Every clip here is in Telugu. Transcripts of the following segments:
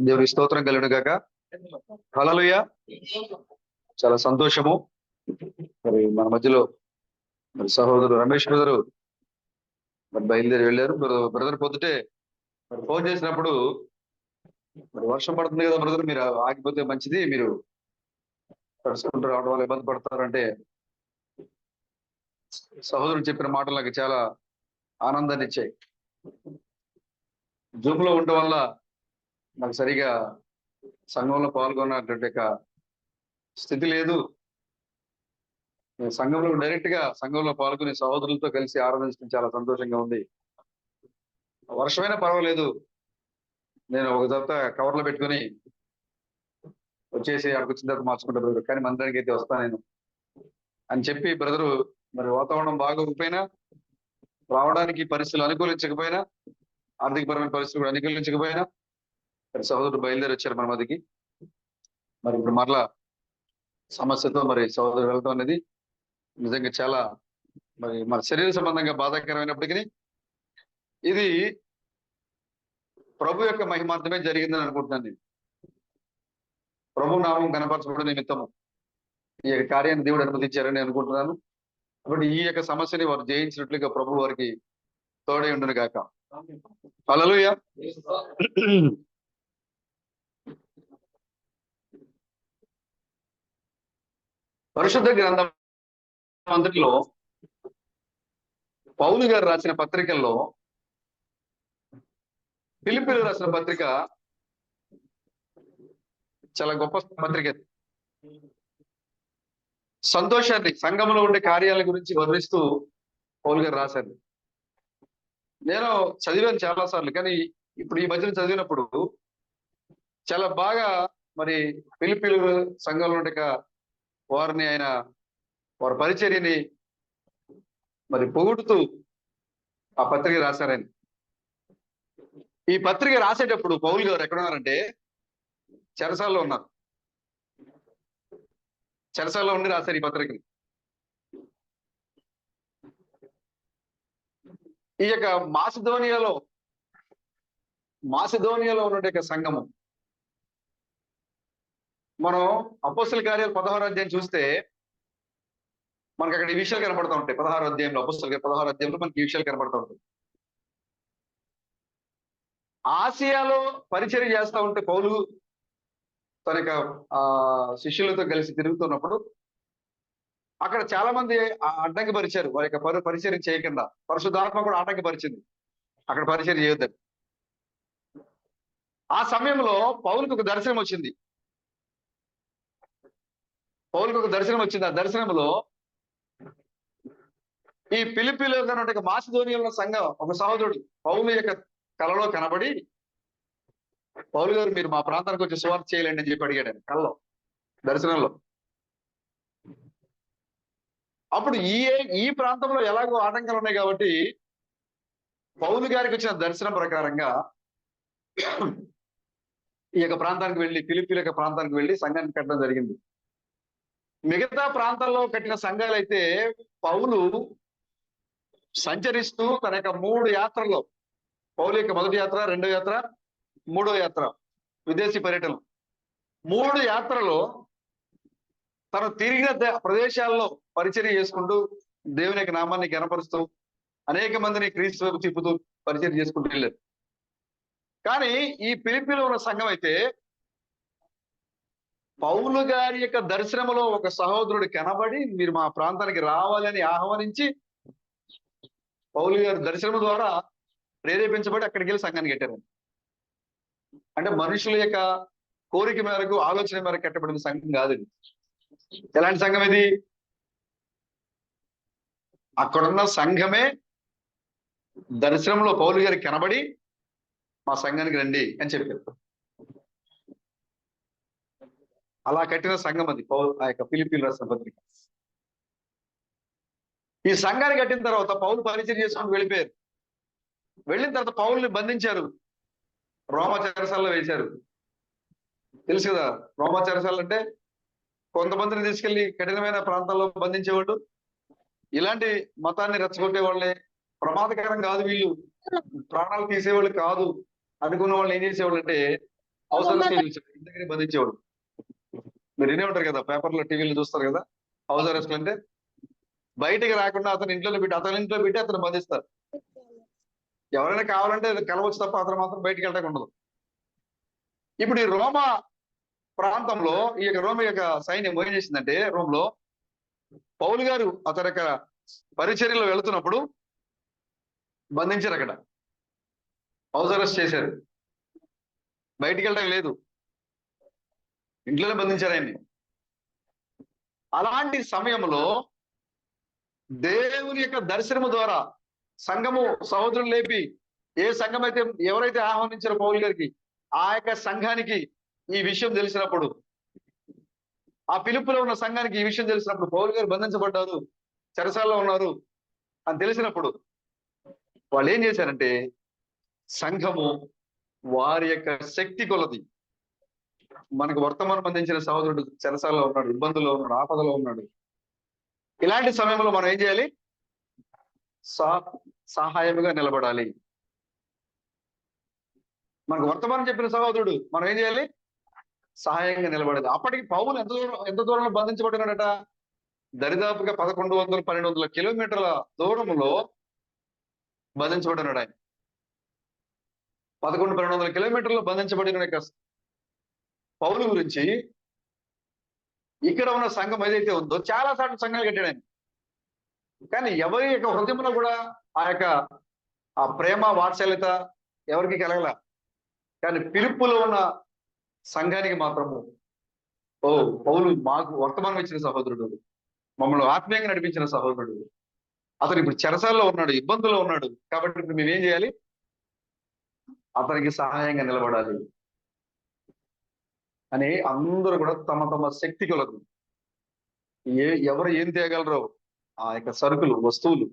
దేవుని స్తోత్రం కలుగును గాక. హల్లెలూయా. చాలా సంతోషము. మరి మన మధ్యలో మరి సహోదరు రమేష్ బ్రదరు మరి బయలుదేరి వెళ్ళారు. బ్రదర్ పొద్దుటే మరి ఫోన్ చేసినప్పుడు మరి వర్షం పడుతుంది కదా బ్రదర్, మీరు ఆగిపోతే మంచిది, మీరు తడుచుకుంటూ రావడం వల్ల ఇబ్బంది పడతారంటే సహోదరుడు చెప్పిన మాటలు నాకు చాలా ఆనందాన్ని ఇచ్చాయి. జూమ్ లో ఉండడం వల్ల నాకు సరిగా సంఘంలో పాల్గొన్నటువంటి స్థితి లేదు. సంఘంలో డైరెక్ట్ గా సంఘంలో పాల్గొనే సహోదరులతో కలిసి ఆరాధించడం చాలా సంతోషంగా ఉంది. వర్షమైనా పర్వాలేదు, నేను ఒక జత కవర్లో పెట్టుకుని వచ్చేసి అక్కడికి వచ్చిన తర్వాత మార్చుకుంటా బ్రదర్, కానీ మందిరానికి అయితే వస్తాను నేను అని చెప్పి బ్రదరు మరి వాతావరణం బాగోకపోయినా, రావడానికి పరిస్థితులు అనుకూలించకపోయినా, ఆర్థికపరమైన పరిస్థితులు కూడా అనుకూలించకపోయినా మరి సహోదరుడు బయలుదేరి వచ్చారు మన మధ్యకి. మరి ఇప్పుడు మరలా సమస్యతో మరి సహోదరుడు వెళ్ళడం అనేది నిజంగా చాలా మరి మన శరీర సంబంధంగా బాధాకరమైనప్పటికీ ఇది ప్రభు యొక్క మహిమార్థమే జరిగిందని అనుకుంటున్నాను నేను. ప్రభు నామం కనపరచబడిన నిమిత్తము ఈ యొక్క కార్యాన్ని దేవుడు అనుమతించారని అనుకుంటున్నాను. కాబట్టి ఈ యొక్క సమస్యని వారు జయించినట్లుగా ప్రభు వారికి తోడై ఉండును గాక. హల్లెలూయా. పరిశుద్ధ గ్రంథం అంతటిలో పౌలు గారు రాసిన పత్రికల్లో ఫిలిప్పీయులకు రాసిన పత్రిక చాలా గొప్ప పత్రిక. సంతోషాన్ని, సంఘంలో ఉండే కార్యాల గురించి వర్ణిస్తూ పౌలు గారు రాశారు. నేను చదివాను చాలా సార్లు, కానీ ఇప్పుడు ఈ మధ్యన చదివినప్పుడు చాలా బాగా మరి ఫిలిప్పీయుల సంఘంలో ఉండే వారిని ఆయన వారి పరిచర్యని మరి పొగుడుతూ ఆ పత్రిక రాశారని. ఈ పత్రిక రాసేటప్పుడు పౌలు గారు ఎక్కడున్నారంటే చెరసాల్లో ఉన్నారు. చెరసాల్లో ఉండి రాశారు ఈ పత్రికని. ఈ యొక్క మాసిదోనియాలో ఉన్న సంఘము, మనం అపోస్తల కార్యాలు 16వ అధ్యాయం చూస్తే మనకు అక్కడ ఈ విషయాలు కనబడతా ఉంటాయి. 16వ అధ్యాయంలో, అపోస్తల 16వ అధ్యాయంలో మనకి ఈ విషయాలు కనబడతా ఉంటాయి. ఆసియాలో పరిచర్య చేస్తా ఉంటే పౌలు తన యొక్క శిష్యులతో కలిసి తిరుగుతున్నప్పుడు అక్కడ చాలా మంది అడ్డంకి పరిచారు. వారి యొక్క పరిచర్య చేయకుండా పరిశుద్ధాత్మ కూడా ఆటంకపరిచింది అక్కడ పరిచర్య చేయొద్దని. ఆ సమయంలో పౌలుకు ఒక దర్శనం వచ్చింది. ఆ దర్శనంలో ఈ ఫిలిప్పీలో ఉన్నటువంటి మాసిదోనియాలో సంఘం ఒక సహోదరుడు పౌలు యొక్క కలలో కనబడి, పౌలు గారు మీరు మా ప్రాంతానికి వచ్చి సువార్త చేయాలండి అని చెప్పి అడిగాడు ఆయన కలలో, దర్శనంలో. అప్పుడు ఈ ప్రాంతంలో ఎలాగో ఆటంకాలు ఉన్నాయి కాబట్టి పౌలు గారికి వచ్చిన దర్శనం ప్రకారంగా ఈ యొక్క ప్రాంతానికి వెళ్ళి, ఫిలిప్పీల యొక్క ప్రాంతానికి వెళ్ళి సంఘాన్ని కట్టడం జరిగింది. మిగతా ప్రాంతాల్లో కట్టిన సంఘాలు అయితే పౌలు సంచరిస్తూ తన యొక్క 3 యాత్రల్లో, పౌలు యొక్క మొదటి యాత్ర, 2వ యాత్ర, 3వ యాత్ర, విదేశీ పర్యటన, 3 యాత్రలో తను తిరిగిన ప్రదేశాల్లో పరిచర్య చేసుకుంటూ దేవుని యొక్క నామాన్ని ఘనపరుస్తూ అనేక మందిని క్రీస్తు వైపు తిప్పుతూ పరిచర్య చేసుకుంటూ వెళ్ళారు. కానీ ఈ ఫిలిప్పీలో ఉన్న సంఘం అయితే పౌలు గారి యొక్క దర్శనములో ఒక సహోదరుడు కనబడి మీరు మా ప్రాంతానికి రావాలని ఆహ్వానించి పౌలు గారి దర్శనం ద్వారా ప్రేరేపించబడి అక్కడికి వెళ్ళి సంఘాన్ని కట్టారు. అంటే మనుషుల యొక్క కోరిక మేరకు, ఆలోచన మేరకు కట్టబడిన సంఘం కాదు ఇది. ఎలాంటి సంఘం ఇది? అక్కడున్న సంఘమే దర్శనంలో పౌలు గారికి కనబడి మా సంఘానికి రండి అని చెప్పారు. అలా కట్టిన సంఘం అది ఆ యొక్క ఫిలిప్పీయులకు రాసిన పత్రిక. ఈ సంఘాన్ని కట్టిన తర్వాత పౌలు పరిచయం చేసుకుని వెళ్ళిపోయారు. వెళ్ళిన తర్వాత పౌల్ని బంధించారు, రోమా చెరసాలలో వేశారు. తెలుసు కదా, రోమా చెరసాలు అంటే కొంతమందిని తీసుకెళ్లి కఠినమైన ప్రాంతాల్లో బంధించేవాళ్ళు. ఇలాంటి మతాన్ని రెచ్చగొట్టే వాళ్ళే, ప్రమాదకరం కాదు వీళ్ళు, ప్రాణాలు తీసేవాళ్ళు కాదు అనుకున్న వాళ్ళు ఏం చేసేవాళ్ళు అంటే హౌస్ అరెస్ట్ చూసాడు, ఇంటి దగ్గర బంధించేవాడు. మీరు వినే ఉంటారు కదా, పేపర్లో టీవీలో చూస్తారు కదా, హౌస్ అరెస్ట్ అంటే బయటికి రాకుండా అతని ఇంట్లో పెట్టి అతను బంధిస్తారు. ఎవరైనా కావాలంటే కలవచ్చు తప్ప అతను మాత్రం బయటికి వెళ్ళడానికి ఉండదు. ఇప్పుడు ఈ రోమా ప్రాంతంలో ఈ యొక్క రోమ్ యొక్క సైన్యం ఏం చేసిందంటే, రోమ్ లో పౌలు గారు అతని యొక్క పరిచర్యలో వెళుతున్నప్పుడు బంధించారు, అక్కడ హౌస్ అరెస్ట్ చేశారు, బయటికి వెళ్ళడం లేదు, ఇంట్లోనే బంధించారు ఆయన్ని. అలాంటి సమయంలో దేవుని యొక్క దర్శనము ద్వారా సంఘము సహోదరులు లేపి, ఏ సంఘం అయితే ఎవరైతే ఆహ్వానించారో పౌలు గారికి, ఆ యొక్క సంఘానికి ఈ విషయం తెలిసినప్పుడు, ఆ పిలుపులో ఉన్న సంఘానికి ఈ విషయం తెలిసినప్పుడు, పౌలు గారు బంధించబడ్డారు, చెరసాలలో ఉన్నారు అని తెలిసినప్పుడు వాళ్ళు ఏం చేశారంటే, సంఘము వారి యొక్క శక్తి కొలది, మనకు వర్తమానం అందించిన సహోదరుడు చెరసాలలో ఉన్నాడు, ఇబ్బందుల్లో ఉన్నాడు, ఆపదలో ఉన్నాడు, ఇలాంటి సమయంలో మనం ఏం చేయాలి? సహాయముగా నిలబడాలి. మనకు వర్తమానం చెప్పిన సహోదరుడు, మనం ఏం చేయాలి? సహాయంగా నిలబడాలి. అప్పటికి పౌలు ఎంత దూరంలో బంధించబడినాడట? దరిదాపుగా 1100-1200 కిలోమీటర్ల దూరంలో బంధించబడినాడు ఆయన. 1100-1200 కిలోమీటర్లు బంధించబడిన పౌలు గురించి ఇక్కడ ఉన్న సంఘం ఏదైతే ఉందో చాలా సార్లు సంఘాలు కట్టాడు ఆయన. కానీ ఎవరి యొక్క హృదయంలో కూడా ఆ ప్రేమ వాత్సల్యత ఎవరికి కలగల. కానీ పిలుపులో ఉన్న సంఘానికి మాత్రము, ఓ పౌలు మాకు వర్తమానం ఇచ్చిన సహోదరుడు, మమ్మల్ని ఆత్మీయంగా నడిపించిన సహోదరుడు, అతను ఇప్పుడు చెరసాల్లో ఉన్నాడు, ఇబ్బందుల్లో ఉన్నాడు, కాబట్టి ఇప్పుడు మేమేం చేయాలి? అతనికి సహాయంగా నిలబడాలి అని అందరూ కూడా తమ తమ శక్తి కొలదు ఎవరు ఏం తేగలరో ఆ యొక్క సరుకులు, వస్తువులు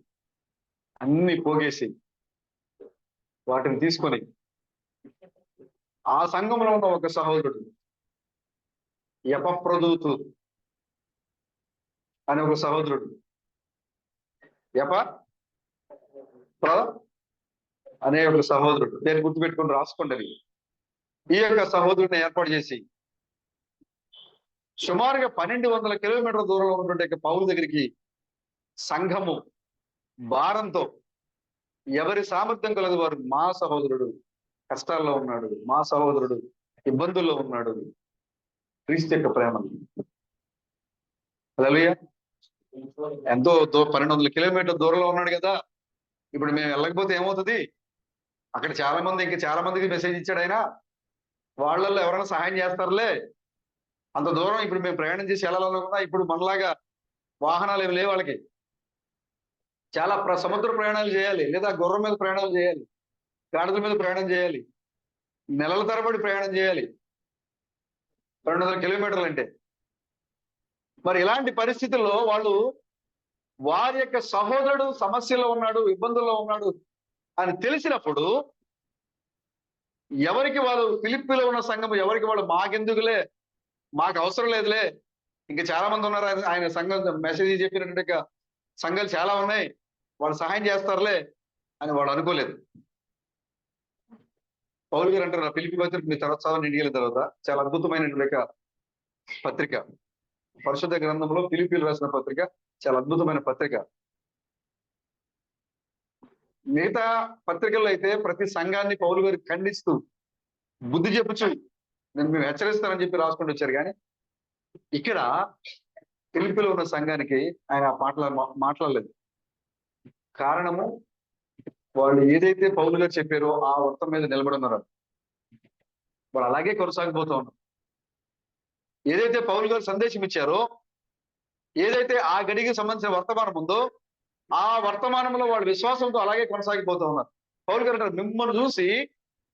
అన్ని పోగేసి వాటిని తీసుకొని, ఆ సంఘంలో ఉన్న ఒక సహోదరుడు ఎపఫ్రొదితు అనే ఒక సహోదరుడు, అనే ఒక సహోదరుడు, నేను గుర్తుపెట్టుకొని రాసుకోండి. ఈ యొక్క సహోదరుడిని ఏర్పాటు చేసి సుమారుగా 1200 కిలోమీటర్ల దూరంలో ఉన్నటువంటి పౌలు దగ్గరికి సంఘము భారంతో, ఎవరి సామర్థ్యం కలదు వారు, మా సహోదరుడు కష్టాల్లో ఉన్నాడు, మా సహోదరుడు ఇబ్బందుల్లో ఉన్నాడు, క్రీస్తు యొక్క ప్రేమ. హల్లెలూయా. ఎంతో 1200 కిలోమీటర్ల దూరంలో ఉన్నాడు కదా, ఇప్పుడు మేము వెళ్ళకపోతే ఏమవుతుంది? అక్కడ ఇంకా చాలా మందికి మెసేజ్ ఇచ్చాడు ఆయన, వాళ్ళల్లో ఎవరైనా సహాయం చేస్తారులే, అంత దూరం ఇప్పుడు మేము ప్రయాణం చేసి వెళ్ళాలనుకున్నా ఇప్పుడు మనలాగా వాహనాలు ఏమి లేవు వాళ్ళకి, చాలా సముద్ర ప్రయాణాలు చేయాలి, లేదా గుర్రం మీద ప్రయాణాలు చేయాలి, గాడిదల మీద ప్రయాణం చేయాలి, నెలల తరబడి ప్రయాణం చేయాలి 200 కిలోమీటర్లు అంటే. మరి ఇలాంటి పరిస్థితుల్లో వాళ్ళు వారి యొక్క సహోదరుడు సమస్యలో ఉన్నాడు, ఇబ్బందుల్లో ఉన్నాడు అని తెలిసినప్పుడు ఎవరికి వాళ్ళు, ఫిలిప్పీలో ఉన్న సంఘం ఎవరికి వాళ్ళు, మాకెందుకులే, మాకు అవసరం లేదులే, ఇంకా చాలా మంది ఉన్నారు ఆయన సంఘం మెసేజ్ చెప్పినట్టు సంఘాలు చాలా ఉన్నాయి, వాళ్ళు సహాయం చేస్తారులే అని వాళ్ళు అనుకోలేదు. పౌలు గారు అంటారు, ఫిలిప్పీ పత్రిక మీ తర్వాత చదవండి, ఇంటికి వెళ్ళిన తర్వాత, చాలా అద్భుతమైనటువంటి పత్రిక, పరిశుద్ధ గ్రంథంలో ఫిలిప్పీలు రాసిన పత్రిక చాలా అద్భుతమైన పత్రిక. మిగతా పత్రికల్లో అయితే ప్రతి సంఘాన్ని పౌలు గారు ఖండిస్తూ బుద్ధి చెప్పుచు మేము హెచ్చరిస్తానని చెప్పి రాసుకుంటూ వచ్చారు. కానీ ఇక్కడ ఫిలిప్పీలో ఉన్న సంఘానికి ఆయన మాట్లాడలేదు. కారణము, వాళ్ళు ఏదైతే పౌలు గారు చెప్పారో ఆ వృత్తం మీద నిలబడి ఉన్నారు, వాళ్ళు అలాగే కొనసాగిపోతూ ఉన్నారు. ఏదైతే పౌలు గారు సందేశం ఇచ్చారో, ఏదైతే ఆ గడికి సంబంధించిన వర్తమానం ఉందో ఆ వర్తమానంలో వాళ్ళ విశ్వాసంతో అలాగే కొనసాగిపోతూ ఉన్నారు. పౌలు గారు అంటారు, మిమ్మల్ని చూసి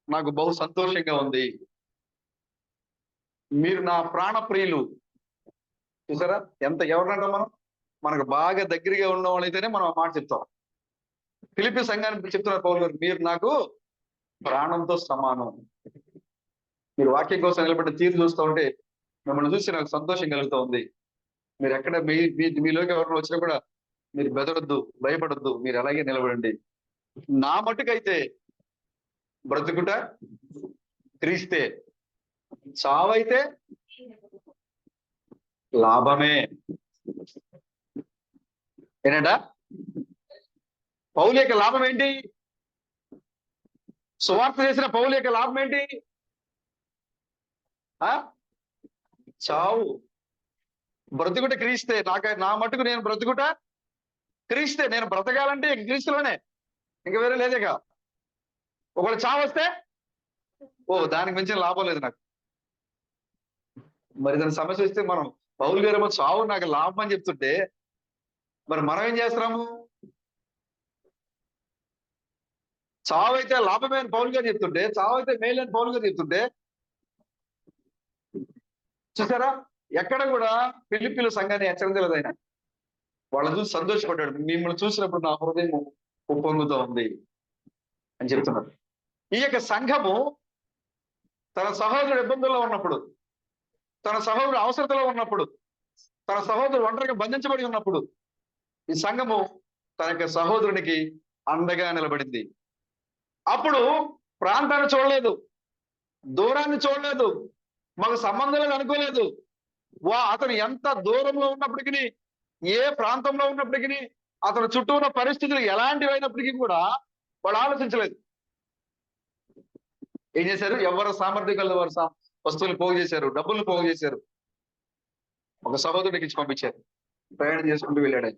నాకు బహు సంతోషంగా ఉంది, మీరు నా ప్రాణ ప్రియులు. చూసారా ఎవరినంటాం మనం? మనకు బాగా దగ్గరగా ఉన్న వాళ్ళైతేనే మనం ఆ మాట చెప్తాం. ఫిలిప్పీ సంఘానికి చెప్తున్నారు పౌలు గారు, మీరు నాకు ప్రాణంతో సమానం. మీరు వాక్యం కోసం నిలబడ్డ తీరు చూస్తూ ఉంటే మిమ్మల్ని చూసి నాకు సంతోషం కలుగుతూ ఉంది. మీరు ఎక్కడ మీలోకి ఎవరైనా వచ్చినా కూడా మీరు బెదరొద్దు, భయపడొద్దు, మీరు అలాగే నిలబడండి. నా మటుకైతే బ్రతుకుట క్రీస్తే, చావైతే లాభమే. ఏంటంట? పౌలు యొక్క లాభం ఏంటి? సువార్త చేసిన పౌలు యొక్క లాభం ఏంటి? చావు. బ్రతుకుట క్రీస్తే. నా మటుకు నేను బ్రతుకుట క్రీస్తే. నేను బ్రతకాలంటే క్రీస్తులోనే, ఇంకా వేరే లేదేగా. ఒకవేళ చావు వస్తే దానికి మించిన లాభం లేదు నాకు. మరి దాని సమస్య వస్తే మనం పౌలు గారేమో చావు నాకు లాభం అని చెప్తుంటే, మరి మనం ఏం చేస్తున్నాము? చావు అయితే లాభమే అని పౌలు గారు చెప్తుంటే, చావు అయితే మేలు అని పౌలు గారు చెప్తుంటే, చూసారా ఎక్కడ కూడా ఫిలిప్పీల సంఘాన్ని హెచ్చరించలేదు ఆయన. వాళ్ళని చూసి సంతోషపడ్డాడు. మిమ్మల్ని చూసినప్పుడు నా హృదయం ఉప్పొంగుతూ ఉంది అని చెప్తున్నారు. ఈ యొక్క సంఘము తన సహోదరుడు ఇబ్బందుల్లో ఉన్నప్పుడు, తన సహోదరుడు అవసరతలో ఉన్నప్పుడు, తన సహోదరుడు ఒంటరిగా బంధించబడి ఉన్నప్పుడు, ఈ సంఘము తన యొక్క సహోదరునికి అండగా నిలబడింది. అప్పుడు ప్రాంతాన్ని చూడలేదు, దూరాన్ని చూడలేదు, మాకు సంబంధం లేదు అనుకోలేదు. అతను ఎంత దూరంలో ఉన్నప్పటికీ, ఏ ప్రాంతంలో ఉన్నప్పటికీ, అతని చుట్టూ ఉన్న పరిస్థితులు ఎలాంటివి అయినప్పటికీ కూడా వాళ్ళు ఆలోచించలేదు. ఏం చేశారు? ఎవరు సామర్థ్యం కల వారు వస్తువులు పోగు చేశారు, డబ్బులు పోగు చేశారు. ఒక సహోదరుడికి ఇచ్చి పంపించారు. ప్రయాణం చేసుకుంటూ వెళ్ళాడు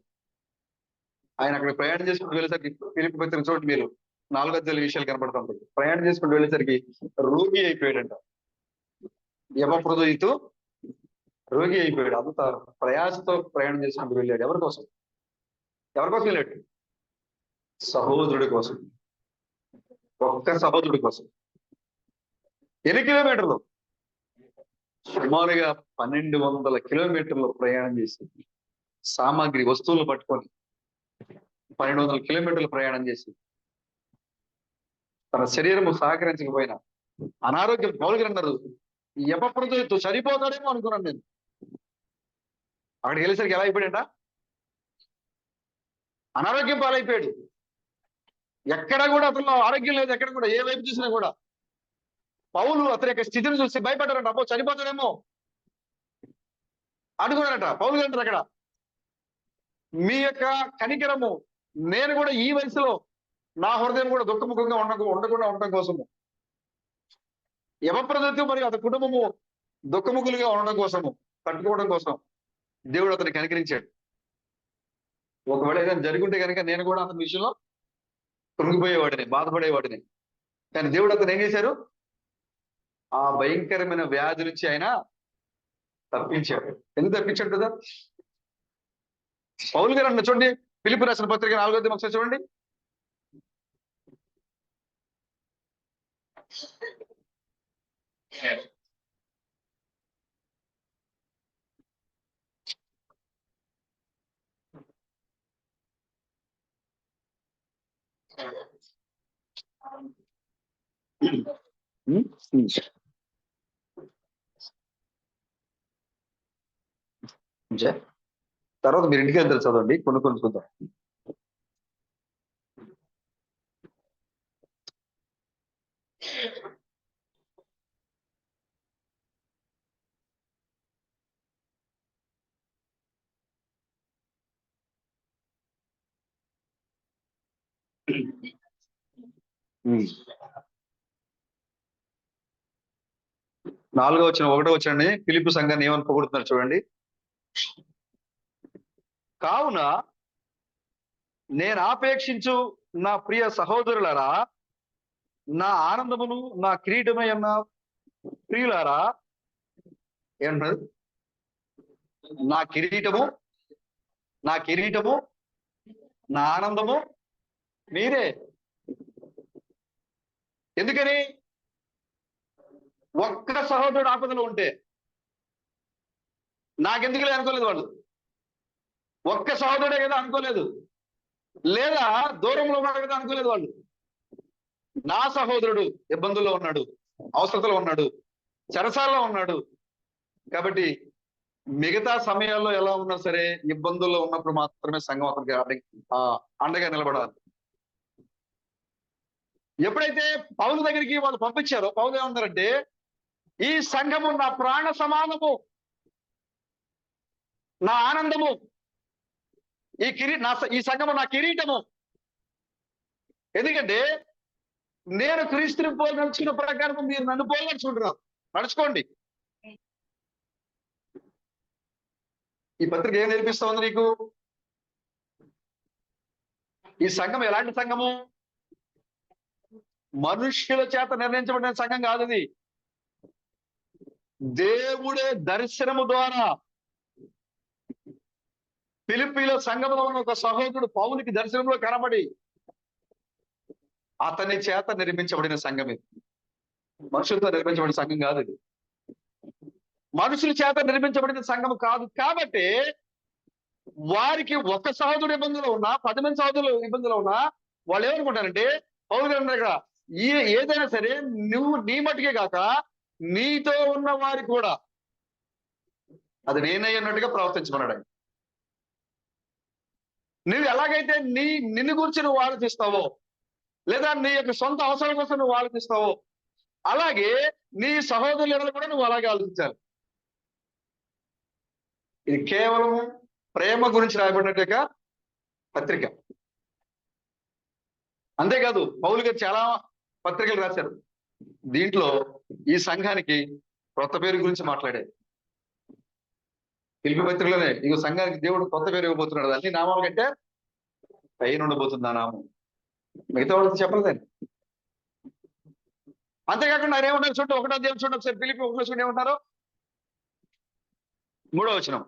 ఆయన అక్కడ ప్రయాణం చేసుకుంటూ వెళ్ళేసరికి ఫిలిప్పీ పత్రిక చోటు మీరు 4వ అధ్యాయ విషయాలు కనపడుతుంటాయి. ప్రయాణం చేసుకుంటూ వెళ్ళేసరికి రోగి అయిపోయాడంట. యమహృదయుతో రోగి అయిపోయాడు. అంత ప్రయాసతో ప్రయాణం చేసుకుంటూ వెళ్ళాడు. ఎవరి కోసం వెళ్ళాడు? సహోదరుడి కోసం. ఒక్క సహోదరుడి కోసం. ఎన్ని కిలోమీటర్లు? సుమారుగా 1200 కిలోమీటర్లు ప్రయాణం చేసి, సామాగ్రి వస్తువులు పట్టుకొని 1200 కిలోమీటర్లు ప్రయాణం చేసి, తన శరీరము సహకరించకపోయినా, అనారోగ్యం పౌలుగారు అన్నారు, యమహృదయుతో చనిపోతాడేమో అనుకున్నాను నేను. అక్కడికి వెళ్ళేసరికి ఎలా అయిపోయాడంట? అనారోగ్యం పాలైపోయాడు. ఎక్కడ కూడా అతను ఆరోగ్యం లేదు. ఎక్కడ కూడా ఏ వైపు చూసినా కూడా. పౌలు అతని యొక్క స్థితిని చూసి భయపడ్డారంట. అబ్బో చనిపోతాడేమో అనుకున్నారట. పౌలు గారు అక్కడ, మీ యొక్క కనికరము, నేను కూడా ఈ వయసులో నా హృదయం కూడా దుఃఖముఖంగా ఉండకుండా ఉండటం కోసము, యమహృదయుతో మరి అతని కుటుంబము దుఃఖముఖులుగా ఉండడం కోసము, తట్టుకోవడం కోసం దేవుడు అతన్ని కనికరించాడు. ఒకవేళ ఏదైనా జరుగుంటే కనుక నేను కూడా అతని విషయంలో కృంగిపోయేవాడిని, బాధపడేవాడిని. కానీ దేవుడు అతను ఏం చేశారు? ఆ భయంకరమైన వ్యాధి నుంచి ఆయన తప్పించాడు. ఎందుకు తప్పించాడు కదా? పౌలు గారు అన్న చూడండి, ఫిలిప్పీ రాసిన పత్రిక 4వ అధ్యాయం ఒకసారి చూడండి. తర్వాత మీరు ఇంటికి వెళ్తారు, చదవండి, కొన్ని చూద్దాం. నాలుగో వచ్చిన 1వ వచనాన్ని ఫిలిప్పీ సంఘాన్ని ఏమని పొగుడుతున్నారు చూడండి. కావున నేను ఆపేక్షించు నా ప్రియ సహోదరులారా, నా ఆనందమును నా కిరీటమై ఉన్న ప్రియులారా, ఏమంటారు? నా కిరీటము నా ఆనందము మీరే. ఎందుకని? ఒక్క సహోదరుడు ఆపదలో ఉంటే నాకెందుకులే అనుకోలేదు వాళ్ళు. ఒక్క సహోదరుడే కదా అనుకోలేదు, లేదా దూరంలో ఉన్నాడు కదా అనుకోలేదు వాళ్ళు. నా సహోదరుడు ఇబ్బందుల్లో ఉన్నాడు, అవసరతలో ఉన్నాడు, చెరసాలలో ఉన్నాడు. కాబట్టి మిగతా సమయాల్లో ఎలా ఉన్నా సరే, ఇబ్బందుల్లో ఉన్నప్పుడు మాత్రమే సంఘం అతనికి అండగా నిలబడాలి. ఎప్పుడైతే పౌలు దగ్గరికి వాళ్ళు పంపించారో, పౌలు ఏమన్నారంటే, ఈ సంఘము నా ప్రాణ సమానము, నా ఆనందము, ఈ సంఘము నా కిరీటము. ఎందుకంటే నేను క్రీస్తుని పోలి నడుచుకున్న ప్రకారం మీరు నన్ను పోలి నడుచుకుంటున్నారు. నడుచుకోండి. ఈ పత్రిక ఏం నేర్పిస్తా ఉంది నీకు? ఈ సంఘం ఎలాంటి సంఘము? మనుష్యుల చేత నిర్ణయించబడిన సంఘం కాదు ఇది. దేవుడే దర్శనము ద్వారా ఫిలిప్పీలో సంఘంలో ఉన్న ఒక సహోదరుడు పౌలుకి దర్శనంలో కనబడి అతని చేత నిర్మించబడిన సంఘం ఇది. మనుషులతో నిర్మించబడిన సంఘం కాదు ఇది. మనుషుల చేత నిర్మించబడిన సంఘం కాదు. కాబట్టి వారికి ఒక సహోదరుడు ఇబ్బందులు ఉన్నా, 10 మంది సహోదరులు ఇబ్బందులు ఉన్నా, వాళ్ళు ఏమనుకుంటారంటే పౌలు గారు దగ్గర ఏదైనా సరే నువ్వు నీ మట్టుకే కాక నీతో ఉన్న వారికి కూడా అది నేనే అన్నట్టుగా ప్రవర్తించమన్నాడు. నువ్వు ఎలాగైతే నిన్ను గురించి నువ్వు ఆలోచిస్తావో, లేదా నీ యొక్క సొంత అవసరం కోసం నువ్వు ఆలోచిస్తావో, అలాగే నీ సహోదరులు కూడా నువ్వు అలాగే ఆలోచించాలి. ఇది కేవలం ప్రేమ గురించి రాయబడినట్టుగా పత్రిక. అంతేకాదు పౌలు గారు చాలా పత్రికలు రాశారు. దీంట్లో ఈ సంఘానికి కొత్త పేరు గురించి మాట్లాడారు. ఫిలిప్పీ పత్రికలోనే ఇక సంఘానికి దేవుడు కొత్త పేరు ఇవ్వబోతున్నాడు. అన్ని నామాలు కంటే పైన ఉండబోతుంది ఆ నామం. మిగతా వాళ్ళకి చెప్పలేదండి. అంతేకాకుండా ఆయన ఏమన్నారు చూడండి, 1వ అధ్యాయం చూడండి ఒకసారి. ఫిలిప్పీ 1 చూడండి ఏమంటారు? 3వ వచనం.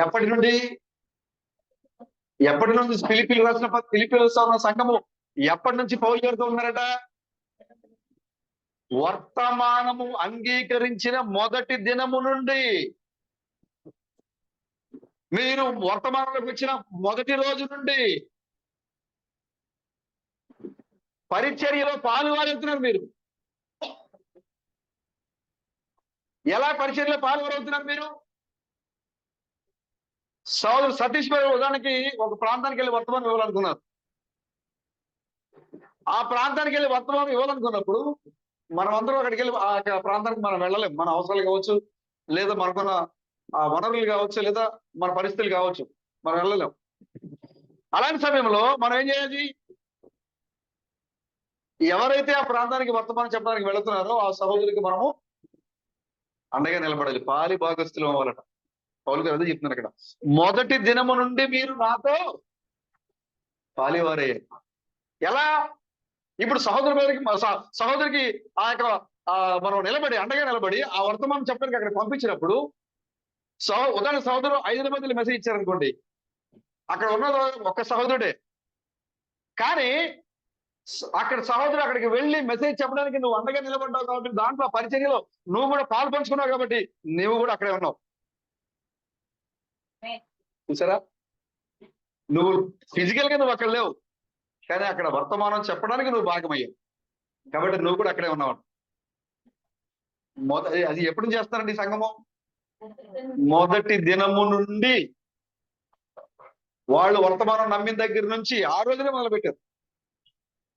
ఎప్పటి నుండి ఫిలిప్పీలు రాసిన ఫిలిప్పీలో ఉన్న సంఘము ఎప్పటి నుంచి పౌలు గారితో ఉన్నారట? వర్తమానము అంగీకరించిన మొదటి దినము నుండి. మీరు వర్తమానంలోకి వచ్చిన మొదటి రోజు నుండి పరిచర్యలో పాల్గొనవుతున్నారు. మీరు ఎలా పరిచర్యలో పాల్గొనవుతున్నారు? మీరు సోదరు సతీష్ గారు ఉదాహరణకి ఒక ప్రాంతానికి వెళ్ళి వర్తమానం ఇవ్వాలనుకున్నారు. ఆ ప్రాంతానికి వెళ్ళి వర్తమానం ఇవ్వాలనుకున్నప్పుడు మనం అందరూ అక్కడికి వెళ్ళి ఆ ప్రాంతానికి మనం వెళ్ళలేం. మన అవసరాలు కావచ్చు, లేదా మనకున్న ఆ వనరులు కావచ్చు, లేదా మన పరిస్థితులు కావచ్చు, మనం వెళ్ళలేం. అలాంటి సమయంలో మనం ఏం చేయాలి? ఎవరైతే ఆ ప్రాంతానికి వర్తమానం చెప్పడానికి వెళుతున్నారో ఆ సహోదరునికి మనము అండగా నిలబడాలి. పాలి భాగస్థులు అవ్వాలట. పౌలు గారు అదే చెప్తున్నారు అక్కడ. మొదటి దినము నుండి మీరు నాతో పాలివారే. ఎలా? ఇప్పుడు సహోదరికి ఆ యొక్క మనం అండగా నిలబడి ఆ వర్తమానం చెప్పడానికి అక్కడ పంపించినప్పుడు ఉదాహరణ సహోదరు 5 మందిని మెసేజ్ ఇచ్చారనుకోండి, అక్కడ ఉన్నది ఒక్క సహోదరుడే. కానీ అక్కడ సహోదరు అక్కడికి వెళ్ళి మెసేజ్ చెప్పడానికి నువ్వు అండగా నిలబడ్డావు కాబట్టి, దాంట్లో పరిచర్యలో నువ్వు కూడా పాలు పంచుకున్నావు కాబట్టి నువ్వు కూడా అక్కడే ఉన్నావు. చూసారా? నువ్వు ఫిజికల్ గా నువ్వు అక్కడ లేవు, కానీ అక్కడ వర్తమానం చెప్పడానికి నువ్వు భాగమయ్యావు కాబట్టి నువ్వు కూడా అక్కడే ఉన్నావు. అది ఎప్పుడు చేస్తారండి ఈ సంఘము? మొదటి దినము నుండి. వాళ్ళు వర్తమానం నమ్మిన దగ్గర నుంచి ఆ రోజునే మొదలు పెట్టారు.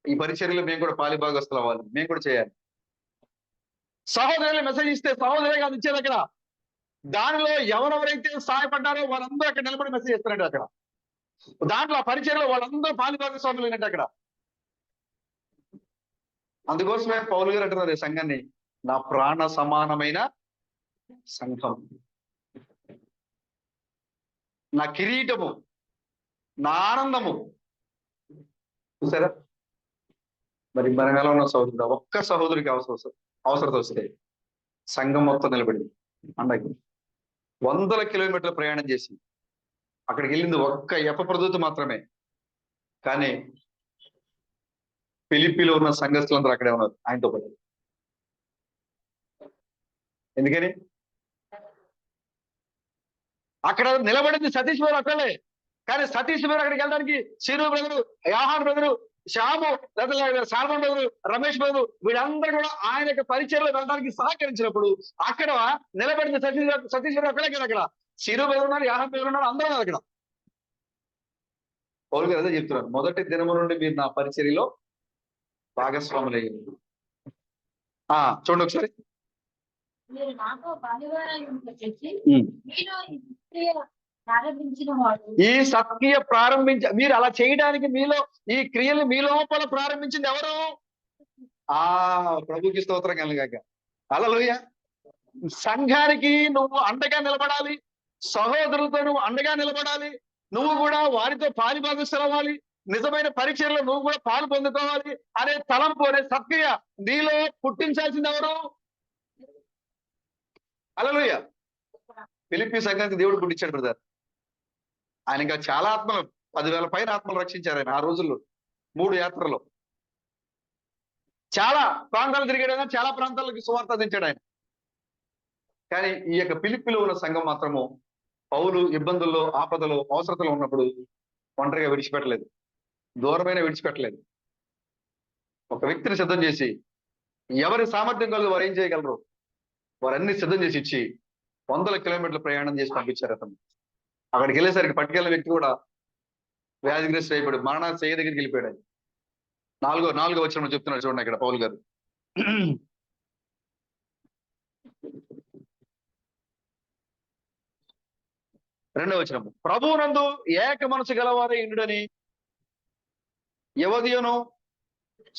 ఈ పరిచర్యలో మేము కూడా పాలిభాగస్తులు అవ్వాలి, మేము కూడా చేయాలి. సహోదరులు మెసేజ్ ఇస్తే సహోదరే కాదు ఇచ్చేది అక్కడ. దానిలో ఎవరెవరైతే సహాయపడ్డారో వాళ్ళందరూ అక్కడ నిలబడి మెసేజ్ ఇస్తారండి. అక్కడ దాంట్లో ఆ పరిచర్యలో వాళ్ళందరూ పాలిభాగస్వాములు అయినట్టు అక్కడ. అందుకోసమే పౌలు గారు అంటున్నారు ఈ సంఘాన్ని నా ప్రాణ సమానమైన సంఘం, నా కిరీటము, నా ఆనందము. చూసారా? మరి మనం ఎలా ఉన్న సహోదరుడు? ఒక్క సహోదరికి అవసరత వస్తే సంఘం మొత్తం నిలబడి అండకి 100 కిలోమీటర్ల ప్రయాణం చేసి అక్కడికి వెళ్ళింది ఒక్క ఎపఫ్రోదితు మాత్రమే. కానీ ఫిలిప్పీలో ఉన్న సంఘస్థులందరూ అక్కడే ఉన్నారు ఆయనతో పాటు. ఎందుకని? అక్కడ నిలబడింది సతీష్ బాబు అక్కడే. కానీ సతీష్ బాబు అక్కడికి వెళ్ళడానికి సిరు బ్రదరు, యాహాన్ brother, Shyamu, Solomon brother, Ramesh brother వీళ్ళందరూ కూడా ఆయన యొక్క పరిచయంలో వెళ్ళడానికి సహకరించినప్పుడు అక్కడ నిలబడింది సతీష్ బాబు అక్కడే కదా. అక్కడ సిరు బ్రదరు ఉన్నారు, యాహాన్ బ్రదరు ఉన్నారు, అందరూ ఉన్నారు అక్కడ. పౌలు గారు అదే చెప్తున్నారు, మొదటి దినము నుండి మీరు నా పరిచర్యలో భాగస్వాములయ్యారు. చూడండి ఒకసారి. మీరు నాతో ఈ సత్క్రియ మీరు అలా చేయడానికి మీలో ఈ క్రియలు మీ లోపల ప్రారంభించింది ఎవరు? ప్రభుకి స్తోత్రం కలుగాక. హల్లెలూయా. సంఘానికి నువ్వు అండగా నిలబడాలి, సహోదరులతో నువ్వు అండగా నిలబడాలి, నువ్వు కూడా వారితో పాలుభాగస్తులు అవ్వాలి, నిజమైన పరిచర్లో నువ్వు కూడా పాలు పొందుకోవాలి అనే తలంపు అనే సత్క్రియ నీలో పుట్టించాల్సింది ఎవరు? హల్లెలూయా. ఫిలిప్పీ సంఘానికి దేవుడు పుట్టించాడు బ్రదర్. ఆయన ఇంకా చాలా ఆత్మలు, 10,000 పైన ఆత్మలు రక్షించారు ఆయన ఆ రోజుల్లో 3 యాత్రలో. చాలా ప్రాంతాలు తిరిగాడు ఆయన, చాలా ప్రాంతాలకు సువార్త అందించాడు ఆయన. కానీ ఈ యొక్క ఫిలిప్పీలో ఉన్న సంఘం మాత్రము పౌలు ఇబ్బందుల్లో, ఆపదలో, అవసరతలో ఉన్నప్పుడు ఒంటరిగా విడిచిపెట్టలేదు, దూరమైన విడిచిపెట్టలేదు. ఒక వ్యక్తిని సిద్ధం చేసి, ఎవరి సామర్థ్యం కలదు వారు ఏం చేయగలరు వారన్నీ సిద్ధం చేసి ఇచ్చి 100 కిలోమీటర్ల ప్రయాణం చేసి పంపించారు అతను. అక్కడికి వెళ్ళేసరికి పట్టుకెళ్ళిన వ్యక్తి కూడా వ్యాధిగ్రస్తుడు అయిపోయాడు, మరణాన్ని చేయ దగ్గరికి వెళ్ళిపోయాడు. నాలుగో వచనంలో చెప్తున్నాడు చూడండి ఇక్కడ పౌలు గారు. 2వ వచనం, ప్రభువునందు ఏక మనసు గలవారే ఇండుడని యవదియను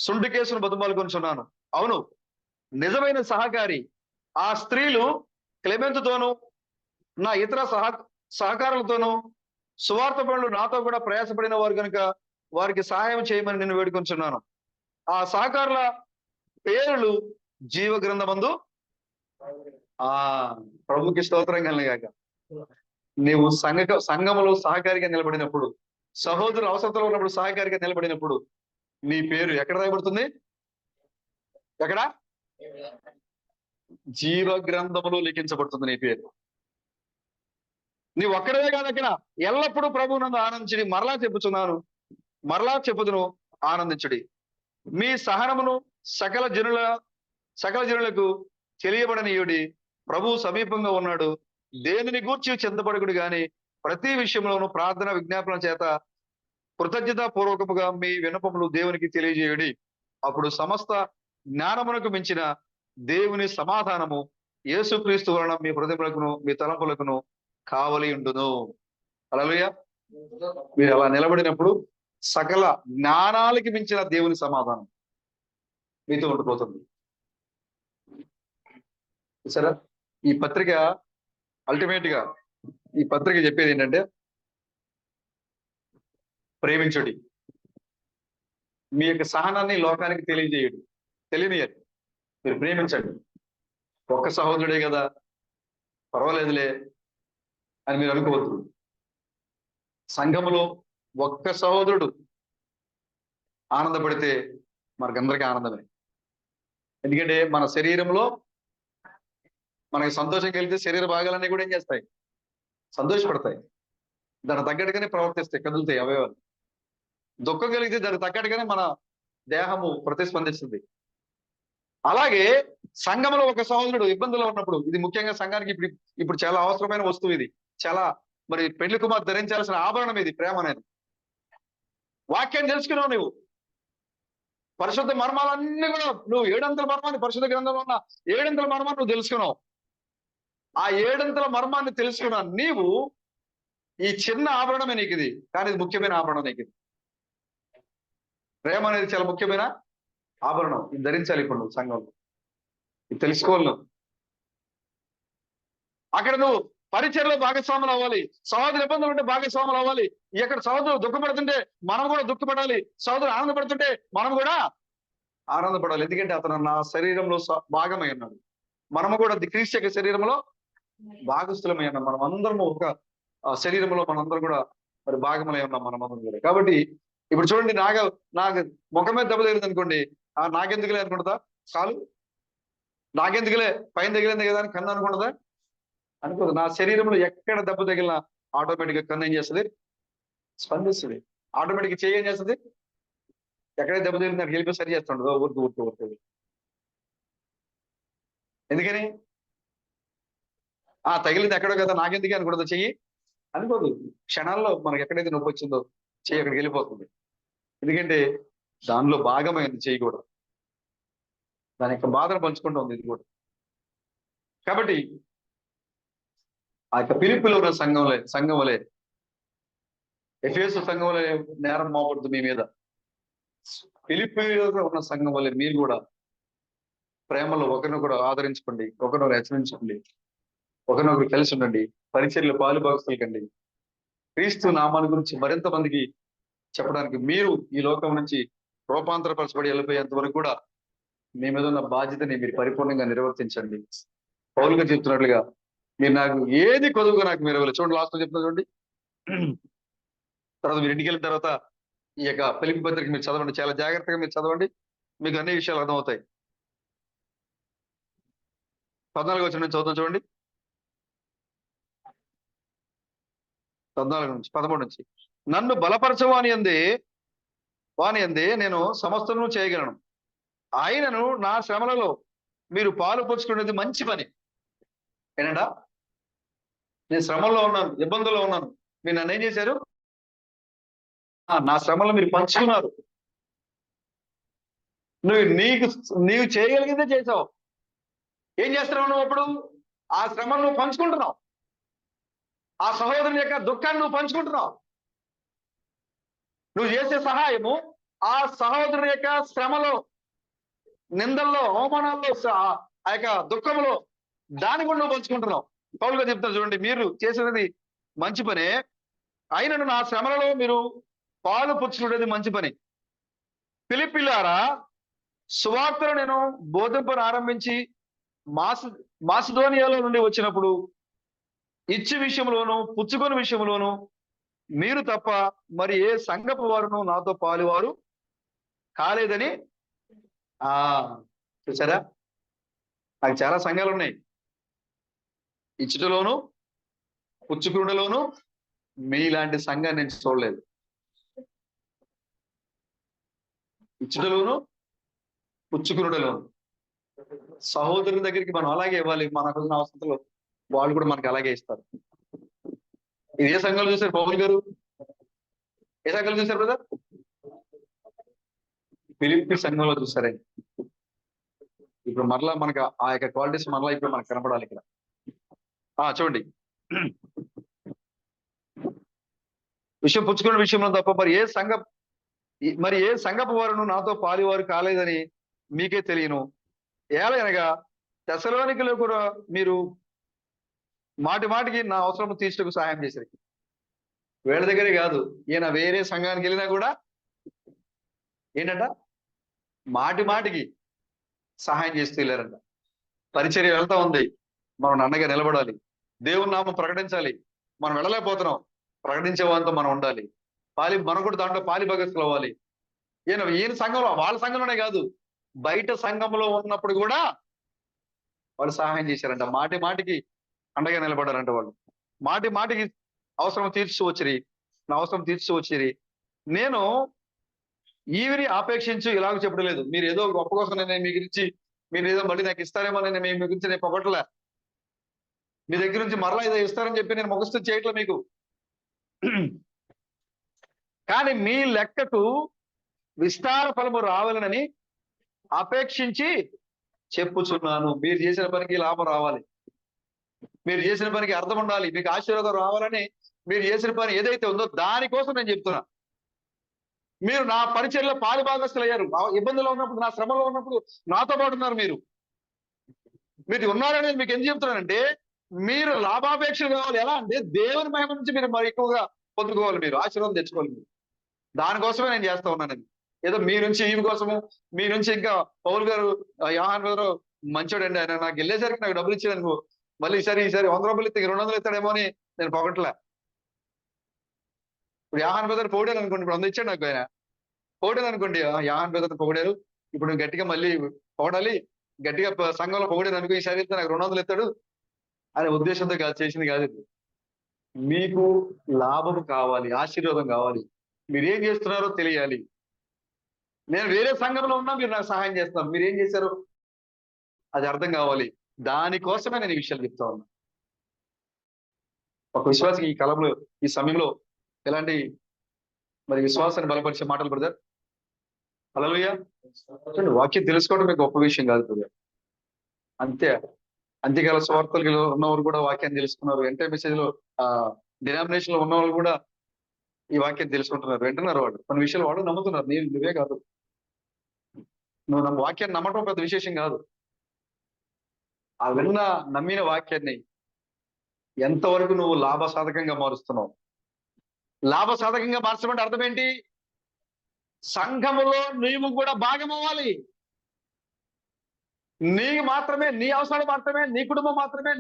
సుంటికేసును బతుమాలుకొనిచున్నాను. అవును, నిజమైన సహకారి ఆ స్త్రీలు క్లెమెంతుతోనూ నా ఇతర సహకారులతోనూ సువార్త పనులు నాతో కూడా ప్రయాసపడిన వారు కనుక వారికి సహాయం చేయమని నేను వేడుకొంచున్నాను. ఆ సహకారుల పేర్లు జీవ గ్రంథమందు ప్రభుకి స్తోత్రం కలుగాక. నీవు సంఘములో సహకారిగా నిలబడినప్పుడు, సహోదరులు అవసరతలో ఉన్నప్పుడు సహకారిగా నిలబడినప్పుడు నీ పేరు ఎక్కడ రాయబడుతుంది? ఎక్కడ? జీవ గ్రంథములో లిఖించబడుతుంది నీ పేరు. నీవు ఒక్కడవే కాదు, అక్కడ ఎల్లప్పుడూ ప్రభువునందు ఆనందించుడి. మరలా చెప్పుదును ఆనందించుడి. మీ సహనమును సకల జనులకు తెలియబడనీయుడి. ప్రభువు సమీపంగా ఉన్నాడు. దేనిని గూర్చి చింతపడకుడు గాని ప్రతి విషయంలోనూ ప్రార్థన విజ్ఞాపన చేత కృతజ్ఞతా పూర్వకముగా మీ విన్నపములు దేవునికి తెలియజేయుడి. అప్పుడు సమస్త జ్ఞానమునకు మించిన దేవుని సమాధానము యేసుక్రీస్తు వలన మీ హృదయములకును మీ తలంపులకును కావలి ఉండును. హల్లెలూయా. మీరు అలా నిలబడినప్పుడు సకల జ్ఞానాలకి మించిన దేవుని సమాధానం మీతో ఉండిపోతుంది. సరే, ఈ పత్రిక అల్టిమేట్ గా ఈ పత్రిక చెప్పేది ఏంటంటే, ప్రేమించుడి, మీ యొక్క సహనాన్ని లోకానికి తెలియనియండి, మీరు ప్రేమించండి. ఒక్క సహోదరుడే కదా, పర్వాలేదులే అని మీరు అనుకోవద్దు. సంఘములో ఒక్క సహోదరుడు ఆనందపడితే మనకందరికీ ఆనందమే. ఎందుకంటే మన శరీరంలో మనకి సంతోషం కలిగితే శరీర భాగాలన్నీ కూడా ఏం చేస్తాయి? సంతోషపడతాయి. దానికి తగ్గట్టుగానే ప్రవర్తిస్తాయి, కదులుతాయి అవయవాలు. దుఃఖం కలిగితే దానికి తగ్గట్టుగానే మన దేహము ప్రతిస్పందిస్తుంది. అలాగే సంఘంలో ఒక సహోదరుడు ఇబ్బందులో ఉన్నప్పుడు, ఇది ముఖ్యంగా సంఘానికి ఇప్పుడు చాలా అవసరమైన వస్తువు, ఇది చాలా మరి పెళ్లి కుమార్ ధరించాల్సిన ఆభరణం ఇది, ప్రేమ అనేది. వాక్యాన్ని తెలుసుకున్నావు నువ్వు, పరిశుద్ధ మర్మాలన్నీ కూడా నువ్వు 7 మర్మాన్ని, పరిశుద్ధ గ్రంథంలో ఉన్న 7 మర్మాన్ని నువ్వు తెలుసుకున్నావు. ఆ 7 మర్మాన్ని తెలుసుకున్నా నీవు ఈ చిన్న ఆభరణమే నీకు ఇది, కానీ ఇది ముఖ్యమైన ఆభరణం నీకు ఇది. ప్రేమ అనేది చాలా ముఖ్యమైన ఆభరణం, ఇది ధరించాలి ఇప్పుడు నువ్వు సంఘంలో, ఇది తెలుసుకోవాలి నువ్వు. అక్కడ నువ్వు పరిచర్లో భాగస్వాములు అవ్వాలి, సహోదరు ఇబ్బందులు ఉంటే భాగస్వాములు అవ్వాలి. ఎక్కడ సహోదరులు దుఃఖపడుతుంటే మనం కూడా దుఃఖపడాలి, సహోదరు ఆనందపడుతుంటే మనం కూడా ఆనందపడాలి. ఎందుకంటే అతను నా శరీరంలో భాగమై ఉన్నాడు, మనము కూడా క్రీస్తు యొక్క శరీరంలో భాగస్థులమై ఉన్నాం. మనం అందరము ఒక శరీరంలో మనందరం కూడా మరి భాగమై ఉన్నాం మనమందరం కూడా. కాబట్టి ఇప్పుడు చూడండి, నాకు ముఖం మీద దెబ్బ తగిలింది అనుకోండి, నాకెందుకులే అనుకుంటుందా? చాలు, నాకెందుకులే, పైన తగిలింది కదా అని కన్ను అనుకుంటుందా? అనుకోదు. నా శరీరంలో ఎక్కడ దెబ్బ తగిలినా ఆటోమేటిక్ గా కన్ను ఏం చేస్తుంది? స్పందిస్తుంది. ఆటోమేటిక్ చేయి ఏం చేస్తుంది? ఎక్కడైతే దెబ్బ తగిలింది నాకు వెళ్ళిపోయి సరి చేస్తుండదు, ఊరుకు. ఎందుకని? తగిలింది ఎక్కడో కదా, నాకెందుకే అనుకుంటుందో చెయ్యి అనుకోదు. క్షణాల్లో మనకి ఎక్కడైతే నొప్పి వచ్చిందో చెయ్యి అక్కడికి వెళ్ళిపోతుంది. ఎందుకంటే దానిలో భాగమైంది చెయ్యి కూడా. దాని యొక్క బాధను పంచుకుంటూ ఉంది ఇది కూడా. కాబట్టి ఆ యొక్క పిలుపులో ఉన్న సంఘం వలె ఎఫెసు సంఘం వలె నేరం మోపడుతు మీ మీద. ఫిలిప్పీలో ఉన్న సంఘం వలె మీరు కూడా ప్రేమలో ఒకరినొకరు ఆదరించుకోండి, ఒకరినొకరు హెచ్చరించుకోండి, ఒకరినొకరు కలిసి ఉండండి, పరిచర్యలు పాలుభాగస్తులు కండి. క్రీస్తు నామాన్ని గురించి మరింత మందికి చెప్పడానికి మీరు ఈ లోకం నుంచి రూపాంతరపరచబడి వెళ్ళిపోయేంత వరకు కూడా మీ మీద ఉన్న బాధ్యతని మీరు పరిపూర్ణంగా నిర్వర్తించండి. పౌలు గారు చెప్తున్నట్లుగా మీరు నాకు ఏది కొదువుగా నాకు మీరు ఇవ్వాలి. చూడండి, లాస్ట్ లో చెప్తున్నా చూడండి. తర్వాత మీరు ఇంటికి వెళ్ళిన తర్వాత ఈ యొక్క ఫిలిప్పీ పత్రిక మీరు చదవండి, చాలా జాగ్రత్తగా మీరు చదవండి, మీకు అన్ని విషయాలు అర్థమవుతాయి. 14వ వచనం నుంచి చదువుతాం చూడండి. 14 నుంచి 13 నుంచి. నన్ను బలపరచవాని అందే నేను సమస్తము చేయగలను. ఆయనను నా శ్రమలలో మీరు పాలు పంచుకునేది మంచి పని. ఏనండా, నేను శ్రమల్లో ఉన్నాను, ఇబ్బందుల్లో ఉన్నాను, మీరు నన్ను ఏం చేశారు? నా శ్రమలో మీరు పంచుకున్నారు. నీవు చేయగలిగిందే చేసావు. ఏం చేస్తున్నావు నువ్వు? అప్పుడు ఆ శ్రమను నువ్వు పంచుకుంటున్నావు, ఆ సహోదరుని యొక్క దుఃఖాన్ని నువ్వు పంచుకుంటున్నావు. నువ్వు చేసే సహాయము ఆ సహోదరుని యొక్క శ్రమలో, నిందల్లో, అవమానాల్లో, ఆ యొక్క దుఃఖంలో దాన్ని కూడా నువ్వు పంచుకుంటున్నావు. పౌలుగా చెప్తాను చూడండి, మీరు చేసినది మంచి పనే, అయినను నా శ్రమలలో మీరు పాలు పుచ్చుకునేది మంచి పని. ఫిలిప్పీలారా, సువార్తను నేను బోధింపను ఆరంభించి మాసిదోనియాలో నుండి వచ్చినప్పుడు ఇచ్చి విషయంలోను పుచ్చుకొని విషయంలోను మీరు తప్ప మరి ఏ సంఘపు వారును నాతో పాలువారు కాలేదని. చూసారా, నాకు చాలా సంఘాలు ఉన్నాయి. ఇచ్చుటలోను పుచ్చుకునుటలోను మీలాంటి సంఘాన్ని నేను చూడలేదు. ఇచ్చుటలోను పుచ్చుకునుటలోను సహోదరుని దగ్గరికి మనం అలాగే ఇవ్వాలి. మనకు అవసరంలో వాళ్ళు కూడా మనకి అలాగే ఇస్తారు. ఇది ఏ సంఘాలు చూశారు పౌలు గారు? ఏ సంఘాలు చూశారు బ్రదర్? ఫిలిప్పీ సంఘంలో చూసారే. ఇప్పుడు మరలా మనకు ఆ యొక్క క్వాలిటీస్ మరలా ఇప్పుడు మనకు కనపడాలి ఇక్కడ. చూడండి, విషయం పుచ్చుకునే విషయంలో తప్ప మరి ఏ సంఘపు వారును నాతో పాలివారు కాలేదని మీకే తెలియను. ఏలయనగా తెస్సలోనికలో కూడా మీరు మాటి మాటికి నా అవసరం తీర్చుటకు సహాయం చేశారు. వీళ్ళ దగ్గరే కాదు, ఈయన వేరే సంఘానికి వెళ్ళినా కూడా ఏంటంట, మాటి మాటికి సహాయం చేస్తూ వెళ్ళారంట. పరిచర్య వెళ్తా ఉంది, మనం అండగా నిలబడాలి, దేవుని నామం ప్రకటించాలి. మనం వెళ్ళలేకపోతున్నాం, ప్రకటించే వాళ్ళతో మనం ఉండాలి. మనం కూడా దాంట్లో పాలిభాగస్తులు అవ్వాలి. ఈయన సంఘంలో, వాళ్ళ సంఘంలోనే కాదు, బయట సంఘంలో ఉన్నప్పుడు కూడా వాళ్ళు సహాయం చేశారంట. మాటి మాటికి అండగా నిలబడారంట. వాళ్ళు మాటి మాటికి అవసరం తీర్చువచ్చిరి, నా అవసరం తీర్చువచ్చిరి. నేను ఈవిని ఆపేక్షించు ఇలాగ చెప్పడం లేదు. మీరు ఏదో గొప్ప కోసం నేను మీ గురించి మీరు ఏదో మళ్ళీ నాకు ఇస్తారేమో నేను మీ గురించి నేను పొగట్లే. మీ దగ్గర నుంచి మరలా ఏదో ఇస్తారని చెప్పి నేను ముఖస్తు చేయట్లే మీకు. కానీ మీ లెక్కకు విస్తార ఫలము రావాలనని అపేక్షించి చెప్పుచున్నాను. మీరు చేసిన పనికి లాభం రావాలి, మీరు చేసిన పనికి అర్థం ఉండాలి, మీకు ఆశీర్వాదం రావాలని మీరు చేసిన పని ఏదైతే ఉందో దానికోసం నేను చెప్తున్నా. మీరు నా పరిచర్యలో పాలుభాగస్తులు అయ్యారు. ఇబ్బందులు ఉన్నప్పుడు, నా శ్రమలో ఉన్నప్పుడు నాతో పాటు ఉన్నారు. మీరు ఉన్నారని మీకు ఎందుకు చెప్తున్నానంటే, మీరు లాభాపేక్షలు కావాలి. ఎలా అంటే దేవుని మహిమ నుంచి మీరు మరి ఎక్కువగా పొందుకోవాలి, మీరు ఆశీర్వాదం తెచ్చుకోవాలి. మీరు దానికోసమే నేను చేస్తా ఉన్నాను. ఏదో మీ నుంచి ఈవి కోసము, మీ నుంచి ఇంకా పౌలు గారు, యోహాన్ గారు మంచోడండి, ఆయన నాకు వెళ్ళేసరికి నాకు డబ్బులు ఇచ్చేదనుకో, మళ్ళీ ఈసారి 100 రూపాయలు ఇస్తే 200 ఇస్తాడేమో అని నేను పొగట్లే. ఇప్పుడు యోహాన్ బ్రదర్ పొగిడారు అనుకోండి, ఇప్పుడు 100 ఇచ్చాడు నాకు ఆయన, పొగిడారు అనుకోండి, యోహాన్ బ్రదర్ పొగిడారు, ఇప్పుడు గట్టిగా మళ్ళీ పొగడాలి, గట్టిగా సంఘంలో పొగిడారు అనుకో, ఈసారి ఇస్తే నాకు 200 ఇస్తాడు అనే ఉద్దేశంతో కాదు, చేసింది కాదు. మీకు లాభం కావాలి, ఆశీర్వాదం కావాలి, మీరు ఏం చేస్తున్నారో తెలియాలి. నేను వేరే సంఘంలో ఉన్నా మీరు నాకు సహాయం చేస్తున్నారు, మీరు ఏం చేశారు అది అర్థం కావాలి. దానికోసమే నేను ఈ విషయాలు చెప్తా ఉన్నా. ఒక విశ్వాసికి ఈ కాలంలో, ఈ సమయంలో ఎలాంటి మరి విశ్వాసాన్ని బలపరిచే మాటలు బ్రదర్. హల్లెలూయా. చూడండి, వాక్యం తెలుసుకోవడం మీకు గొప్ప విషయం కాదు బ్రదర్. అంతే. అంత్యకాల స్వార్థలు ఉన్నవారు కూడా వాక్యాన్ని తెలుసుకున్నారు. ఎంటే మెసేజ్ లో ఆ డినామినేషన్ లో ఉన్న వాళ్ళు కూడా ఈ వాక్యం తెలుసుకుంటున్నారు, వింటున్నారు. వాళ్ళు కొన్ని విషయాలు వాళ్ళు నమ్ముతున్నారు. నువ్వే కాదు. నువ్వు వాక్యాన్ని నమ్మటం పెద్ద విశేషం కాదు. ఆ నమ్మిన వాక్యాన్ని ఎంతవరకు నువ్వు లాభసాధకంగా మారుస్తున్నావు. లాభసాధకంగా మార్చడం అంటే అర్థం ఏంటి? సంఘములో నీవు కూడా భాగం అవ్వాలి. మాత్రమే నీ అవసరాలు మాత్రమే, నీ కుటుంబం మాత్రమే,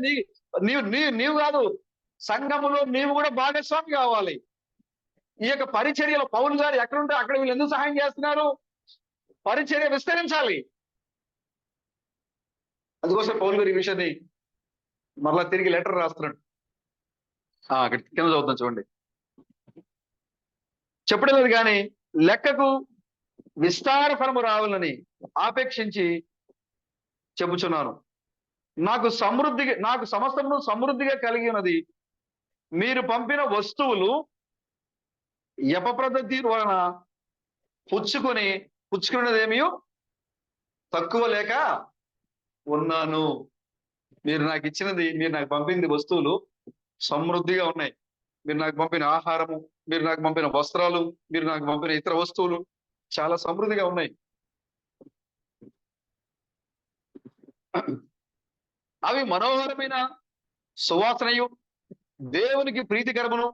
నీవు కాదు, సంఘములో నీవు కూడా భాగస్వామి కావాలి. ఈ యొక్క పరిచర్యలో పౌలు గారు ఎక్కడుంటే అక్కడ వీళ్ళు ఎందుకు సహాయం చేస్తున్నారు? పరిచర్య విస్తరించాలి. అందుకోసం పౌలు గారు ఈ విషయాన్ని మరలా తిరిగి లెటర్ రాస్తున్నాడు. అక్కడ కింద చదువుతాం చూడండి. చెప్పడం లేదు కానీ లెక్కకు విస్తార ఫలము రావాలని ఆపేక్షించి చెబుచున్నాను. నాకు సమస్తమును సమృద్ధిగా కలిగి ఉన్నది. మీరు పంపిన వస్తువులు యపప్రదతి వలన పుచ్చుకున్నదేమీ తక్కువ లేక ఉన్నాను. మీరు నాకు ఇచ్చినది, మీరు నాకు పంపింది వస్తువులు సమృద్ధిగా ఉన్నాయి. మీరు నాకు పంపిన ఆహారము, మీరు నాకు పంపిన వస్త్రాలు, మీరు నాకు పంపిన ఇతర వస్తువులు చాలా సమృద్ధిగా ఉన్నాయి. అవి మనోహరమైన సువాసనయు దేవునికి ప్రీతికరమును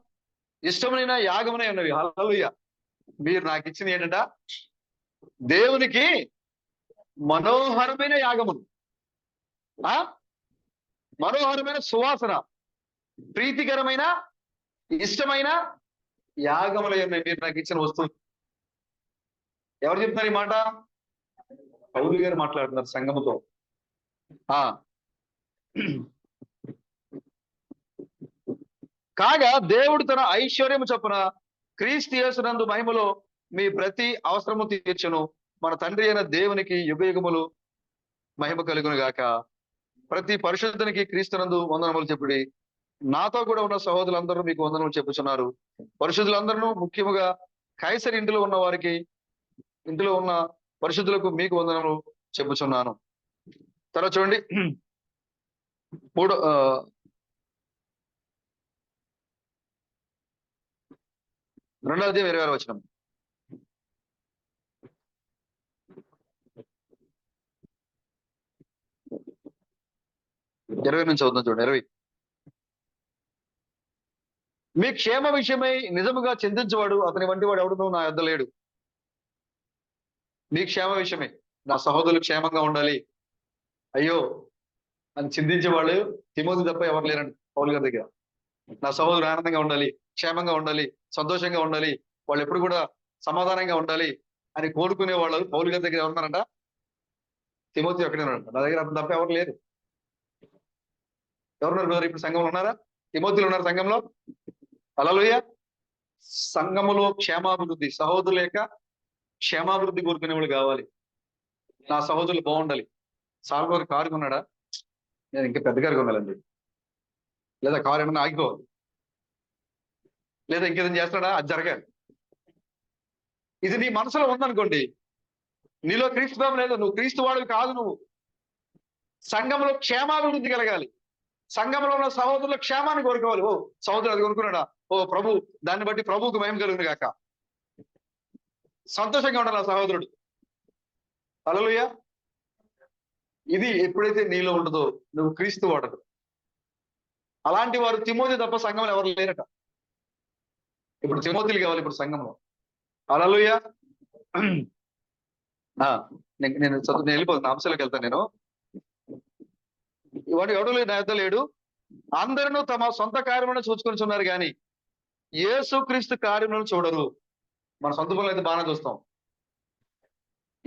ఇష్టమైన యాగమునై ఉన్నవి. హల్లెలూయా. మీరు నాకు ఇచ్చింది ఏంటంట? దేవునికి మనోహరమైన యాగమును, మనోహరమైన సువాసన, ప్రీతికరమైన ఇష్టమైన యాగములై ఉన్నాయి మీరు నాకు ఇచ్చిన వస్తువు. ఎవరు చెప్తున్నారు ఈ మాట? పౌలు గారు మాట్లాడుతున్నారు సంఘముతో. కాగా దేవుడు తన ఐశ్వర్యము చొప్పున క్రీస్తు యేసునందు మహిమలో మీ ప్రతి అవసరము తీర్చును. మన తండ్రి అయిన దేవునికి యుగయుగములు మహిమ కలుగును గాక. ప్రతి పరిశుద్ధునికి క్రీస్తునందు వందనములు చెప్పుడి. నాతో కూడా ఉన్న సహోదరులందరూ మీకు వందనములు చెప్పుచున్నారు. పరిశుద్ధులందరూ, ముఖ్యముగా కైసర్ ఇంటిలో ఉన్న వారికి, ఇంటిలో ఉన్న పరిశుద్ధులకు మీకు వందనములు చెప్పుచున్నాను. తర్వాత చూడండి, 2వ అధ్యాయం 26వ వచనం. నుంచి చదువుతాం చూడండి. 20. మీ క్షేమ విషయమై నిజముగా చింతించేవాడు అతని వంటి వాడు ఎవడునూ నా యొద్ద లేడు. మీ క్షేమ విషయమే, నా సహోదరులు క్షేమంగా ఉండాలి అయ్యో అని చింతించేవాళ్ళు తిమోతి తప్ప ఎవరు లేరండి పౌలు గారి దగ్గర. నా సహోదరులు ఆనందంగా ఉండాలి, క్షేమంగా ఉండాలి, సంతోషంగా ఉండాలి, వాళ్ళు ఎప్పుడు కూడా సమాధానంగా ఉండాలి అని కోరుకునే వాళ్ళు పౌలు గారి దగ్గర ఎవరున్నారంట? తిమోతి ఒక్కడే ఉన్నారంట. నా దగ్గర అతను తప్ప ఎవరు లేరు. ఎవరున్నారు ఇప్పుడు సంఘంలో? ఉన్నారా? తిమోతిలు ఉన్నారు సంఘంలో. హల్లెలూయా. సంఘములో క్షేమాభివృద్ధి, సహోదరుల యొక్క క్షేమాభివృద్ధి కోరుకునే వాళ్ళు కావాలి. నా సహోదరులు బాగుండాలి. సార్ గారు కారు కొన్నాడా? నేను ఇంకా పెద్ద కారు కొనాలండి. లేదా కారు ఏమన్నా ఆగిపోవాలి, లేదా ఇంకేదైనా చేస్తాడా? అది జరగాలి. ఇది నీ మనసులో ఉందనుకోండి, నీలో క్రీస్తు భావం లేదు, నువ్వు క్రీస్తు వాడివి కాదు. నువ్వు సంఘంలో క్షేమాభివృద్ధి కలగాలి. సంఘంలో ఉన్న సహోదరుల క్షేమాన్ని కోరుకోవాలి. ఓ సహోదరుడు అది కొనుక్కున్నాడా? ఓ ప్రభు, దాన్ని బట్టి ప్రభువుకు మహిమ కలుగును గాక. సంతోషంగా ఉండాలి ఆ సహోదరుడు. హల్లెలూయా. ఇది ఎప్పుడైతే నీలో ఉండదో నువ్వు క్రీస్తు వాడదు. అలాంటి వారు తిమోతి తప్ప సంఘంలో ఎవరు లేరట. ఇప్పుడు తిమోతిలు కావాలి ఇప్పుడు సంఘంలో. హల్లెలూయా. నేను వెళ్ళిపోతున్నా, అంశాలకు వెళ్తాను. నేను వాడు ఎవడు నా యొద్ద లేడు, అందరూ తమ సొంత కార్యములను చూసుకొనిచున్నారు కానీ యేసుక్రీస్తు కార్యములను చూడరు. మన సొంత పనులు అయితే బాగానే చూస్తాం.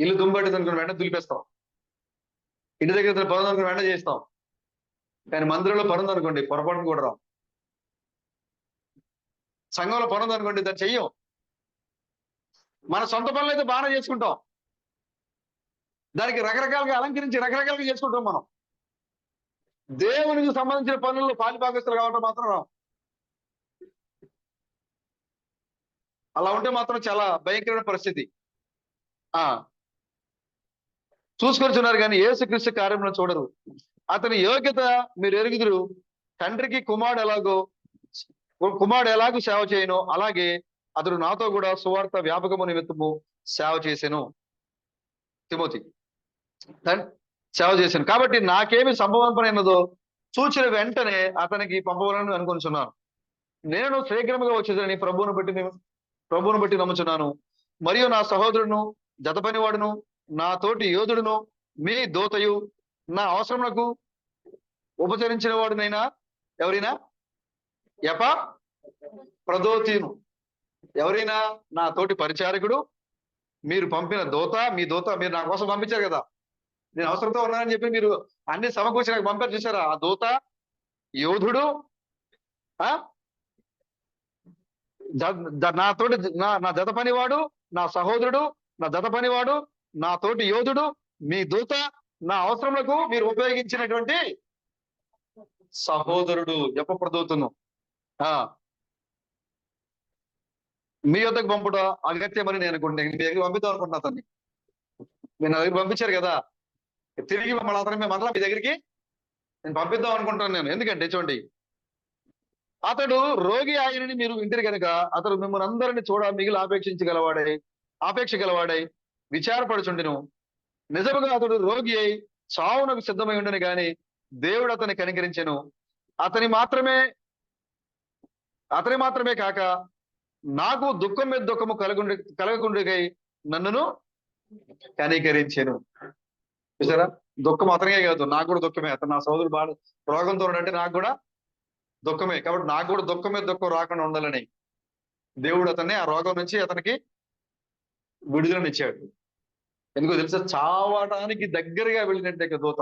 ఇల్లు దుమ్బెట్టి అనుకుని వెంటనే దులిపేస్తాం. ఇంటి దగ్గర పనులు అనుకుని వెంటనే చేస్తాం. కానీ మందిరంలో పనుంది అనుకోండి, పొరపాటును కూడా రాం. సంఘంలో పనుంది అనుకోండి, దాన్ని చెయ్యం. మన సొంత పనులు అయితే బాగానే చేసుకుంటాం. దానికి రకరకాలుగా అలంకరించి రకరకాలుగా చేసుకుంటాం. మనం దేవునికి సంబంధించిన పనుల్లో పాలిభాగస్తులు కావటం మాత్రం రాం. అలా ఉంటే మాత్రం చాలా భయంకరమైన పరిస్థితి. ఆ చూసుకొచ్చున్నారు కానీ యేసుక్రీస్తు కార్యములను చూడరు. అతని యోగ్యత మీరు ఎరుగుదురు. తండ్రికి కుమారుడు ఎలాగూ సేవ చేయను అలాగే అతడు నాతో కూడా సువార్త వ్యాపకము నిమిత్తము సేవ చేసెను. తిమోతి సేవ చేశాను కాబట్టి నాకేమి సంభవింపనైనదో చూచిన వెంటనే అతనికి పంపవాలని అనుకుంటున్నాను. నేను శీఘ్రముగా వచ్చేదని ప్రభువును బట్టి నమ్ముచున్నాను. మరియు నా సహోదరుడును జతపనివాడును నా తోటి యోధుడును మీ దోతయు నా అవసరములకు ఉపచరించిన వాడునైనా ఎవరైనా ఎప ప్రదోతిను ఎవరైనా నా తోటి పరిచారకుడు మీరు పంపిన దోత మీ దోత మీరు నా కోసం పంపించారు కదా, నేను అవసరంతో ఉన్నానని చెప్పి మీరు అన్ని సమకూర్చి నాకు పంపారు చూసారా, ఆ దూత యోధుడు నాతోటి నా జత పనివాడు నా సహోదరుడు నా జత పనివాడు నా తోటి యోధుడు మీ దూత నా అవసరములకు మీరు ఉపయోగించినటువంటి సహోదరుడు జపప్రదూతను మీ యొద్దకు పంపుట అగత్యమని నేను అనుకుంటున్నాను. మీ దగ్గర పంపిద్దాం అనుకుంటున్నా అతన్ని. మీరు నా దగ్గర పంపించారు కదా, తిరిగి అతను మరలా మీ దగ్గరికి నేను పంపిద్దాం అనుకుంటున్నాను నేను. ఎందుకంటే చూడండి, అతడు రోగి ఆయనని మీరు వింటారు కనుక అతడు మిమ్మల్ని అందరినీ మిగిలి ఆపేక్ష గలవాడై విచారపడుచుండెను. నిజముగా అతడు రోగి అయి చావునకు సిద్ధమై ఉండను గాని దేవుడు అతన్ని కనికరించెను. అతని మాత్రమే కాక నాకు దుఃఖం మీద దుఃఖము కలగకుండగై నన్నును కనికరించెను. చూసారా, దుఃఖం అతనికే కాదు నాకు కూడా దుఃఖమే. అతను నా సోదరుడు బాగా రోగంతో ఉన్నట్టే నాకు కూడా దుఃఖమే. కాబట్టి నాకు కూడా దుఃఖం మీద దుఃఖం రాకుండా ఉండాలని దేవుడు అతన్ని ఆ రోగం నుంచి అతనికి విడుదలనిచ్చాడు. ఎందుకో తెలుసా, చావడానికి దగ్గరగా వెళ్ళినట్టు దూత,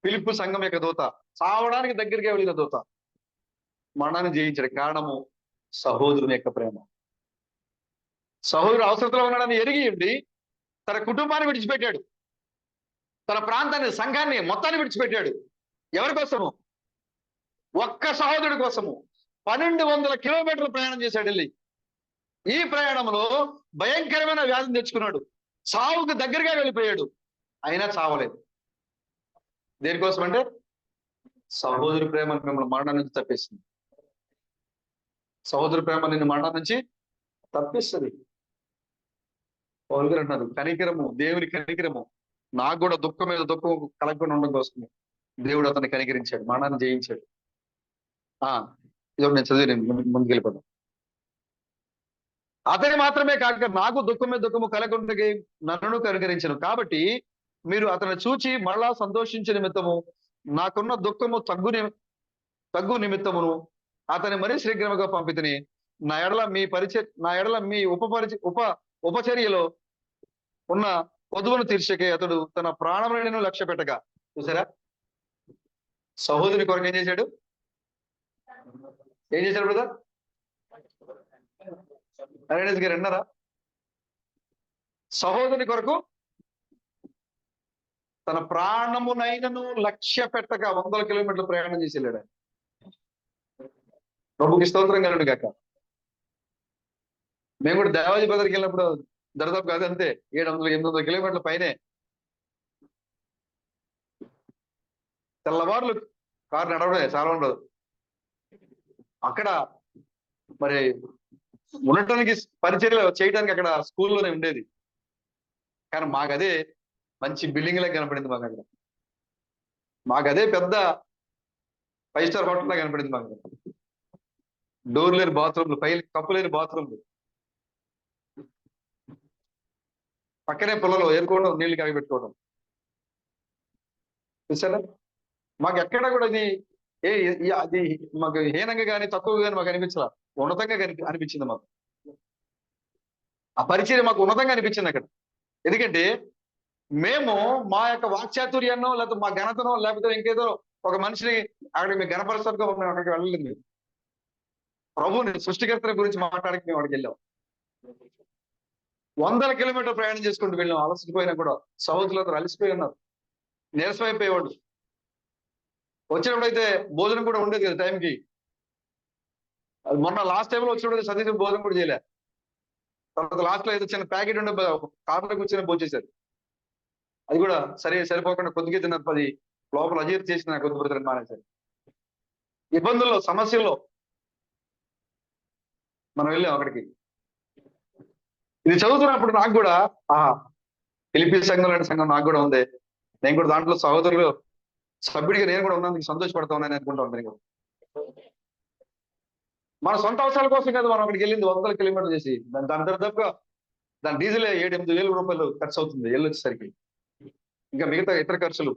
ఫిలిప్పు సంఘం యొక్క దూత, చావడానికి దగ్గరగా వెళ్ళిన దూత మరణాన్ని జయించాడు. కారణము సహోదరుని యొక్క ప్రేమ. సహోదరుడు అవసరతలో ఉన్నాడని ఎరిగి ఉండి తన కుటుంబాన్ని విడిచిపెట్టాడు, తన ప్రాంతాన్ని సంఘాన్ని మొత్తాన్ని విడిచిపెట్టాడు. ఎవరి కోసము? ఒక్క సహోదరుడి కోసము 1200 కిలోమీటర్లు ప్రయాణం చేశాడు వెళ్ళి. ఈ ప్రయాణంలో భయంకరమైన వ్యాధిని తెచ్చుకున్నాడు, చావుకు దగ్గరగా వెళ్ళిపోయాడు, అయినా చావలేదు. దేనికోసం అంటే సహోదరి ప్రేమ మిమ్మల్ని మరణం నుంచి తప్పిస్తుంది. సహోదరి ప్రేమ నిన్ను మరణం నుంచి తప్పిస్తుంది. పౌలు గారు అంటున్నారు, కనికరము, దేవుని కనికరము. నాకు కూడా దుఃఖం మీద దుఃఖం కలగకుండా ఉండడం కోసం దేవుడు అతన్ని కనికరించాడు, మరణాన్ని జయించాడు. ఇదొకటి నేను చదివి నేను ముందుకెళ్ళిపోతాను. అతని మాత్రమే కాక నాకు దుఃఖం మీద దుఃఖము కలగకుండా నన్ను కనికరించను. కాబట్టి మీరు అతన్ని చూచి మరలా సంతోషించే నిమిత్తము నాకున్న దుఃఖము తగ్గు నిమిత్తమును అతని మరీ శీఘ్రముగా పంపితిని. నా ఎడల మీ ఉపచర్యలో ఉన్న పొదువును తీర్చకే అతడు తన ప్రాణములను లక్ష్య పెట్టగా. చూసారా, సహోదరి కొరకు ఏం చేశాడు బ్రదర్ అరేణేష్ గారు అన్నారా? సహోదరి కొరకు తన ప్రాణమునైనను లక్ష్య పెట్టక 100 కిలోమీటర్లు ప్రయాణం చేసి వెళ్ళాడు. ప్రభుకి స్తోత్రం కలుగును గాక. మేము కూడా దేవాజీ బదరికి వెళ్ళినప్పుడు దరిదాపు కాదు అంతే 700-800 కిలోమీటర్ల పైనే తెల్లవారులు కారు నడవడే చాలా ఉండదు. అక్కడ మరి ఉండటానికి పరిచర్యలు చేయడానికి అక్కడ స్కూల్లోనే ఉండేది. కానీ మాకదే మంచి బిల్డింగ్ లాగా కనపడింది. మాకదే పెద్ద 5 స్టార్ హోటల్ లాగా కనపడింది. మాకు డోర్ లేని బాత్రూమ్లు, కప్పు లేని బాత్రూమ్లు, పక్కనే పొలలో ఏరుకోవడం, నీళ్లు కాగబెట్టుకోవడం. చూసారా, మాకు ఎక్కడ కూడా అది మాకు హీనంగా కానీ తక్కువగా కానీ మాకు అనిపించాల, ఉన్నతంగా అనిపించింది. మాకు ఆ పరిచయం మాకు ఉన్నతంగా అనిపించింది అక్కడ. ఎందుకంటే మేము మా యొక్క వాక్చాతుర్యాన్నో లేకపోతే మా ఘనతనో లేకపోతే ఇంకేదో ఒక మనిషిని అక్కడికి మేము ఘనపరుస్తారుగా మేము అక్కడికి వెళ్ళలేదు. ప్రభుని సృష్టికర్తల గురించి మాట్లాడక మేము అక్కడికి వెళ్ళాం. 100 కిలోమీటర్లు ప్రయాణం చేసుకుంటూ వెళ్ళాం. అలసిపోయినా కూడా సహోదరులందరూ అలసిపోయి ఉన్నారు, నీరసమైపోయేవాడు. వచ్చినప్పుడైతే భోజనం కూడా ఉండేది కదా టైంకి. అది మొన్న లాస్ట్ టైంలో వచ్చినప్పుడు సతీష్ భోజనం కూడా చేయలే. తర్వాత లాస్ట్ లో ఏదో చిన్న ప్యాకెట్ ఉండే కార్లో కూర్చొని భోజేశారు. అది కూడా సరిపోకుండా కొద్దిగా తిన్నారు. 10 లోపల అజీర్తి చేసిన నాకు కొద్ది బ్రదర్ మానేశారు. ఇబ్బందుల్లో సమస్యల్లో మనం వెళ్ళాం అక్కడికి. ఇది చదువుతున్నప్పుడు నాకు కూడా ఫిలిప్పీ సంఘం లాంటి సంఘం నాకు కూడా ఉంది. నేను కూడా దాంట్లో సహోదరులు సభ్యుడిగా నేను కూడా ఉన్నందుకు సంతోషపడతా ఉన్నాను అనుకుంటా ఉన్నాను. మన సొంత అవసరాల కోసం కదా మనం అక్కడికి వెళ్ళింది 100 కిలోమీటర్లు చేసి. దాని తరపుగా దాని డీజిల్ 7-8 వేల రూపాయలు ఖర్చు అవుతుంది వెళ్ళొచ్చేసరికి. ఇంకా మిగతా ఇతర ఖర్చులు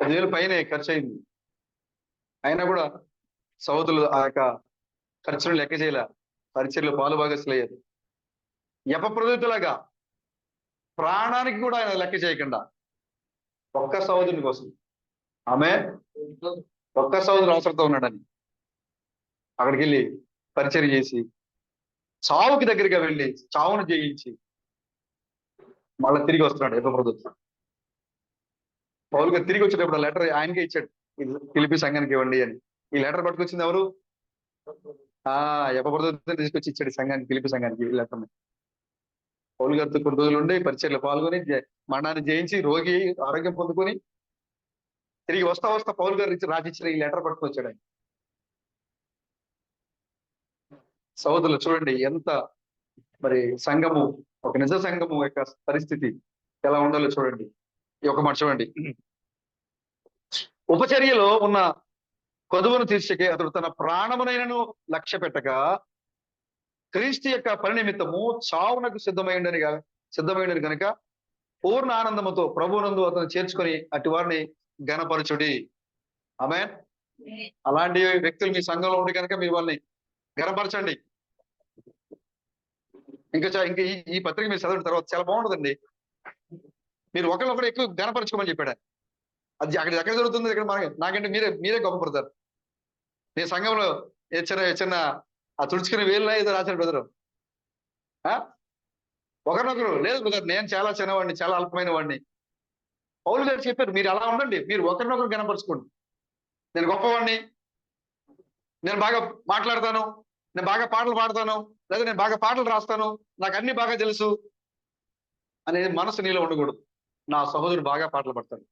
10,000 పైనే ఖర్చు అయింది. అయినా కూడా సహోదరులు ఆ యొక్క ఖర్చును లెక్క చేయలే. పరిచర్లు పాలు భాగస్తులయ్యారు. యపప్రదుతులాగా ప్రాణానికి కూడా ఆయన లెక్క చేయకుండా ఒక్క సహోదరుని కోసం, ఆమె ఒక్క సహోదరు అవసరంతో ఉన్నాడని అక్కడికి వెళ్ళి పరిచర్య చేసి చావుకి దగ్గరగా వెళ్ళి చావును జయించి మళ్ళీ తిరిగి వస్తున్నాడు యపప్రదుతు. పౌలు గారు తిరిగి వచ్చేటప్పుడు లెటర్ ఆయనకే ఇచ్చాడు, ఫిలిప్పీ సంఘానికి ఇవ్వండి అని. ఈ లెటర్ పట్టుకొచ్చింది ఎవరు? యపప్రదుతుని తీసుకొచ్చి ఇచ్చాడు సంఘానికి, ఫిలిప్పీ సంఘానికి ఈ లెటర్. పౌలు గారితో కొన్ని రోజులు ఉండి పరిచర్యలో పాల్గొని మరణాన్ని జయించి రోగి ఆరోగ్యం పొందుకొని తిరిగి వస్తా పౌలు గారు రాసిచ్చిన ఈ లెటర్ పట్టుకొచ్చాడు. సహోదరులు చూడండి ఎంత మరి సంఘము, ఒక నిజ సంఘము యొక్క పరిస్థితి ఎలా ఉండాలో చూడండి. ఈ ఒక మాట చూడండి. ఉపచర్యలో ఉన్న కొదువును తీర్చకే అతడు తన ప్రాణమునైనను లక్ష్య పెట్టక క్రీస్తు యొక్క పరినిమిత్తము చావునకు సిద్ధమైండని కనుక పూర్ణ ఆనందముతో ప్రభువునందు అతను చేర్చుకొని అటు వారిని ఘనపరచుడి. ఆమేన్. అలాంటి వ్యక్తులు మీ సంఘంలో ఉండి కనుక మీరు వాళ్ళని ఘనపరచండి. ఇంకా ఈ పత్రిక మీరు చదివిన తర్వాత చాలా బాగుంటుందండి. మీరు ఒకరినొకరు ఎక్కువ ఘనపరచుకోమని చెప్పాడు. అది అక్కడ ఎక్కడ జరుగుతుంది? ఇక్కడ నాకంటే మీరే గొప్పపడతారు. నేను సంఘంలో చిన్న ఆ తుడుచుకునే వేలులా ఏదో రాశాడు బ్రదరు. ఒకరినొకరు లేదు బ్రదర్, నేను చాలా చిన్నవాడిని, చాలా అల్పమైన వాడిని. పౌలు గారు చెప్పారు మీరు అలా ఉండండి, మీరు ఒకరినొకరు కనపరుచుకోండి. నేను గొప్పవాడిని, నేను బాగా మాట్లాడతాను, నేను బాగా పాటలు పాడతాను, లేదా నేను బాగా పాటలు రాస్తాను, నాకు అన్ని బాగా తెలుసు అనేది మనసు నీలో ఉండకూడదు. నా సహోదరుడు బాగా పాటలు పాడతాడు,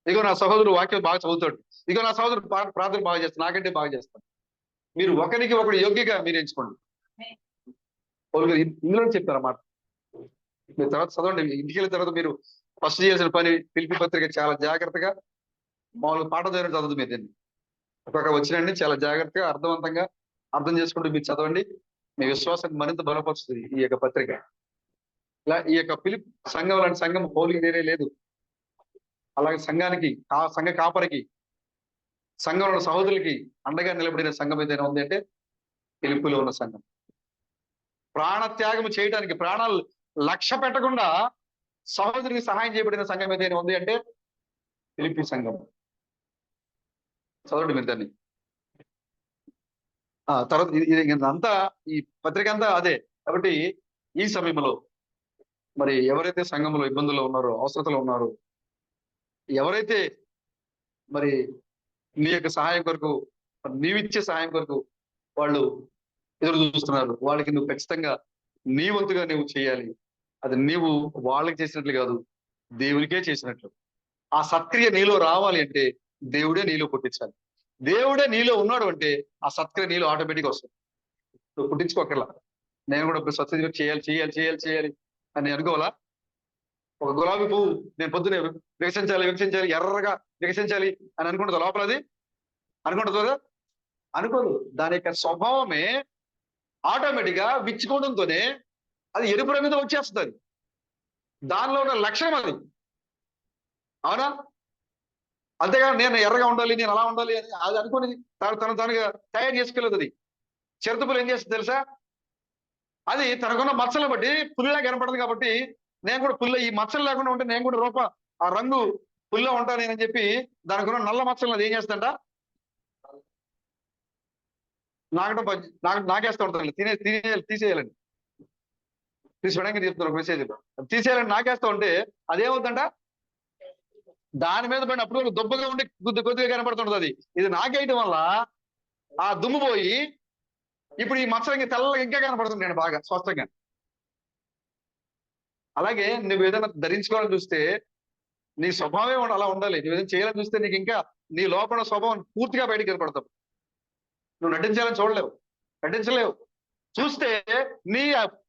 ఇగో నా సహోదరుడు వాక్యం బాగా చదువుతాడు, ఇగో నా సహోదరుడు ప్రార్థన బాగా చేస్తాడు, నాకంటే బాగా చేస్తాడు. మీరు ఒకరికి ఒకడు యోగ్యగా మీరు ఎంచుకోండి. పౌలు గారు ఇందులో చెప్తారు అన్నమాట. మీరు తర్వాత చదవండి, ఇంటికి వెళ్ళిన తర్వాత మీరు ఫస్ట్ చేయాల్సిన పని ఫిలిప్పీ పత్రిక చాలా జాగ్రత్తగా మామూలుగా పాఠ ద్వారా చదవదు. మీరు దీన్ని ఒక్కొక్క వచ్చినండి చాలా జాగ్రత్తగా అర్థవంతంగా అర్థం చేసుకుంటూ మీరు చదవండి. మీ విశ్వాసాన్ని మరింత బలపరుస్తుంది ఈ యొక్క పత్రిక. ఇలా ఈ యొక్క ఫిలిప్ సంఘం లాంటి సంఘం పౌలుకి వేరే లేదు. అలాగే సంఘానికి సంఘ కాపరికి సంఘంలో ఉన్న సహోదరులకి అండగా నిలబడిన సంఘం ఏదైనా ఉంది అంటే ఫిలిప్పీలో ఉన్న సంఘం. ప్రాణత్యాగం చేయడానికి ప్రాణాలు లక్ష్య పెట్టకుండా సహోదరికి సహాయం చేయబడిన సంఘం ఏదైనా ఉంది అంటే ఫిలిప్పీ సంఘం. చదవండి మీరు దాన్ని. తర్వాత అంతా ఈ పత్రిక అంతా అదే. కాబట్టి ఈ సమయంలో మరి ఎవరైతే సంఘంలో ఇబ్బందుల్లో ఉన్నారో, అవసరతలో ఉన్నారో, ఎవరైతే మరి నీ యొక్క సహాయం కొరకు, నీవిచ్చే సహాయం కొరకు వాళ్ళు ఎదురు చూస్తున్నారు, వాళ్ళకి నువ్వు ఖచ్చితంగా నీ వంతుగా నువ్వు చేయాలి. అది నీవు వాళ్ళకి చేసినట్లు కాదు, దేవునికే చేసినట్లు. ఆ సత్క్రియ నీలో రావాలి అంటే దేవుడే నీలో పుట్టించాలి. దేవుడే నీలో ఉన్నాడు అంటే ఆ సత్క్రియ నీలో ఆటోమేటిక్ వస్తుంది. నువ్వు పుట్టించుకోకర్లా. నేను కూడా ఇప్పుడు సత్క్రియ చేయాలి అని అనుకోవాలా? ఒక గులాబీ పువ్వు నేను పొద్దునే వికసించాలి ఎర్రగా వికసించాలి అని అనుకుంటుందా లోపల? అది అనుకుంటుందా? అనుకోదు. దాని యొక్క స్వభావమే ఆటోమేటిక్ గా విచ్చుకోవడంతోనే అది ఎరుపు రంగుతో వచ్చేస్తుంది. దానిలో ఉన్న లక్షణం అది. అవునా? అంతేగాని నేను ఎర్రగా ఉండాలి, నేను అలా ఉండాలి అని అది అనుకుని తనగా తయారు చేసుకోలేదు. అది చిరుతపులు ఏం చేస్తుంది తెలుసా? అది తనకున్న మచ్చలను బట్టి పుల్లిలా కనపడదు. కాబట్టి నేను కూడా పుల్ల, ఈ మచ్చలు లేకుండా ఉంటే నేను కూడా ఆ రంగు పుల్లా ఉంటాను అని చెప్పి దానికున్న నల్ల మచ్చలను అది ఏం చేస్తుందంట నాకేస్తూ ఉంటాను. తీసేయాలని తీసుకోవడానికి చెప్తున్నారు మెసేజ్. తీసేయాలని నాకేస్తూ ఉంటే అదేమవుతుందంట దాని మీద పడిన అప్పుడు దుబ్బగా ఉండి కొద్దిగా కనపడుతుంటది. అది ఇది నాకేయటం వల్ల ఆ దుమ్ము పోయి ఇప్పుడు ఈ మచ్చలు ఇంకా తెల్లగా ఇంకా కనపడుతుంది నేను బాగా స్పష్టంగా. అలాగే నువ్వు ఏదైనా ధరించుకోవాలని చూస్తే నీ స్వభావమే అలా ఉండాలి. నువ్వు ఏదైనా చేయాలని చూస్తే నీకు ఇంకా నీ లోపల స్వభావం పూర్తిగా బయటికి కనపడతావు. నువ్వు నటించాలని చూడలేవు, నటించలేవు. చూస్తే నీ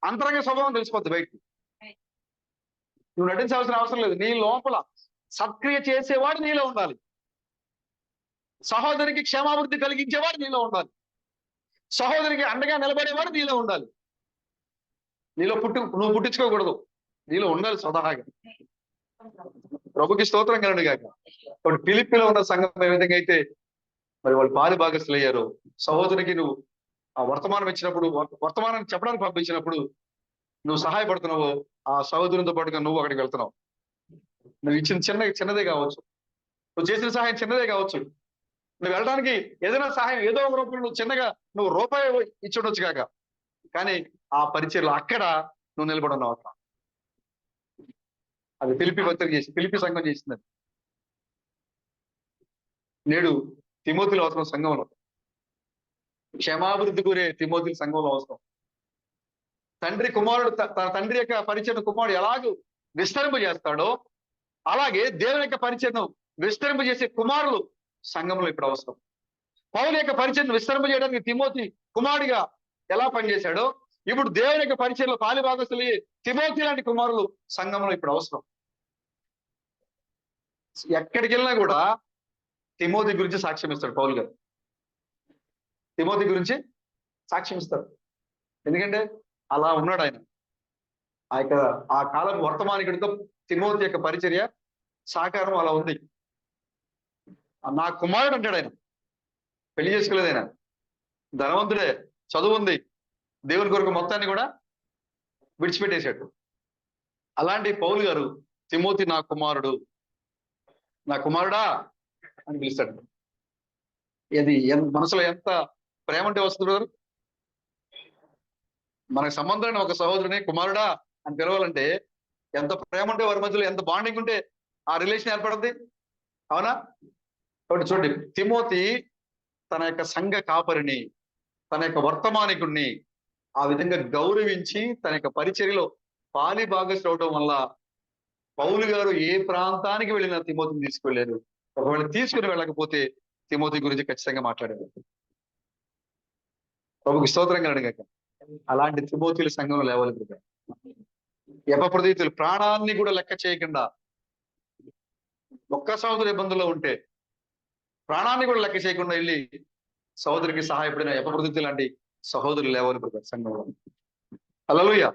అంతరంగ స్వభావం తెలిసిపోద్ది బయటికి. నువ్వు నటించాల్సిన అవసరం లేదు. నీ లోపల సత్క్రియ చేసేవాడు నీలో ఉండాలి. సహోదరికి క్షేమాభివృద్ధి కలిగించేవాడు నీలో ఉండాలి. సహోదరికి అండగా నిలబడేవాడు నీలో ఉండాలి. నీలో నువ్వు పుట్టించుకోకూడదు, నీలో ఉండాలి స్వతహాగా. ప్రభుకి స్తోత్రం కలుగును గాక. ఇప్పుడు ఫిలిప్పీలో ఉన్న సంఘం ఏ విధంగా అయితే మరి వాళ్ళు పాలి భాగస్తులు అయ్యారు. సహోదరికి నువ్వు ఆ వర్తమానం ఇచ్చినప్పుడు, వర్తమానం చెప్పడానికి పంపించినప్పుడు నువ్వు సహాయపడుతున్నావు, ఆ సహోదరునితో పాటుగా నువ్వు అక్కడికి వెళ్తున్నావు. నువ్వు ఇచ్చిన చిన్నదే కావచ్చు, నువ్వు చేసిన సహాయం చిన్నదే కావచ్చు. నువ్వు వెళ్ళడానికి ఏదైనా సహాయం ఏదో ఒక రూపంలో నువ్వు చిన్నగా నువ్వు రూపాయి ఇచ్చి ఉండొచ్చు కాక, కానీ ఆ పరిచయలో అక్కడ నువ్వు నిలబడి ఉన్నావు. అక్కడ అది ఫిలిప్పి సంఘం చేసింది. నేడు తిమోతిలో అవసరం, సంఘంలో క్షమాభివృద్ధి కోరే తిమోతి సంఘంలో అవసరం. తండ్రి కుమారుడు తన తండ్రి యొక్క పరిచయం కుమారుడు ఎలాగూ విస్తరింపజేస్తాడో అలాగే దేవుని యొక్క పరిచయం విస్తరింపజేసే కుమారులు సంఘంలో ఇప్పుడు అవసరం. పౌలు యొక్క పరిచయం విస్తరింపజేయడానికి తిమోతి కుమారుడిగా ఎలా పనిచేశాడో ఇప్పుడు దేవుని యొక్క పరిచయంలో పాలిభాగస్తులు తిమోతి లాంటి కుమారులు సంఘంలో ఇప్పుడు అవసరం. ఎక్కడికి వెళ్ళినా కూడా తిమోతి గురించి సాక్ష్యం ఇస్తాడు పౌలు గారు. తిమోతి గురించి సాక్ష్యం ఇస్తాడు. ఎందుకంటే అలా ఉన్నాడు ఆయన. ఆ కాలం వర్తమానికుడితో తిమోతి యొక్క పరిచర్య సహకారం అలా ఉంది. నా కుమారుడు అంటాడు ఆయన. పెళ్లి చేసుకోలేదు ఆయన, ధనవంతుడే, చదువు ఉంది, దేవుని కొరకు మొత్తాన్ని కూడా విడిచిపెట్టేశాడు. అలాంటి పౌలు గారు తిమోతి నా కుమారుడు, నా కుమారుడా అని పిలుస్తాడు. ఇది మనసులో ఎంత ప్రేమ అంటే వస్తుంది. మనకు సంబంధమైన ఒక సహోదరుని కుమారుడా అని పిలవాలంటే ఎంత ప్రేమ ఉంటే, వారి మధ్యలో ఎంత బాండింగ్ ఉంటే ఆ రిలేషన్ ఏర్పడుద్ది. అవునా? కాబట్టి చూడండి, తిమోతి తన యొక్క సంఘ కాపరిని, తన యొక్క వర్తమానికుడిని ఆ విధంగా గౌరవించి తన యొక్క పరిచర్యలో పాలి భాగస్వామి అవడం వల్ల పౌలు గారు ఏ ప్రాంతానికి వెళ్ళినా తిమోతిని తీసుకువెళ్ళారు. ఒకవేళ తీసుకుని వెళ్ళకపోతే తిమోతి గురించి ఖచ్చితంగా మాట్లాడారు. ప్రభుకి స్తోత్రం కలగాక. అలాంటి తిమోతిల సంఘంలో లేవాలి. ఎపఫ్రోదితు ప్రాణాన్ని కూడా లెక్క చేయకుండా ఒక్క సహోదరు ఇబ్బందుల్లో ఉంటే ప్రాణాన్ని కూడా లెక్క చేయకుండా వెళ్ళి సహోదరికి సహాయపడిన ఎపఫ్రోదితు లాంటి సహోదరులు లేవాలి సంఘంలో. హల్లెలూయా.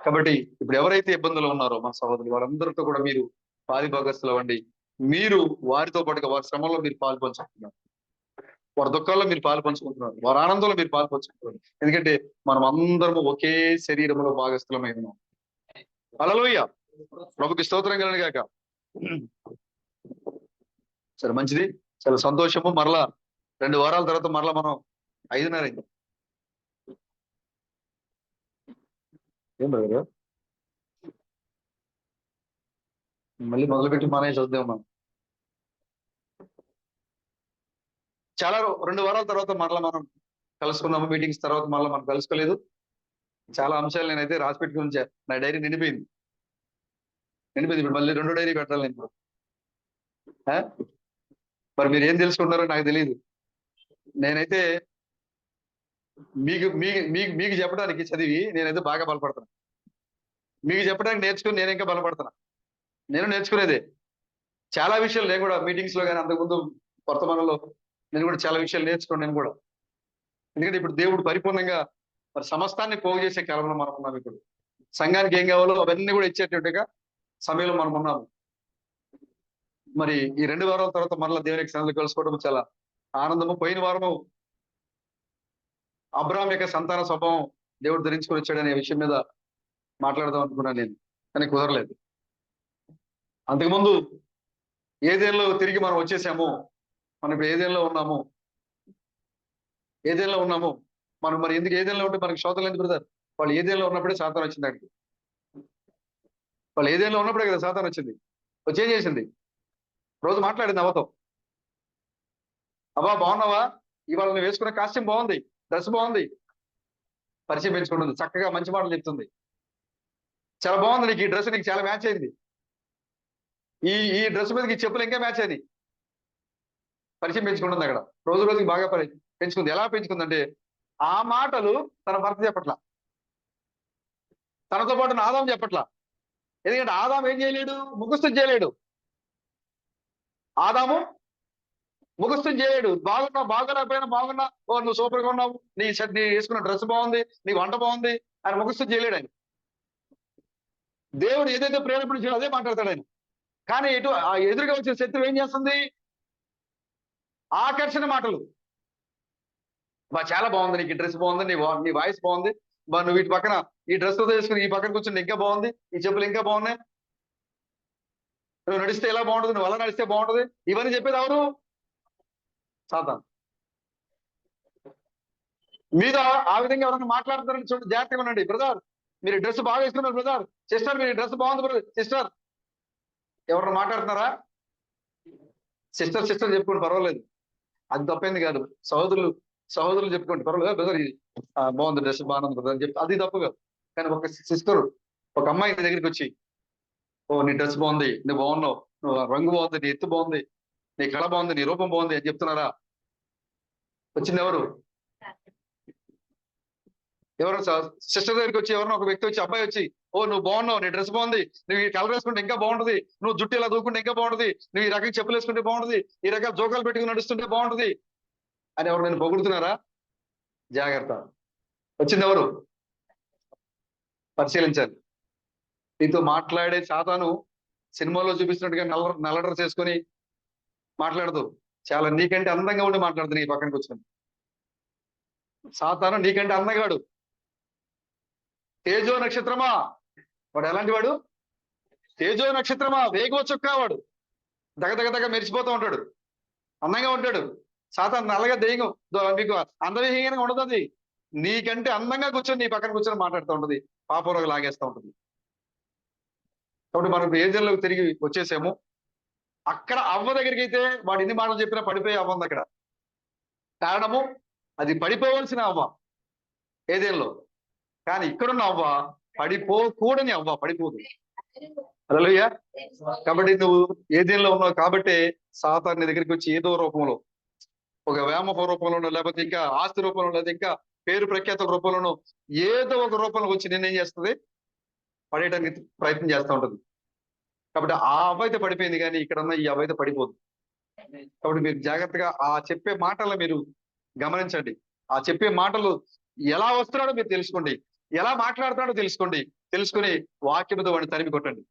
కాబట్టి ఇప్పుడు ఎవరైతే ఇబ్బందులు ఉన్నారో మన సహోదరులు, వారందరితో కూడా మీరు పాలిభాగస్తులు అవ్వండి. మీరు వారితో పాటుగా వారి శ్రమంలో మీరు పాలు పంచుకుంటున్నారు, వారి దుఃఖాల్లో మీరు పాలు పంచుకుంటున్నారు, వారి ఆనందంలో మీరు పాలు పంచుకుంటున్నారు. ఎందుకంటే మనం అందరము ఒకే శరీరంలో భాగస్థులమై ఉన్నాం. హల్లెలూయా. ప్రభుకి స్తోత్రం కలుగును గాక. సరే, మంచిది, చాలా సంతోషము. మరలా 2 వారాల తర్వాత మరలా మనం 5:30 అయింది. ఏం బ్రదరు, మళ్ళీ మొదలుపెట్టి మానేసి వద్దాం మనం. చాలా 2 వారాల తర్వాత మరలా మనం కలుసుకున్నాము. మీటింగ్స్ తర్వాత మరలా మనం కలుసుకోలేదు. చాలా అంశాలు నేనైతే రాసి పెట్టుకుని ఉంచా. నా డైరీ నిండిపోయింది. ఇప్పుడు మళ్ళీ 2వ డైరీ పెట్టాలి నేను. మరి మీరు ఏం తెలుసుకుంటారో నాకు తెలియదు. నేనైతే మీకు చెప్పడానికి చదివి నేనైతే బాగా బలపడుతున్నా. మీకు చెప్పడానికి నేర్చుకుని నేను ఇంకా బలపడుతున్నా. నేను నేర్చుకునేదే చాలా విషయాలు. నేను కూడా మీటింగ్స్ లో కానీ అంతకుముందు వర్తమానంలో నేను కూడా చాలా విషయాలు నేర్చుకున్నాను నేను కూడా. ఎందుకంటే ఇప్పుడు దేవుడు పరిపూర్ణంగా మరి సమస్తాన్ని పోగు చేసే కాలంలో మనం ఉన్నాం. ఇప్పుడు సంఘానికి ఏం కావాలో అవన్నీ కూడా ఇచ్చేటట్టుగా సమయంలో మనం ఉన్నాము. మరి ఈ 2 వారాల తర్వాత మరలా దేవునికి సన్నిధిలో కలుసుకోవడం చాలా ఆనందము. పోయిన వారము అబ్రాహాం యొక్క సంతాన స్వభావం దేవుడు ధరించుకొని వచ్చాడనే విషయం మీద మాట్లాడదాం అనుకున్నాను నేను, కానీ కుదరలేదు. అంతకుముందు ఏదేళ్ళలో తిరిగి మనం వచ్చేసాము. మనం ఇప్పుడు ఏదేళ్ళలో ఉన్నాము. మనం మరి ఎందుకు ఏదేళ్ళలో ఉంటే మనకి శోధనలు ఎందుకు బ్రదర్? వాళ్ళు ఏదేళ్ళలో ఉన్నప్పుడే సాతాను వచ్చింది అక్కడికి. వాళ్ళు ఏదేళ్ళలో ఉన్నప్పుడే కదా సాతాను వచ్చింది. వచ్చేం చేసింది? రోజు మాట్లాడింది అవ్వతో. అబ్బా బాగున్నావా, ఇవాళ నువ్వు వేసుకున్న కాస్ట్యూమ్ బాగుంది, డ్రెస్ బాగుంది, పరిచయం పెంచుకుంటుంది, చక్కగా మంచి మాటలు చెప్తుంది. చాలా బాగుంది, నీకు ఈ డ్రెస్ నీకు చాలా మ్యాచ్ అయింది, ఈ డ్రెస్ మీదకి ఈ చెప్పులు ఇంకా మ్యాచ్ అయింది. పరిచయం పెంచుకుంటుంది అక్కడ, రోజు రోజుకి బాగా పెంచుకుంది. ఎలా పెంచుకుందంటే ఆ మాటలు తన భర్త చెప్పట్లా, తనతో పాటు ఆదాం చెప్పట్లా. ఎందుకంటే ఆదాం ఏం చేయలేడు, ముఖస్థుతి చేయలేడు. ఆదాము ముఖస్థుతి చేయలేడు. బాగోలేకపోయినా బాగున్నా, ఓ నువ్వు సూపర్ గా ఉన్నావు, నీ వేసుకున్న డ్రెస్ బాగుంది, నీ వంట బాగుంది ఆయన ముఖస్థుతి చేయలేడు. ఆయన దేవుడు ఏదైతే ప్రేరేపణించాడో అదే మాట్లాడతాడు ఆయన. కానీ ఆ ఎదురుగా వచ్చిన శత్రువు ఏం చేస్తుంది, ఆకర్షణ మాటలు. చాలా బాగుంది, నీకు డ్రెస్ బాగుంది, నీ వాయిస్ బాగుంది, నువ్వు వీటి పక్కన ఈ డ్రెస్ తో వేసుకుని ఈ పక్కన కూర్చుని ఇంకా బాగుంది, ఈ చెప్పులు ఇంకా బాగున్నాయి, నువ్వు నడిస్తే ఎలా బాగుంటుంది, నువ్వు అలా నడిస్తే బాగుంటుంది. ఇవన్నీ చెప్పేది ఎవరు, సాతాను. మీద ఆ విధంగా ఎవరైనా మాట్లాడుతారని చూడండి, జాగ్రత్తగా ఉండండి. బ్రదర్ మీరు డ్రెస్ బాగా వేసుకున్నారు, బ్రదర్ సిస్టర్ మీరు డ్రెస్ బాగుంది బ్రదర్ సిస్టర్, ఎవరైనా మాట్లాడుతున్నారా? సిస్టర్ చెప్పుకోండి, పర్వాలేదు, అది తప్పైంది కాదు. సహోదరులు చెప్పుకోండి, పర్వాలేదు. బ్రదర్ ఇది బాగుంది, డ్రెస్ బాగుంది బ్రదర్ అని చెప్పి అది తప్పు కాదు. కానీ ఒక సిస్టర్ ఒక అమ్మాయి నీ దగ్గరికి వచ్చి, ఓ నీ డ్రెస్ బాగుంది, నువ్వు బాగున్నావు, నువ్వు రంగు బాగుంది, నీ ఎత్తు బాగుంది, నీ కళ బాగుంది, నీ రూపం బాగుంది అని చెప్తున్నారా? వచ్చింది ఎవరు? ఎవరు సిస్టర్ దగ్గరికి వచ్చి ఎవరన్నా ఒక వ్యక్తి వచ్చి, అబ్బాయి వచ్చి, ఓ నువ్వు బాగున్నావు, నీ డ్రెస్ బాగుంది, నువ్వు ఈ కలర్ వేసుకుంటే ఇంకా బాగుంటుంది, నువ్వు జుట్టు ఇలా దూకుంటే ఇంకా బాగుంటుంది, నువ్వు ఈ రకం చెప్పులు వేసుకుంటే బాగుంటుంది, ఈ రకాల జోకాలు పెట్టుకుని నడుస్తుంటే బాగుంటుంది అని ఎవరు నేను పొగుడుతున్నారా? జాగ్రత్త. వచ్చింది ఎవరు? పరిశీలించాలి. నీతో మాట్లాడే సాతాను సినిమాలో చూపిస్తున్నట్టుగా నల్ల డ్రెస్ చేసుకొని మాట్లాడదు, చాలా నీకంటే అందంగా ఉండి మాట్లాడుతుంది నీ పక్కనకి వచ్చిన సాతాను. నీకంటే అందగాడు, తేజో నక్షత్రమా, వాడు ఎలాంటి వాడు? తేజో నక్షత్రమా, వేగవ చుక్కా, వాడు దగ మెరిసిపోతూ ఉంటాడు, అందంగా ఉంటాడు. సాతాను నల్లగా దెయ్యం, మీకు అందవిహీనంగా ఉండదు. అది నీకంటే అందంగా కూర్చొని నీ పక్కన కూర్చొని మాట్లాడుతూ ఉంటుంది, పాపంలోకి లాగేస్తూ ఉంటుంది. కాబట్టి మనం ఏజన్లోకి తిరిగి వచ్చేసాము. అక్కడ అవ్వ దగ్గరికి అయితే వాడు ఎన్ని మాటలు చెప్పినా పడిపోయి అవ్వ ఉంది అక్కడ. కారణము అది పడిపోవలసిన అవ్వ ఏదేల్లో, కానీ ఇక్కడున్న అవ్వ పడిపోకూడని అవ్వ, పడిపోదు. హల్లెలూయా. కాబట్టి నువ్వు ఏదేల్లో ఉన్నావు కాబట్టి సాతాను నీ దగ్గరికి వచ్చి ఏదో రూపంలో, ఒక వ్యామోహ రూపంలోనో, లేకపోతే ఇంకా ఆస్తి రూపంలో, లేదా ఇంకా పేరు ప్రఖ్యాతుల రూపంలోనో, ఏదో ఒక రూపంలో వచ్చి నేనేం చేస్తుంది, పడేయడానికి ప్రయత్నం చేస్తూ ఉంటుంది. కాబట్టి ఆ అవ్వైతే పడిపోయింది, కానీ ఇక్కడ ఉన్న ఈ అవ్వైతే పడిపోదు. కాబట్టి మీరు జాగ్రత్తగా ఆ చెప్పే మాటలు మీరు గమనించండి. ఆ చెప్పే మాటలు ఎలా వస్తున్నాడో మీరు తెలుసుకోండి, ఎలా మాట్లాడుతున్నాడో తెలుసుకోండి. తెలుసుకుని వాక్యముతో వాడిని తరిమి కొట్టండి.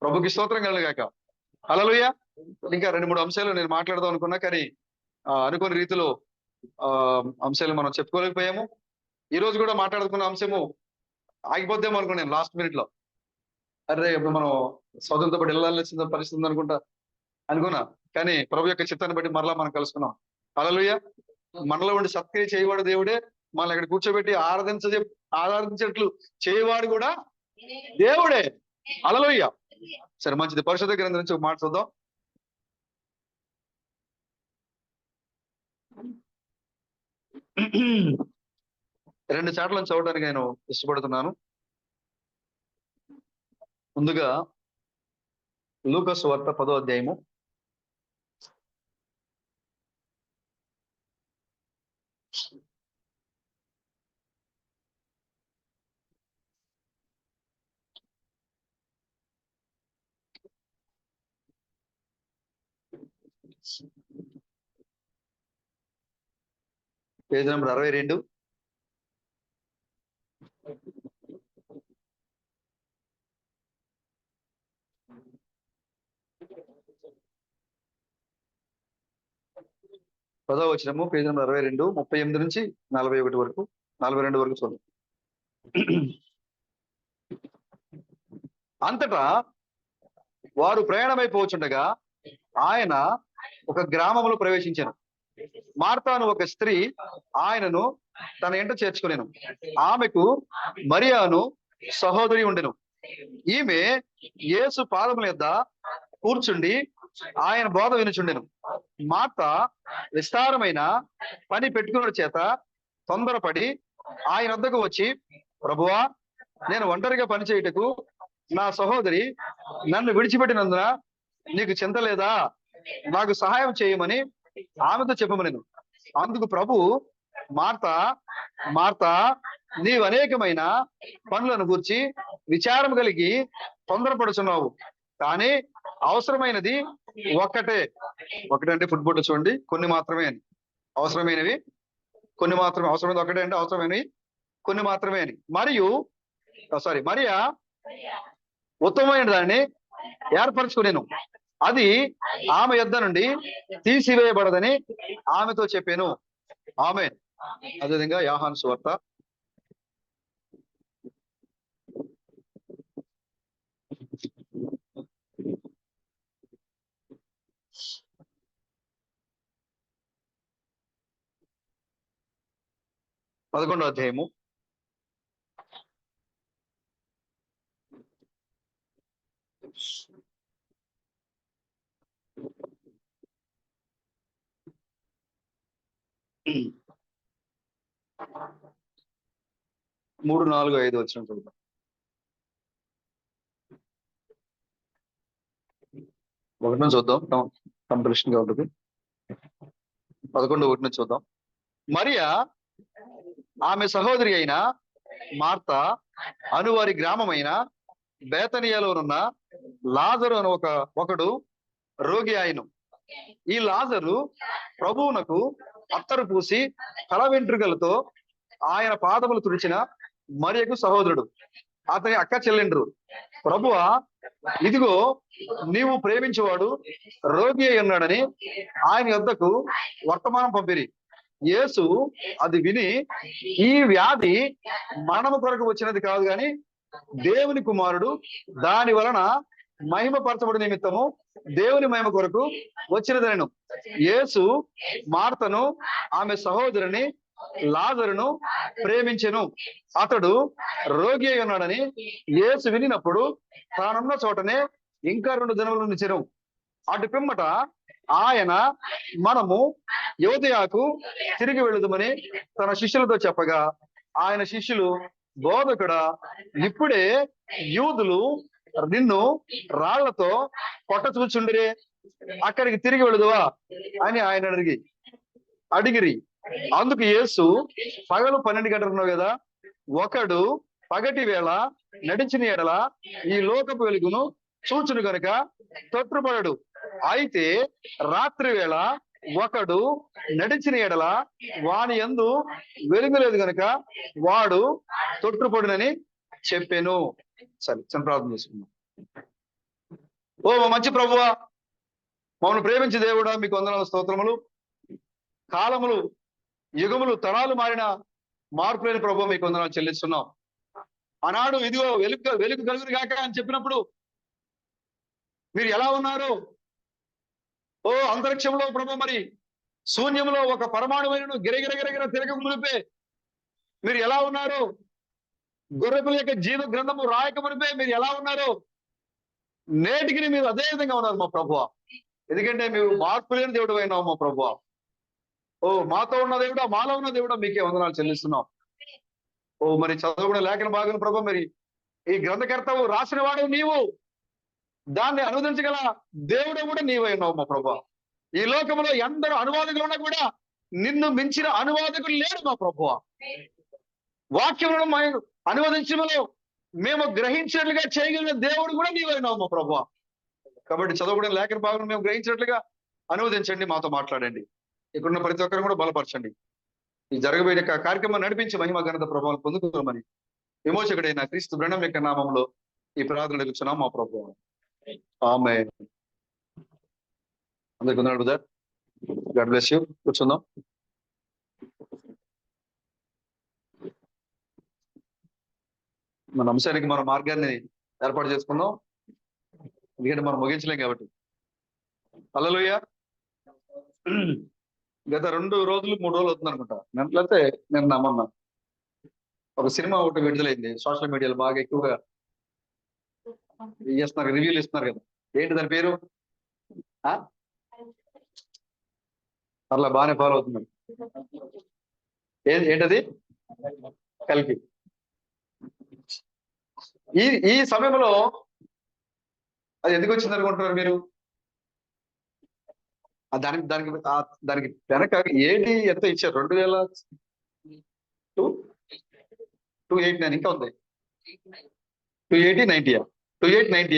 ప్రభుకి స్తోత్రం కలుగాక. హల్లెలూయా. ఇంకా 2-3 అంశాలు నేను మాట్లాడదాం అనుకున్నా, కానీ అనుకోని రీతిలో అంశాలు మనం చెప్పుకోలేకపోయాము. ఈ రోజు కూడా మాట్లాడుకున్న అంశము ఆగిపోద్దేమో అనుకున్నాను లాస్ట్ మినిట్ లో. అరే మనం సోదరులతో పాటు వెళ్ళాల్సిన పరిస్థితి అనుకున్నా, కానీ ప్రభు యొక్క చిత్తాన్ని బట్టి మరలా మనం కలుసుకున్నాం. హల్లెలూయా. మనలో ఉండి సత్క్రియ చేయవాడు దేవుడే, మనల్ని అక్కడ కూర్చోబెట్టి ఆరాధించేట్లు చేయవాడు కూడా దేవుడే. హల్లెలూయా. సరే, మంచిది. పరిశుద్ధ గ్రంథం నుంచి ఒక మాట చూద్దాం. రెండు చాట్లను చదవడానికి నేను ఇష్టపడుతున్నాను. ముందుగా లూకా సువార్త 10వ అధ్యాయము. Page number 62. పదవ వచనము, పేజ్ నెంబర్ 62, 38 నుంచి 41 వరకు, 42 వరకు చూడండి. అంతటా వారు ప్రయాణమైపోవచ్చుండగా ఆయన ఒక గ్రామంలో ప్రవేశించాను. మార్తాను ఒక స్త్రీ ఆయనను తన ఇంట చేర్చుకునేను. ఆమెకు మరియాను సహోదరి ఉండెను. ఈమె యేసు పాదముల యొద్ద కూర్చుండి ఆయన బోధ వినుచుండెను. మార్త విస్తారమైన పని పెట్టుకున్న చేత తొందరపడి ఆయన వద్దకు వచ్చి, ప్రభువా, నేను ఒంటరిగా పనిచేయుటకు నా సహోదరి నన్ను విడిచిపెట్టినందున నీకు చింత లేదా? నాకు సహాయం చేయమని ఆమెతో చెప్పమనెను. అందుకు ప్రభు, మార్తా మార్తా, నీవు అనేకమైన పనులను గూర్చి విచారం కలిగి తొందరపడుచున్నావు, కానీ అవసరమైనది ఒక్కటే. ఒకటంటే ఫుట్బాల్ చూడండి, కొన్ని మాత్రమే అని. అవసరమైనవి కొన్ని మాత్రమే. అవసరమైనది ఒకటే అంటే అవసరమైనవి కొన్ని మాత్రమే అని. మరియా ఉత్తమమైన దాన్ని ఏర్పరచుకునేను, అది ఆమె యొద్ద నుండి తీసివేయబడదని ఆమెతో చెప్పాను. ఆమేన్. అదేవిధంగా యోహాను సువార్త 11వ అధ్యాయము 3, 4, 5 వచ్చిన చూద్దాం. ఒకటి నుంచి చూద్దాం, కంప్లీషన్ గా ఉంటుంది. 11:1 నుంచి చూద్దాం. మరియా ఆమె సహోదరి అయిన మార్తా అనువారి గ్రామమైన బేతనియలోనున్న లాజరు అని ఒకడు రోగి ఆయను. ఈ లాజరు ప్రభువునకు అత్తరు పూసి తల వెంట్రుకలతో ఆయన పాదములు తుడిచిన మరియకు సహోదరుడు, అతని అక్క చెల్లెండ్రు. ప్రభువా, ఇదిగో నీవు ప్రేమించేవాడు రోగి అయి ఉన్నాడని ఆయన యొద్దకు వర్తమానం పంపిరి. యేసు అది విని, ఈ వ్యాధి మరణము కొరకు వచ్చినది కాదు గాని దేవుని కుమారుడు దాని వలన మహిమపరచబడి నిమిత్తము దేవుని మహిమ కొరకు వచ్చినదనెను. యేసు మార్తను ఆమె సహోదరుని లాజరును ప్రేమించెను. అతడు రోగి అయి ఉన్నాడని యేసు వినినప్పుడు తానున్న చోటనే ఇంకా 2 దినములు నిలిచెను. అటు పిమ్మట ఆయన, మనము యోదయాకు తిరిగి వెళుదమని తన శిష్యులతో చెప్పగా, ఆయన శిష్యులు, బోధకుడా, ఇప్పుడే యూదులు నిన్ను రాళ్లతో కొట్ట చూచుండిరే, అక్కడికి తిరిగి వెళుదువా అని ఆయన అడిగిరి. అందుకు యేసు, పగలు 12 గంటలు ఉన్నావు కదా, ఒకడు పగటి వేళ నడిచిన ఎడల ఈ లోకపు వెలుగును చూచును గనుక తొట్టుపడడు. అయితే రాత్రి వేళ ఒకడు నడిచిన ఎడల వాని యందు వెలుగులేదు గనుక వాడు తొట్టుపడునని చెప్పాను. సరే, చిన్న ప్రార్థన చేసుకుందాం. ఓ మా మంచి ప్రభువా, మమ్మల్ని ప్రేమించే దేవుడా, మీకు వందనాలు, స్తోత్రములు. కాలములు, యుగములు, తరాలు మారిన మార్పు లేని ప్రభువా, మీకు వందనాలు చెల్లిస్తున్నాం. ఆనాడు ఇదిగో వెలుగు కలుగురు గాక అని చెప్పినప్పుడు మీరు ఎలా ఉన్నారు? ఓ అంతరిక్షంలో ప్రభు, మరి శూన్యంలో ఒక పరమాణువైన గిరగిర తిరగక మునిపే మీరు ఎలా ఉన్నారు? గొర్రెపిల్ల యొక్క జీవ గ్రంథము రాయక మునిపే మీరు ఎలా ఉన్నారు? నేటికి మీరు అదే విధంగా ఉన్నారు మా ప్రభువా. ఎందుకంటే మీరు మార్పు లేని దేవుడు అయినావు మా ప్రభువా. ఓ మాతో ఉన్న దేవుడా, మాలో ఉన్న దేవుడా, మీకే వందనాలు చెల్లిస్తున్నాం. ఓ మరి చదువుకున్న లేఖన భాగం ప్రభు, మరి ఈ గ్రంథకర్తవు రాసిన వాడు నీవు, దాన్ని అనువదించగల దేవుడు కూడా నీవై ఉన్నావు మా ప్రభు. ఈ లోకంలో ఎందరో అనువాదకులు ఉన్నా కూడా నిన్ను మించిన అనువాదకులు లేడు మా ప్రభు. వాక్యములను అనువదించడంలో మేము గ్రహించినట్లుగా చేయగలిగిన దేవుడు కూడా నీవై ఉన్నావు మా ప్రభు. కాబట్టి చదువుకునే లేఖన భాగం మేము గ్రహించినట్లుగా అనువదించండి, మాతో మాట్లాడండి. ఇక్కడున్న ప్రతి ఒక్కరు కూడా బలపరచండి. ఈ జరగబోయే కార్యక్రమం నడిపించి మహిమ ఘనత ప్రభావం పొందుకోమని విమోచకుడైన క్రీస్తు బ్రహ్మ యొక్క నామంలో ఈ ప్రార్థన అడుగుతున్నాం మా ప్రభు. ఆమేన్. అందరికీ వందనాలు బ్రదర్. God bless you. కూర్చుందాం. మన అంశానికి మన మార్గాన్ని ఏర్పాటు చేసుకుందాం, ఎందుకంటే మనం ముగించలేం కాబట్టి. హల్లెలూయా. గత 2 రోజులు 3 రోజులు అవుతుంది అనుకుంటా, నెట్లయితే నేను నమ్మన్నా ఒక సినిమా ఒకటి విడుదలైంది. సోషల్ మీడియాలో బాగా ఎక్కువగా చేస్తున్నారు, రివ్యూలు ఇస్తున్నారు కదా. ఏంటి దాని పేరు? అట్లా బాగానే ఫాలో అవుతున్నారు. ఏంటది? కల్కి. ఈ ఈ సమయంలో అది ఎందుకు వచ్చింది అనుకుంటున్నారు మీరు? దానికి దానికి దానికి వెనక ఏడి ఎంత ఇచ్చారు? 2,289 ఇంకా ఉంది. 280-90 2,890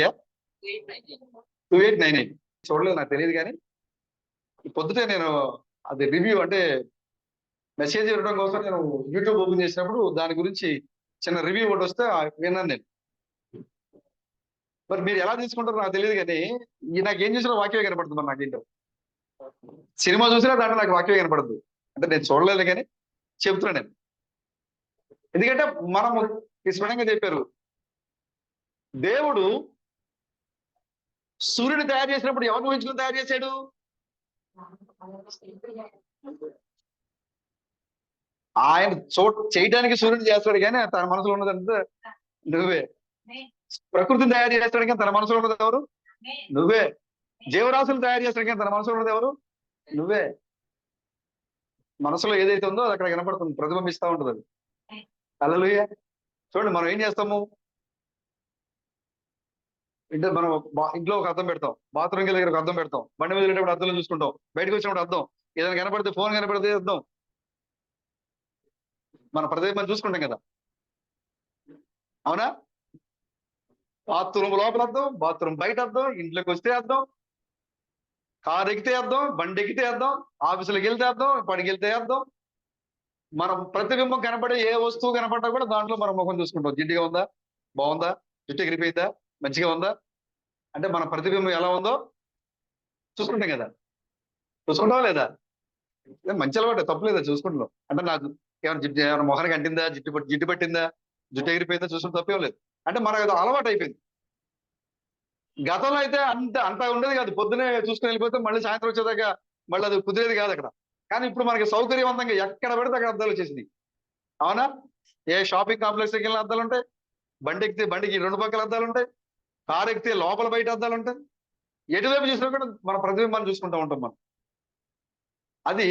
2,898 చూడలేదు, నాకు తెలియదు. కానీ పొద్దుటే నేను అది రివ్యూ అంటే మెసేజ్ ఇవ్వడం కోసం నేను యూట్యూబ్ ఓపెన్ చేసినప్పుడు దాని గురించి చిన్న రివ్యూ ఒకటి వస్తే విన్నాను నేను. మరి మీరు ఎలా తీసుకుంటారో నాకు తెలియదు, కానీ నాకు ఏం చేసినా వాక్యమే కనపడుతుంది. మరి నాకేంటో సినిమా చూసినా దాంట్లో నాకు వాక్యమే కనపడదు. అంటే నేను చూడలేదు కానీ చెప్తున్నా నేను. ఎందుకంటే మనము స్పష్టంగా చెప్పారు, దేవుడు సూర్యుని తయారు చేసినప్పుడు ఎవరిని ఊహించుకుని తయారు చేశాడు? ఆయన చేయడానికి సూర్యుని చేస్తాడు, కానీ తన మనసులో ఉన్నదంతా నువ్వే. ప్రకృతిని తయారు చేస్తాడు, కానీ తన మనసులో ఉన్నది ఎవరు? నువ్వే. జీవరాశులు తయారు చేస్తాడు, కానీ తన మనసులో ఉన్నది ఎవరు? నువ్వే. మనసులో ఏదైతే ఉందో అది అక్కడ కనపడుతుంది, ప్రతిబింబిస్తా ఉంటుంది అది. హల్లెలూయా. చూడండి, మనం ఏం చేస్తాము? అంటే మనం ఇంట్లో ఒక అద్దం పెడతాం, బాత్రూమ్కి దగ్గర ఒక అద్దం పెడతాం, బండి మీద వెళ్ళేటప్పుడు అద్దంలో చూసుకుంటాం, బయటకు వచ్చినప్పుడు అద్దం, ఏదైనా కనపడితే ఫోన్ కనపడితే అద్దం, మన ప్రతిబింబం చూసుకుంటాం కదా, అవునా? బాత్రూమ్ లోపల అద్దం, బాత్రూమ్ బయట అద్దం, ఇంట్లోకి వస్తే అద్దం, కారు ఎక్కితే అద్దం, బండి ఎక్కితే అద్దం, ఆఫీసులకు వెళ్తే అద్దం, పడికి వెళ్తే అద్దం. మనం ప్రతిబింబం కనపడే ఏ వస్తువు కనపడ్డా కూడా దాంట్లో మనం ముఖం చూసుకుంటాం. జిడ్డుగా ఉందా, బాగుందా, జుట్టు ఎగిరిపోయిందా, మంచిగా ఉందా, అంటే మన ప్రతిబింబం ఎలా ఉందో చూసుకుంటాం కదా. చూసుకుంటావా లేదా? మంచి అలవాటు, తప్పు లేదా చూసుకుంటున్నాం. అంటే నాకు ఏమైనా మొహానికి అంటిందా, జిడ్డు పట్టిందా, జుట్టు ఎగిరిపోయిందా చూసుకుంటే తప్పేం లేదు. అంటే మనకు అది అలవాటు అయిపోయింది. గతంలో అయితే అంత ఉండేది కాదు. పొద్దునే చూసుకుని వెళ్ళిపోతే మళ్ళీ సాయంత్రం వచ్చేదాకా మళ్ళీ అది కుదిరేది కాదు అక్కడ. కానీ ఇప్పుడు మనకి సౌకర్యవంతంగా ఎక్కడ పడితే అక్కడ అద్దాలు వచ్చేసింది, అవునా? ఏ షాపింగ్ కాంప్లెక్స్ వెళ్ళిన అద్దాలు ఉంటాయి, బండి ఎక్కితే బండికి 2 పక్కల అద్దాలు ఉంటాయి, కారు ఎక్కితే లోపల బయట అద్దాలు ఉంటాయి. ఎటువైపు చూసినా కూడా మన ప్రతిబింబాన్ని చూసుకుంటూ ఉంటాం మనం. అది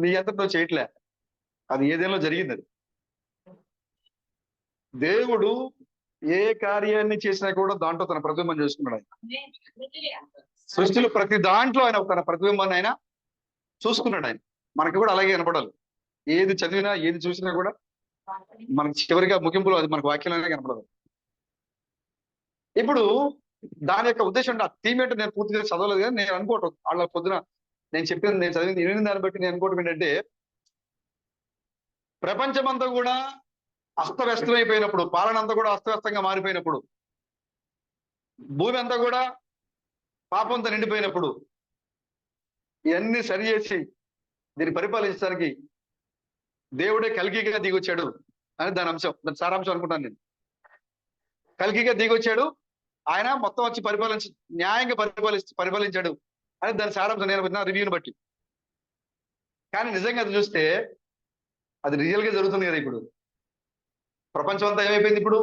నీ అంతటా చేయట్లే, అది ఏదేలో జరిగింది. అది దేవుడు ఏ కార్యాన్ని చేసినా కూడా దాంట్లో తన ప్రతిబింబం చూసుకున్నాడు. ఆయన సృష్టిలో ప్రతి దాంట్లో ఆయన తన ప్రతిబింబాన్ని ఆయన చూసుకున్నాడు. ఆయన మనకి కూడా అలాగే కనపడాలి. ఏది చదివినా ఏది చూసినా కూడా మనకి చివరిగా ముగింపులో అది మనకు వాక్యంలోనే కనపడదు. ఇప్పుడు దాని యొక్క ఉద్దేశం ఆ థీమ్ ఏంటో నేను పూర్తిగా చదవలేదు, కానీ నేను అనుకోవటం వాళ్ళ పొద్దున నేను చెప్పింది, నేను చదివింది విని దాన్ని బట్టి నేను అనుకోవటం ఏంటంటే, ప్రపంచమంతా కూడా అస్తవ్యస్తమైపోయినప్పుడు, పాలన అంతా కూడా అస్తవ్యస్తంగా మారిపోయినప్పుడు, భూమి అంతా కూడా పాపంతో నిండిపోయినప్పుడు, ఇవన్నీ సరి చేసి దీన్ని పరిపాలించడానికి దేవుడే కల్కిగా దిగొచ్చాడు అని దాని అంశం, దాని సారాంశం అనుకుంటాను నేను. కల్కిగా దిగొచ్చాడు, ఆయన మొత్తం వచ్చి న్యాయంగా పరిపాలించాడు అని దాని సారాంశం నేను రివ్యూని బట్టి. కానీ నిజంగా అది చూస్తే అది రియల్ గా జరుగుతుంది కదా. ఇప్పుడు ప్రపంచం అంతా ఏమైపోయింది? ఇప్పుడు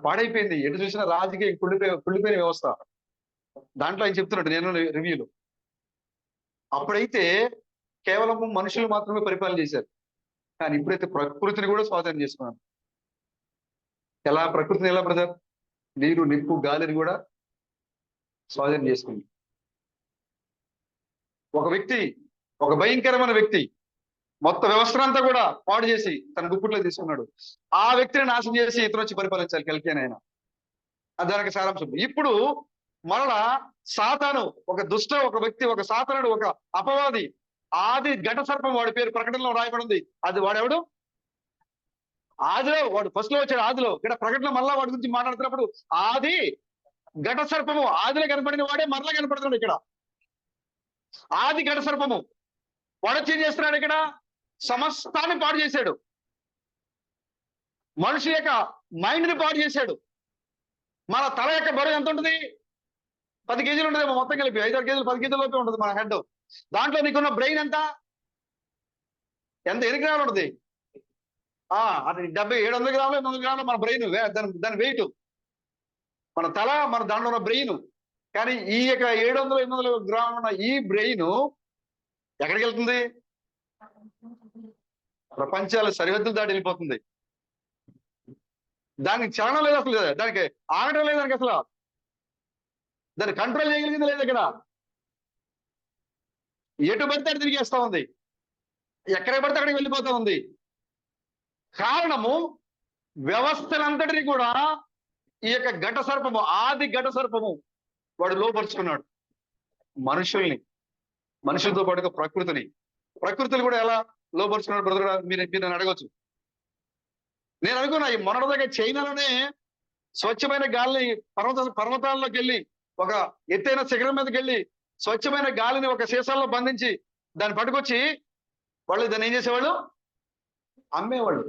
పాడైపోయింది. ఎటు చూసినా రాజకీయ కుళ్ళిపోయిన వ్యవస్థ. దాంట్లో ఆయన చెప్తున్నాడు నేను రివ్యూలో, అప్పుడైతే కేవలం మనుషులు మాత్రమే పరిపాలన చేశారు, కానీ ఇప్పుడైతే ప్రకృతిని కూడా స్వాధీనం చేసుకున్నాను. ప్రకృతిని ఎలా బ్రదర్? నీరు, నిప్పు, గాలిని కూడా స్వాధీనం చేసుకుంది. ఒక వ్యక్తి, ఒక భయంకరమైన వ్యక్తి మొత్తం వ్యవస్థనంతా కూడా పాడు చేసి తన గుప్పుట్లో తీసుకున్నాడు. ఆ వ్యక్తిని నాశనం చేసి ఇతను వచ్చి పరిపాలించాలి కల్కి అని ఆయన. దానికి సారాంశం. ఇప్పుడు మరలా సాతాను ఒక వ్యక్తి, ఒక సాతానుడు, ఒక అపవాది, ఆది ఘట సర్పం, వాడి పేరు ప్రకటనలో రాయబడింది. అది వాడెవడు? ఆదిలో వాడు ఫస్ట్ లో వచ్చాడు. ఆదిలో ఇక్కడ ప్రకటన మళ్ళా వాడి గురించి మాట్లాడుతున్నప్పుడు ఆది ఘట సర్పము, ఆదిలో కనపడిన వాడే మరలా కనపడుతున్నాడు ఇక్కడ. ఆది ఘట సర్పము వాడొచ్చి ఏం చేస్తున్నాడు? ఇక్కడ సమస్తాన్ని పాడు చేశాడు, మనిషి యొక్క మైండ్ ని పాడు చేశాడు. మన తల యొక్క బరువు ఎంత ఉంటుంది? 10 కేజీలు ఉంటుంది మొత్తం కలిపి. 5-6 కేజీలు, 10 కేజీల లోపే ఉంటుంది మన హెడ్. దాంట్లో నీకున్న బ్రెయిన్ ఎంత 8 గ్రాములు ఉంటుంది. అది 700 గ్రాములు 800 గ్రాములు మన బ్రెయిన్, దాని వెయిట్. మన తల, మన దాంట్లో ఉన్న బ్రెయిన్. కానీ ఈ యొక్క 700-800 గ్రాములు ఉన్న ఈ బ్రెయిన్ ఎక్కడికి వెళ్తుంది? ప్రపంచాల సరిహద్దులు దాటి వెళ్ళిపోతుంది. దానికి చలనం లేదు అసలు, దానికి ఆగడం లేదు, దానికి అసలు దాన్ని కంట్రోల్ చేయగలిగింది లేదు. ఇక్కడ ఎటు పడితే అటు తిరిగేస్తా ఉంది, ఎక్కడికి పడితే అక్కడికి వెళ్ళిపోతా ఉంది. కారణము వ్యవస్థలంతటిని కూడా ఈ యొక్క ఘట సర్పము, ఆది ఘట సర్పము వాడు లోపరుచుకున్నాడు. మనుషుల్ని, మనుషులతో పాటుగా ప్రకృతిని కూడా ఎలా లోపరుచుకున్నాడు బ్రదర్? మీరు నన్ను అడగవచ్చు. నేను అనుకున్నా ఈ మొన్నటిదాకా చైనాలోనే స్వచ్ఛమైన గాలిని పర్వతాల్లోకి వెళ్ళి ఒక ఎత్తైన శిఖరం మీదకి వెళ్ళి స్వచ్ఛమైన గాలిని ఒక సీసాల్లో బంధించి దాన్ని పట్టుకొచ్చి వాళ్ళు దాన్ని ఏం చేసేవాళ్ళు? అమ్మేవాళ్ళు.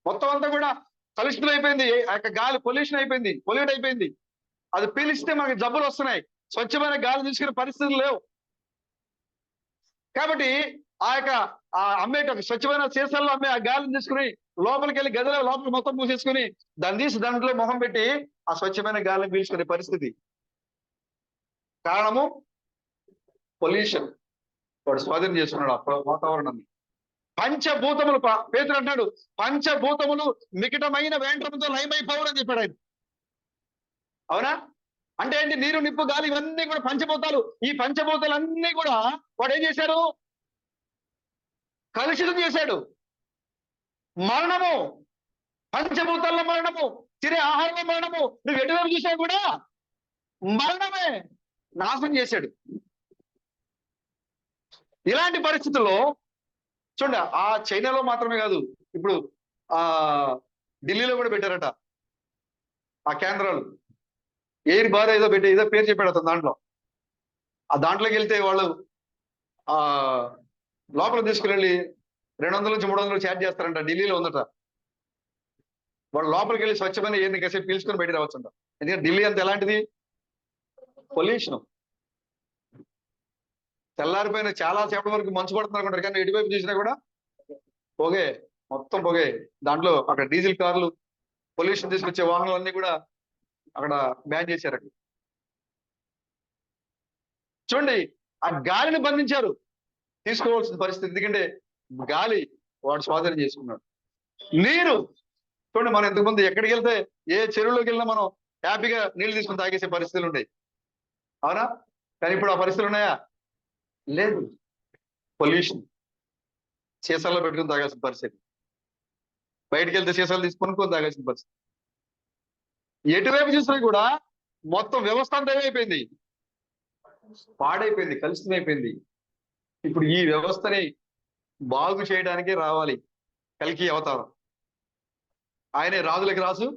మొత్తం అంతా కూడా కలుషితం అయిపోయింది, ఆ యొక్క గాలి పొల్యూషన్ అయిపోయింది, పొల్యూట్ అయిపోయింది. అది పీలిస్తే మనకి జబ్బులు వస్తున్నాయి. స్వచ్ఛమైన గాలి తీసుకునే పరిస్థితులు లేవు. కాబట్టి ఆ యొక్క అమ్మేట స్వచ్ఛమైన సీసాల్లో అమ్మే ఆ గాలిని తీసుకుని లోపలికి వెళ్ళి గదిలో లోపల మొత్తం మూసేసుకుని దాన్ని తీసి దాంట్లో మొహం పెట్టి ఆ స్వచ్ఛమైన గాలిని పీల్చుకునే పరిస్థితి. కారణము పొల్యూషన్. వాడు స్వాధీనం చేసుకున్నాడు ఆ వాతావరణాన్ని. పంచభూతములు, పేతురు అంటాడు, పంచభూతములు మికటమైన వేంట్రముతో లయమైపోవడం అని చెప్పాడు ఆయన. అవునా? అంటే ఏంటి? నీరు, నిప్పు, గాలి ఇవన్నీ కూడా పంచభూతాలు. ఈ పంచభూతాలన్నీ కూడా వాడు ఏం చేశాడు? కలుషితం చేశాడు. మరణము, పంచభూతాల్లో మరణము, తినే ఆహారంలో మరణము, నువ్వు ఎటువైపు చూసా కూడా మరణమే, నాశనం చేశాడు. ఇలాంటి పరిస్థితుల్లో చూడండి, ఆ చైనాలో మాత్రమే కాదు, ఇప్పుడు ఆ ఢిల్లీలో కూడా పెట్టారట ఆ కేంద్రాలు. ఎయిర్ బార్ ఏదో పెట్టి ఏదో పేరు చెప్పాడు అతను. ఆ దాంట్లోకి వెళ్తే వాళ్ళు ఆ లోపల తీసుకుని 200 నుంచి 300 ఛార్జ్ చేస్తారంట. ఢిల్లీలో ఉందట. వాళ్ళు లోపలికి వెళ్ళి స్వచ్ఛమైన ఎయిర్ని కాసేపు పీల్చుకొని బయట రావచ్చంట. ఎందుకంటే ఢిల్లీ అంత ఎలాంటిది? పొల్యూషన్. తెల్లారిపోయిన చాలా సేపటి వరకు మంచు పడుతున్నారు అనుకుంటారు, కానీ ఎటువైపు చూసినా కూడా పొగే, మొత్తం పొగే. దాంట్లో అక్కడ డీజిల్ కార్లు, పొల్యూషన్ తీసుకొచ్చే వాహనాలన్నీ కూడా అక్కడ బ్యాన్ చేశారు. అక్కడ చూడండి, ఆ గాలిని బంధించారు. తీసుకోవాల్సిన పరిస్థితి, ఎందుకంటే గాలి వాడు స్వాధీనం చేసుకున్నాడు. నీరు చూడండి, మనం ఇంతకుముందు ఎక్కడికి వెళ్తే ఏ చెరువులోకి వెళ్ళినా మనం హ్యాపీగా నీళ్లు తీసుకుని తాగేసే పరిస్థితులు ఉండేవి. అవునా? కానీ ఇప్పుడు ఆ పరిస్థితులు ఉన్నాయా? లేదు. పొల్యూషన్. సీసాల్లో పెట్టుకుని తాగాల్సిన పరిస్థితి, బయటికి వెళ్తే సీసాలు తీసుకొని తాగాల్సిన పరిస్థితి. ఎటువైపు చూసినా కూడా మొత్తం వ్యవస్థ అంతా ఏమైపోయింది? పాడైపోయింది, కలుషితమైపోయింది. ఇప్పుడు ఈ వ్యవస్థని బాగు చేయడానికి రావాలి కల్కి అవతారం. ఆయనే రాజులకు రాజు,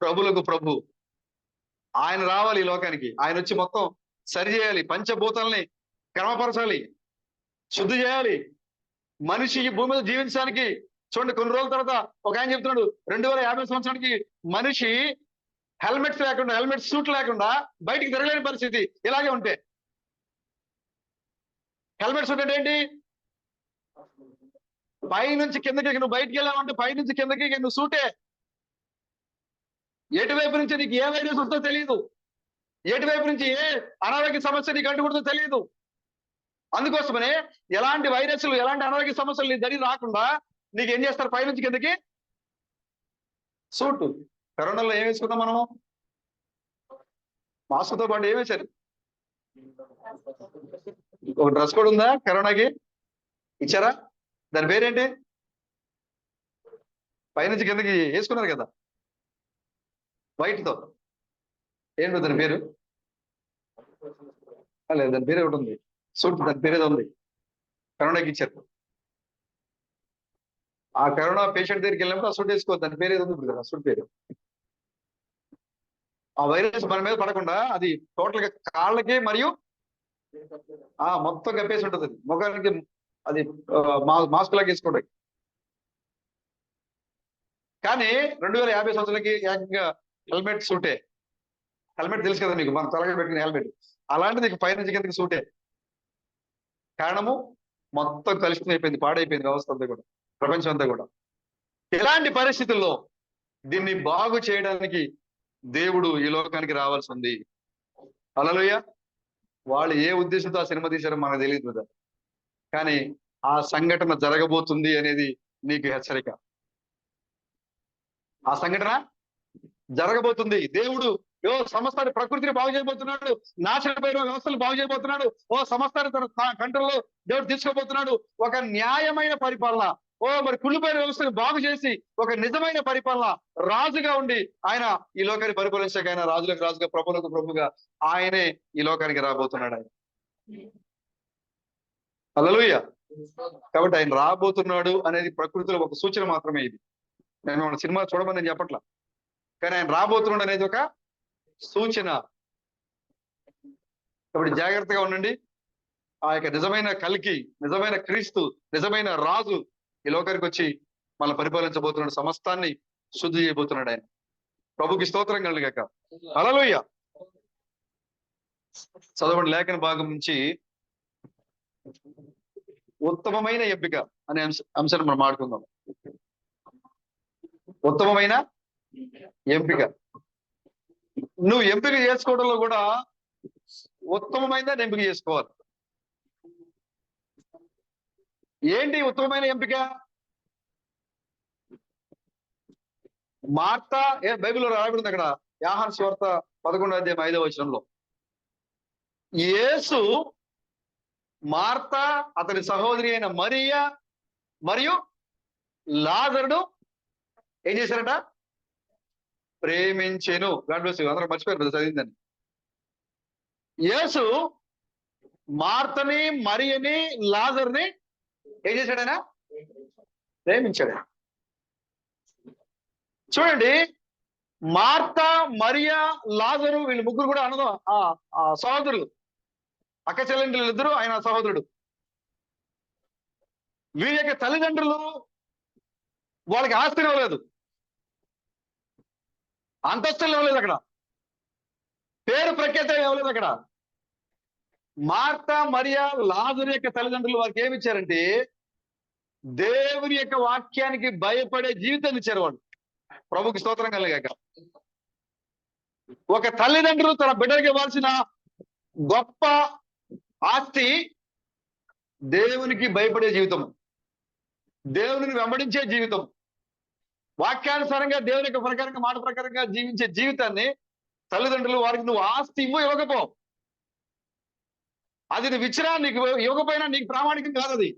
ప్రభులకు ప్రభు. ఆయన రావాలి ఈ లోకానికి. ఆయన వచ్చి మొత్తం సరి చేయాలి, పంచభూతాలని క్రమపరచాలి, శుద్ధి చేయాలి. మనిషి ఈ భూమి మీద జీవించడానికి చూడండి, కొన్ని రోజుల తర్వాత ఒక ఆయన చెప్తున్నాడు, 2050 సంవత్సరానికి మనిషి హెల్మెట్ సూట్ లేకుండా బయటికి తిరగలేని పరిస్థితి. ఇలాగే ఉంటే హెల్మెట్ సూట్ అంటే ఏంటి? పైనుంచి కిందకి నువ్వు బయటికి వెళ్ళావంటే పైనుంచి కిందకి నువ్వు సూటే. ఎటువైపు నుంచి నీకు ఏ వైరస్ వస్తుందో తెలియదు, ఎటువైపు నుంచి ఏ అనారోగ్య సమస్య నీకు అంటుకుంటుందో తెలియదు. అందుకోసమనే ఎలాంటి వైరస్లు, ఎలాంటి అనారోగ్య సమస్యలు నీ దరి రాకుండా నీకు ఏం చేస్తారు? పైనుంచి కిందకి సూటు. కరోనాలో ఏం వేసుకున్నాం మనము? మాస్క్తో పాటు ఏం వేశారు? ఒక డ్రెస్ కోడ్ ఉందా కరోనాకి? ఇచ్చారా? దాని పేరేంటి? పైనుంచి కిందకి వేసుకున్నారు కదా వైట్తో. ఏంటో దాని పేరు? లేదు, దాని పేరు ఒకటి ఉంది, సూట్. దాని పేరేదో ఉంది, కరోనాకి ఇచ్చారు. ఆ కరోనా పేషెంట్ దగ్గరికి వెళ్ళినప్పుడు ఆ సూట్ వేసుకోవద్దు, దాని పేరు ఏదో ఉంది కదా, సూట్ పేరు. ఆ వైరస్ మన మీద పడకుండా అది టోటల్ గా కాళ్ళకి మరియు మొత్తం కప్పేసి ఉంటుంది. అది ముఖానికి అది మాస్క్ లాగా వేసుకోండి. కానీ 2050 సంవత్సరాలకి ఏకంగా హెల్మెట్ సూటే. హెల్మెట్ తెలుసు కదా నీకు, మన తలగా పెట్టిన హెల్మెట్. అలాంటిది నీకు పైనుంచి కిందకి సూటే. కారణము మొత్తం కలుషితం అయిపోయింది, పాడైపోయింది వ్యవస్థ అంతా కూడా, ప్రపంచం అంతా కూడా. ఇలాంటి పరిస్థితుల్లో దీన్ని బాగు చేయడానికి దేవుడు ఈ లోకానికి రావాల్సి ఉంది. హల్లెలూయా. వాళ్ళు ఏ ఉద్దేశంతో ఆ సినిమా తీశారో మనకు తెలియదు కదా, కానీ ఆ సంఘటన జరగబోతుంది అనేది నీకు హెచ్చరిక. ఆ సంఘటన జరగబోతుంది. దేవుడు సమస్తాన్ని ప్రకృతిని బాగు చేయబోతున్నాడు, నాశనమైన వ్యవస్థలు బాగు చేయబోతున్నాడు, సమస్తాన్ని తన కంట్రోల్లో దేవుడు తీసుకోబోతున్నాడు. ఒక న్యాయమైన పరిపాలన, మరి కుళ్ళిపోయిన వ్యవస్థను బాగు చేసి ఒక నిజమైన పరిపాలన, రాజుగా ఉండి ఆయన ఈ లోకాన్ని పరిపాలించాక ఆయన రాజులకు రాజుగా, ప్రభులకు ప్రభుగా ఆయనే ఈ లోకానికి రాబోతున్నాడు. ఆయన హల్లెలూయా. కాబట్టి ఆయన రాబోతున్నాడు అనేది ప్రకృతిలో ఒక సూచన మాత్రమే. ఇది నేను సినిమా చూడమని నేను చెప్పట్లా, కానీ ఆయన రాబోతున్నాడు అనేది ఒక సూచన. కాబట్టి జాగ్రత్తగా ఉండండి. ఆ యొక్క నిజమైన కల్కి, నిజమైన క్రీస్తు, నిజమైన రాజు ఈ లోకానికి వచ్చి మన పరిపాలించబోతున్నాడు, సమస్తాన్ని శుద్ధి చేయబోతున్నాడు ఆయన. ప్రభుకి స్తోత్రం కలుగాక. హల్లెలూయా. చదవండి లేఖన భాగం నుంచి ఉత్తమమైన ఎంపిక అనే అంశాన్ని మనం మాట్లాడుకుందాం. ఉత్తమమైన ఎంపిక. నువ్వు ఎంపిక చేసుకోవడంలో కూడా ఉత్తమమైన ఎంపిక చేసుకోవాలి. ఏంటి ఉత్తమమైన ఎంపిక? మార్తా, బైబిల్లో రాయబడింది అక్కడ, యోహాను సువార్త 11:5 యేసు మార్తా, అతని సహోదరి అయిన మరియా మరియు లాజరును ఏం చేశారట? ప్రేమించెను. God bless you. అందరూ మర్చిపోయారు చదివిందని. యేసు మార్తని, మరియని, లాజర్ని ఏం చేశాడైనా? ప్రేమించాడు. చూడండి, మార్తా, మరియా, లాజరు వీళ్ళు ముగ్గురు కూడా ఆ సహోదరులు, అక్క చెల్లెండ్రులు ఇద్దరు, ఆయన సహోదరుడు. వీరి యొక్క తల్లిదండ్రులు వాళ్ళకి ఆస్తిని ఇవ్వలేదు, అంతస్తులు ఇవ్వలేదు, అక్కడ పేరు ప్రఖ్యాత ఇవ్వలేదు. అక్కడ మార్తా, మరియా, లాజరు యొక్క తల్లిదండ్రులు వారికి ఏమి ఇచ్చారంటే దేవుని యొక్క వాక్యానికి భయపడే జీవితాన్ని ఇచ్చారు వాళ్ళు. ప్రభుకి స్తోత్రం కలగాక. ఒక తల్లిదండ్రులు తన బిడ్డకి ఇవ్వాల్సిన గొప్ప ఆస్తి దేవునికి భయపడే జీవితం, దేవుని వెంబడించే జీవితం, వాక్యానుసారంగా దేవుని యొక్క ప్రకారంగా, మాట ప్రకారంగా జీవించే జీవితాన్ని తల్లిదండ్రులు వారికి నువ్వు ఆస్తి ఇవ్వకపో, అది నువ్వు ఇచ్చినా నీకు ఇవ్వకపోయినా నీకు ప్రామాణికం కాదు అది.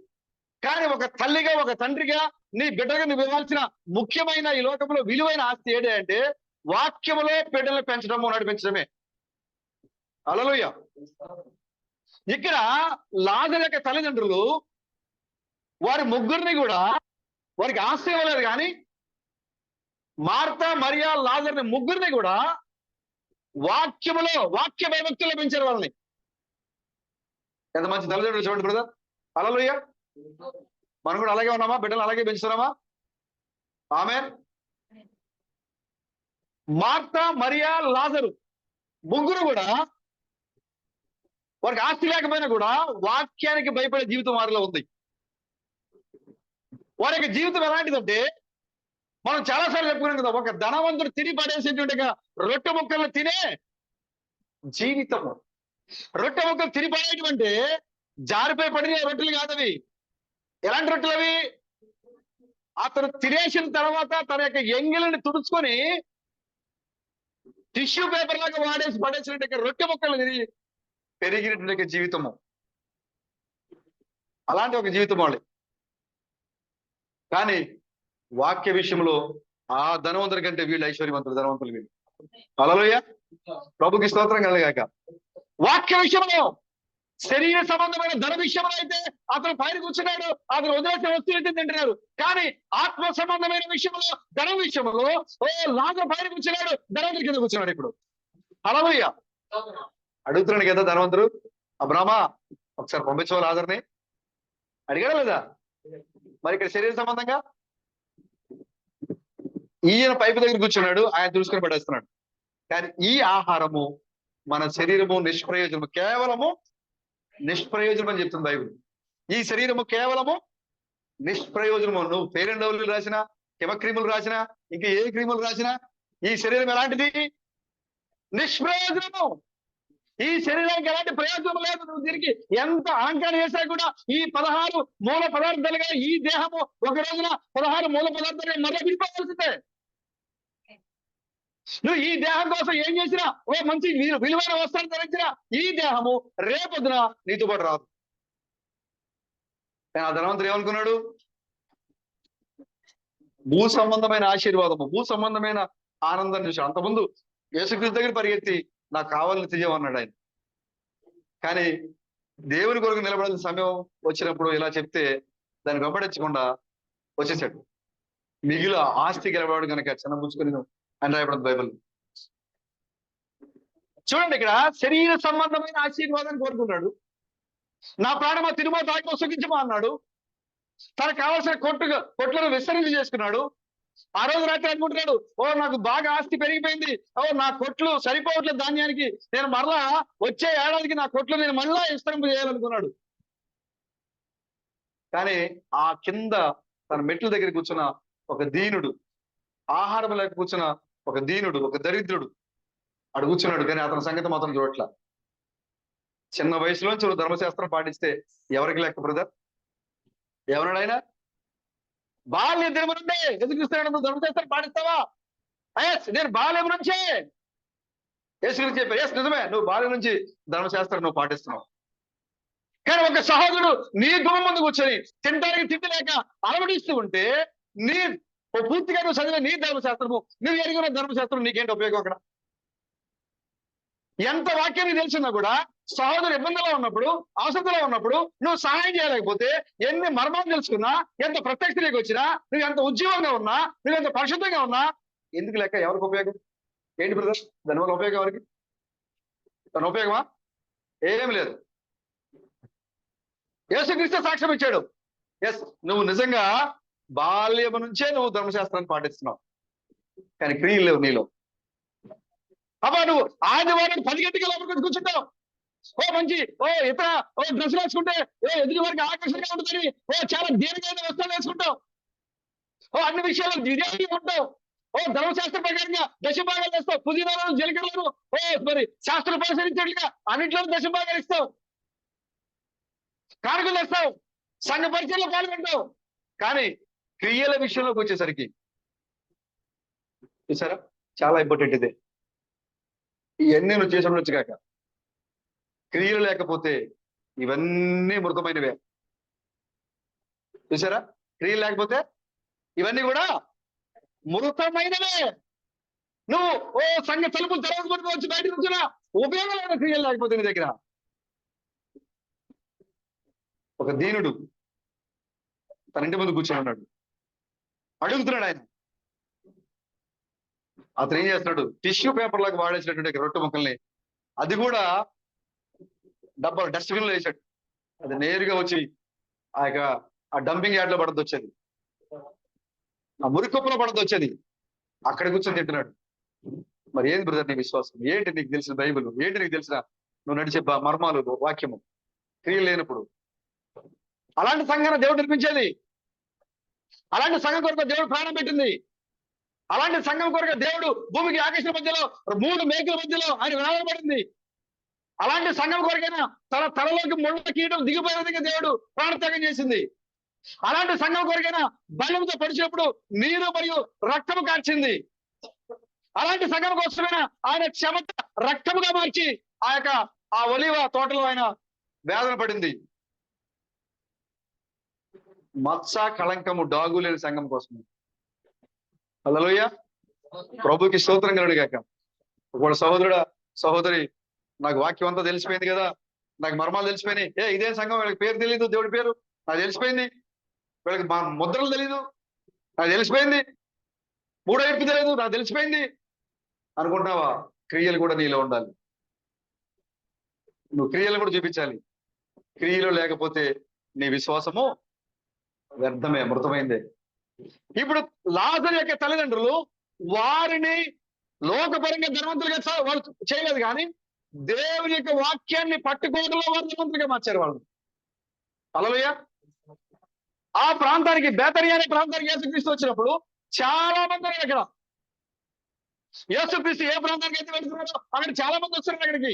కానీ ఒక తల్లిగా, ఒక తండ్రిగా, నీ బిడ్డగా నువ్వు ఇవ్వాల్సిన ముఖ్యమైన ఈ లోకంలో విలువైన ఆస్తి ఏంటి అంటే వాక్యములో బిడ్డలు పెంచడము, నడిపించడమే. హల్లెలూయా. ఇక్కడ లాజరు యొక్క తల్లిదండ్రులు వారి ముగ్గురిని కూడా వారికి ఆస్తి ఇవ్వలేదు, కానీ మార్తా, మరియా, లాజరుని ముగ్గురిని కూడా వాక్యములో, వాక్య భయభక్తుల్లో పెంచారు వాళ్ళని. ఎంత మంచి తల్లిదండ్రులు చూడండి బ్రదర్. హల్లెలూయా. మనం కూడా అలాగే ఉన్నామా? బిడ్డలు అలాగే పెంచుతున్నామా? ఆమేన్. మార్తా, మరియా, లాజరు ముగ్గురు కూడా వారికి ఆస్తి లేకపోయినా కూడా వాక్యానికి భయపడే జీవితం వారిలో ఉంది. వారి యొక్క జీవితం ఎలాంటిదంటే మనం చాలాసార్లు చెప్పుకున్నాం కదా, ఒక ధనవంతుడు తిని పడేసేటువంటి రొట్టె ముక్కలు తినే జీవితము. రొట్టె ముక్కలు తిని పడేటువంటి జారిపోయి పడిన రొట్టెలు కాదవి. ఎలాంటి రొట్టెలు అవి? అతను తినేసిన తర్వాత తన యొక్క ఎంగిలిని తుడుచుకొని టిష్యూ పేపర్ లాగా వాడేసి పడేసినట్టు రొట్టె ముక్కలు తిని పెరిగినటువంటి జీవితము. అలాంటి ఒక జీవితం వాళ్ళు. కానీ వాక్య విషయంలో ఆ ధనవంతుడి కంటే వీళ్ళు ఐశ్వర్యవంతులు, ధనవంతులు వీళ్ళు. హల్లెలూయా. ప్రభుకి స్తోత్రం కలగాక. వాక్య విషయంలో, శరీర సంబంధమైన ధన విషయంలో అయితే అతను పైన కూర్చున్నాడు, అతను వదిలేసిన వస్తువులు అయితే తింటున్నారు. కానీ ఆత్మ సంబంధమైన విషయంలో, ధన విషయంలో లాజరు పైన కూర్చున్నాడు, ధనవంతుడి కింద కూర్చున్నాడు. ఇప్పుడు హల్లెలూయా. అడుగుతున్నాడు కదా ధనవంతుడు, అబ్రామా ఒకసారి పంపించవా లాజరుని అడిగాడా లేదా? మరి ఇక్కడ శరీర సంబంధంగా ఈయన పైపు దగ్గర కూర్చున్నాడు, ఆయన చూసుకొని పడేస్తున్నాడు. కానీ ఈ ఆహారము మన శరీరము నిష్ప్రయోజనము, కేవలము నిష్ప్రయోజనం అని చెప్తుంది బైబిల్. ఈ శరీరము కేవలము నిష్ప్రయోజనము. నువ్వు ఫెయిర్ అండ్ లవ్లీ రాసినా, హిమక్రీములు రాసినా, ఇంకా ఏ క్రీములు రాసినా ఈ శరీరం ఎలాంటిది? నిష్ప్రయోజనము. ఈ శరీరానికి ఎలాంటి ప్రయోజనం లేదు. నువ్వు దీనికి ఎంత అలంకరణ చేసినా కూడా ఈ 16 మూల పదార్థాలుగా ఈ దేహము ఒక రోజున 16 మూల పదార్థాలుగా మళ్ళీ విడిపోవాల్సిందే. నువ్వు ఈ దేహం కోసం ఏం చేసినా, ఓ మంచి విలువైన వస్త్రాలు ధరించినా ఈ దేహము రేపొద్దున నీతో పాటు రాదు. ఆ ధనవంతుడు ఏమనుకున్నాడు? భూ సంబంధమైన ఆశీర్వాదము, భూ సంబంధమైన ఆనందాన్ని చూసి అంతకుముందు యేసుక్రీస్తు దగ్గర పరిగెత్తి నాకు కావాలని తీయమన్నాడు ఆయన. కానీ దేవుని కొరకు నిలబడాల్సిన సమయం వచ్చినప్పుడు ఇలా చెప్తే దాన్ని వెంబడించకుండా వచ్చేసాడు. మిగిలిన ఆస్తి గెలవాడు కనుక చిన్నపుచ్చుకొని అని రాయబడింది బైబిల్. చూడండి, ఇక్కడ శరీర సంబంధమైన ఆశీర్వాదాన్ని కోరుకున్నాడు. నా ప్రాణమా తిరుమల తాకి సుఖించమా అన్నాడు. తనకు కావాల్సిన కొట్లను విస్తరించి చేసుకున్నాడు. ఆ రోజు రాత్రి అనుకుంటున్నాడు, ఓ నాకు బాగా ఆస్తి పెరిగిపోయింది, ఓ నా కొట్లు సరిపోవట్లేదు ధాన్యానికి, నేను మరలా వచ్చే ఏడాదికి నా కొట్లు నేను మళ్ళా విస్తరింపు చేయాలనుకున్నాడు. కానీ ఆ కింద తన మెట్ల దగ్గర కూర్చున్న ఒక దీనుడు, ఆహారం లేక కూర్చున్న ఒక దీనుడు, ఒక దరిద్రుడు అడు కూర్చున్నాడు. కానీ అతని సంగతి మాత్రం చూడట్లా. చిన్న వయసులోంచి నువ్వు ధర్మశాస్త్రం పాటిస్తే ఎవరికి లెక్క బ్రదర్? ఎవరాడు? బాల్య దినము నుండే ఎదుగుస్తున్నాడు. నువ్వు ధర్మశాస్త్రం పాటిస్తావా? ఎస్, నేను బాల్యం నుంచే. యేసుక్రీస్తు చెప్పారు, ఎస్ నిజమే, నువ్వు బాల్యం నుంచి ధర్మశాస్త్రం నువ్వు పాటిస్తున్నావు. కానీ ఒక సహోదరుడు నీ గుమ్మ ముందు కూర్చొని తినడానికి తిండి లేక అలవడిస్తూ ఉంటే నీ పూర్తిగా నువ్వు చదివే నీ ధర్మశాస్త్రము, నువ్వు ఎరిగిన ధర్మశాస్త్రం నీకేంటి ఉపయోగం? అక్కడ ఎంత వాక్యం తెలిసినా కూడా సహోదరు ఇబ్బందిలో ఉన్నప్పుడు, అవసరంలో ఉన్నప్పుడు నువ్వు సహాయం చేయలేకపోతే, ఎన్ని మర్మాలు తెలుసుకున్నా, ఎంత ప్రత్యక్షతలోకి వచ్చినా, నువ్వు ఎంత ఉద్యోగంగా ఉన్నా, నువ్వు ఎంత పరిశుద్ధంగా ఉన్నా, ఎందుకు లెక్క? ఎవరికి ఉపయోగం? ఏంటి బ్రదర్ దానివల్ల ఉపయోగం? ఎవరికి? దాని ఉపయోగమా? ఏం లేదు. యేసుక్రీస్తు సాక్ష్యం ఇచ్చాడు, ఎస్ నువ్వు నిజంగా బాల్యం నుంచే నువ్వు ధర్మశాస్త్రాన్ని పాటిస్తున్నావు, కానీ క్రియలు లేవు నీలో. అబ్బా నువ్వు ఆదివారం 10 గంటకి లోపలికి కూర్చుంటావు, ఓ మంచి ఇతర డ్రెస్ వేసుకుంటే ఎదుటి వారికి ఆకర్షణగా ఉంటుందని చాలా దీర్ఘమైన వస్త్రాలు వేసుకుంటావు, అన్ని విషయాలు విధేయంగా ఉంటావు, ధర్మశాస్త్ర ప్రకారంగా దశభాగాలు వేస్తావు, పుదీనాలను జీలకర్రలను మరి శాస్త్రం పరిశీలించినట్లుగా అన్నింటిలో దశభాగాలు ఇస్తావు, కానుకలు వేస్తావు, సంఘ పరిచయంలో పాల్గొంటావు. కానీ క్రియల విషయంలోకి వచ్చేసరికి చూసారా, చాలా ఇంపార్టెంట్ ఇదే. ఇవన్నీ నువ్వు చేసి ఉండొచ్చు కాక, క్రియలు లేకపోతే ఇవన్నీ మృతమైనవే. చూసారా, క్రియలు లేకపోతే ఇవన్నీ కూడా మృతమైనవే. నువ్వు సంఘ తలుపులు తెరవకపోతే వచ్చి బయటకు వచ్చినా ఉపయోగం లేదు క్రియలు లేకపోతే నీ దగ్గర. ఒక దీనుడు తన ఇంటి ముందు కూర్చొని ఉన్నాడు, అడుగుతున్నాడు ఆయన. అతను ఏం చేస్తున్నాడు? టిష్యూ పేపర్ లాగా వాడేసినటువంటి రొట్టె ముక్కల్ని, అది కూడా డబ్బా డస్ట్బిన్ లో వేసాడు. అది నేరుగా వచ్చి ఆ డంపింగ్ యార్డ్ లో పడద్దు వచ్చేది, ఆ మురికొప్పులో పడద్దు వచ్చేది, అక్కడ కూర్చొని తింటున్నాడు. మరి ఏంది బ్రదర్ నీ విశ్వాసం? ఏంటి నీకు తెలిసిన బైబిల్? ఏంటి నీకు తెలిసిన నువ్వు నడిచే మర్మాలు, వాక్యము? క్రియలు లేనప్పుడు అలాంటి సంఘాన్ని దేవుడు నిర్మించేది, అలాంటి సంఘం కొరకు దేవుడు ప్రాణం పెట్టింది, అలాంటి సంఘం కొరకు దేవుడు భూమికి ఆకాశం మధ్యలో 3 మేకుల మధ్యలో ఆయన వినాలబడింది. అలాంటి సంఘం కొరకైనా తన తలలోకి ముళ్ళ కీటం దిగిపోయే విధంగా దేవుడు ప్రాణత్యాగం చేసింది. అలాంటి సంఘం కొరకైనా బలంతో పొడిచినప్పుడు నీరు మరియు రక్తము కార్చింది. అలాంటి సంఘం కోసమైనా ఆయన చెమట రక్తముగా మార్చి ఆ ఒలివ తోటలో ఆయన వేదన పడింది. మత్స కళంకము డాగు లేని సంఘం కోసం. హల్లెలూయ, ప్రభుకి స్తోత్రం కలుగును గాక. ఒకవేళ సహోదరుడా, సహోదరి, నాకు వాక్యం అంతా తెలిసిపోయింది కదా, నాకు మర్మాలు తెలిసిపోయినాయి, ఇదే సంఘం, వీళ్ళకి పేరు తెలియదు, దేవుడి పేరు నాకు తెలిసిపోయింది, వీళ్ళకి ముద్రలు తెలీదు నాకు తెలిసిపోయింది, 3వ ఎత్తు తెలియదు నాకు తెలిసిపోయింది అనుకుంటున్నావా? క్రియలు కూడా నీలో ఉండాలి. నువ్వు క్రియలు కూడా చూపించాలి. క్రియలు లేకపోతే నీ విశ్వాసము వ్యర్థమే, మృతమైందే. ఇప్పుడు లాజరు యొక్క తల్లిదండ్రులు వారిని లోకపరంగా ధనవంతులుగా వాళ్ళు చేయలేదు, కానీ దేవుని యొక్క వాక్యాన్ని పట్టుకోవడంలో వారు ధనవంతులుగా మార్చారు వాళ్ళు. హల్లెలూయా. ఆ ప్రాంతానికి, బేతనియా అనే ప్రాంతానికి యేసుక్రీస్తు వచ్చినప్పుడు చాలా మంది ఉన్నారు అక్కడ. యేసుక్రీస్తు ఏ ప్రాంతానికి అయితే వెళ్తున్నాడో అక్కడ చాలా మంది వస్తున్నారు అక్కడికి.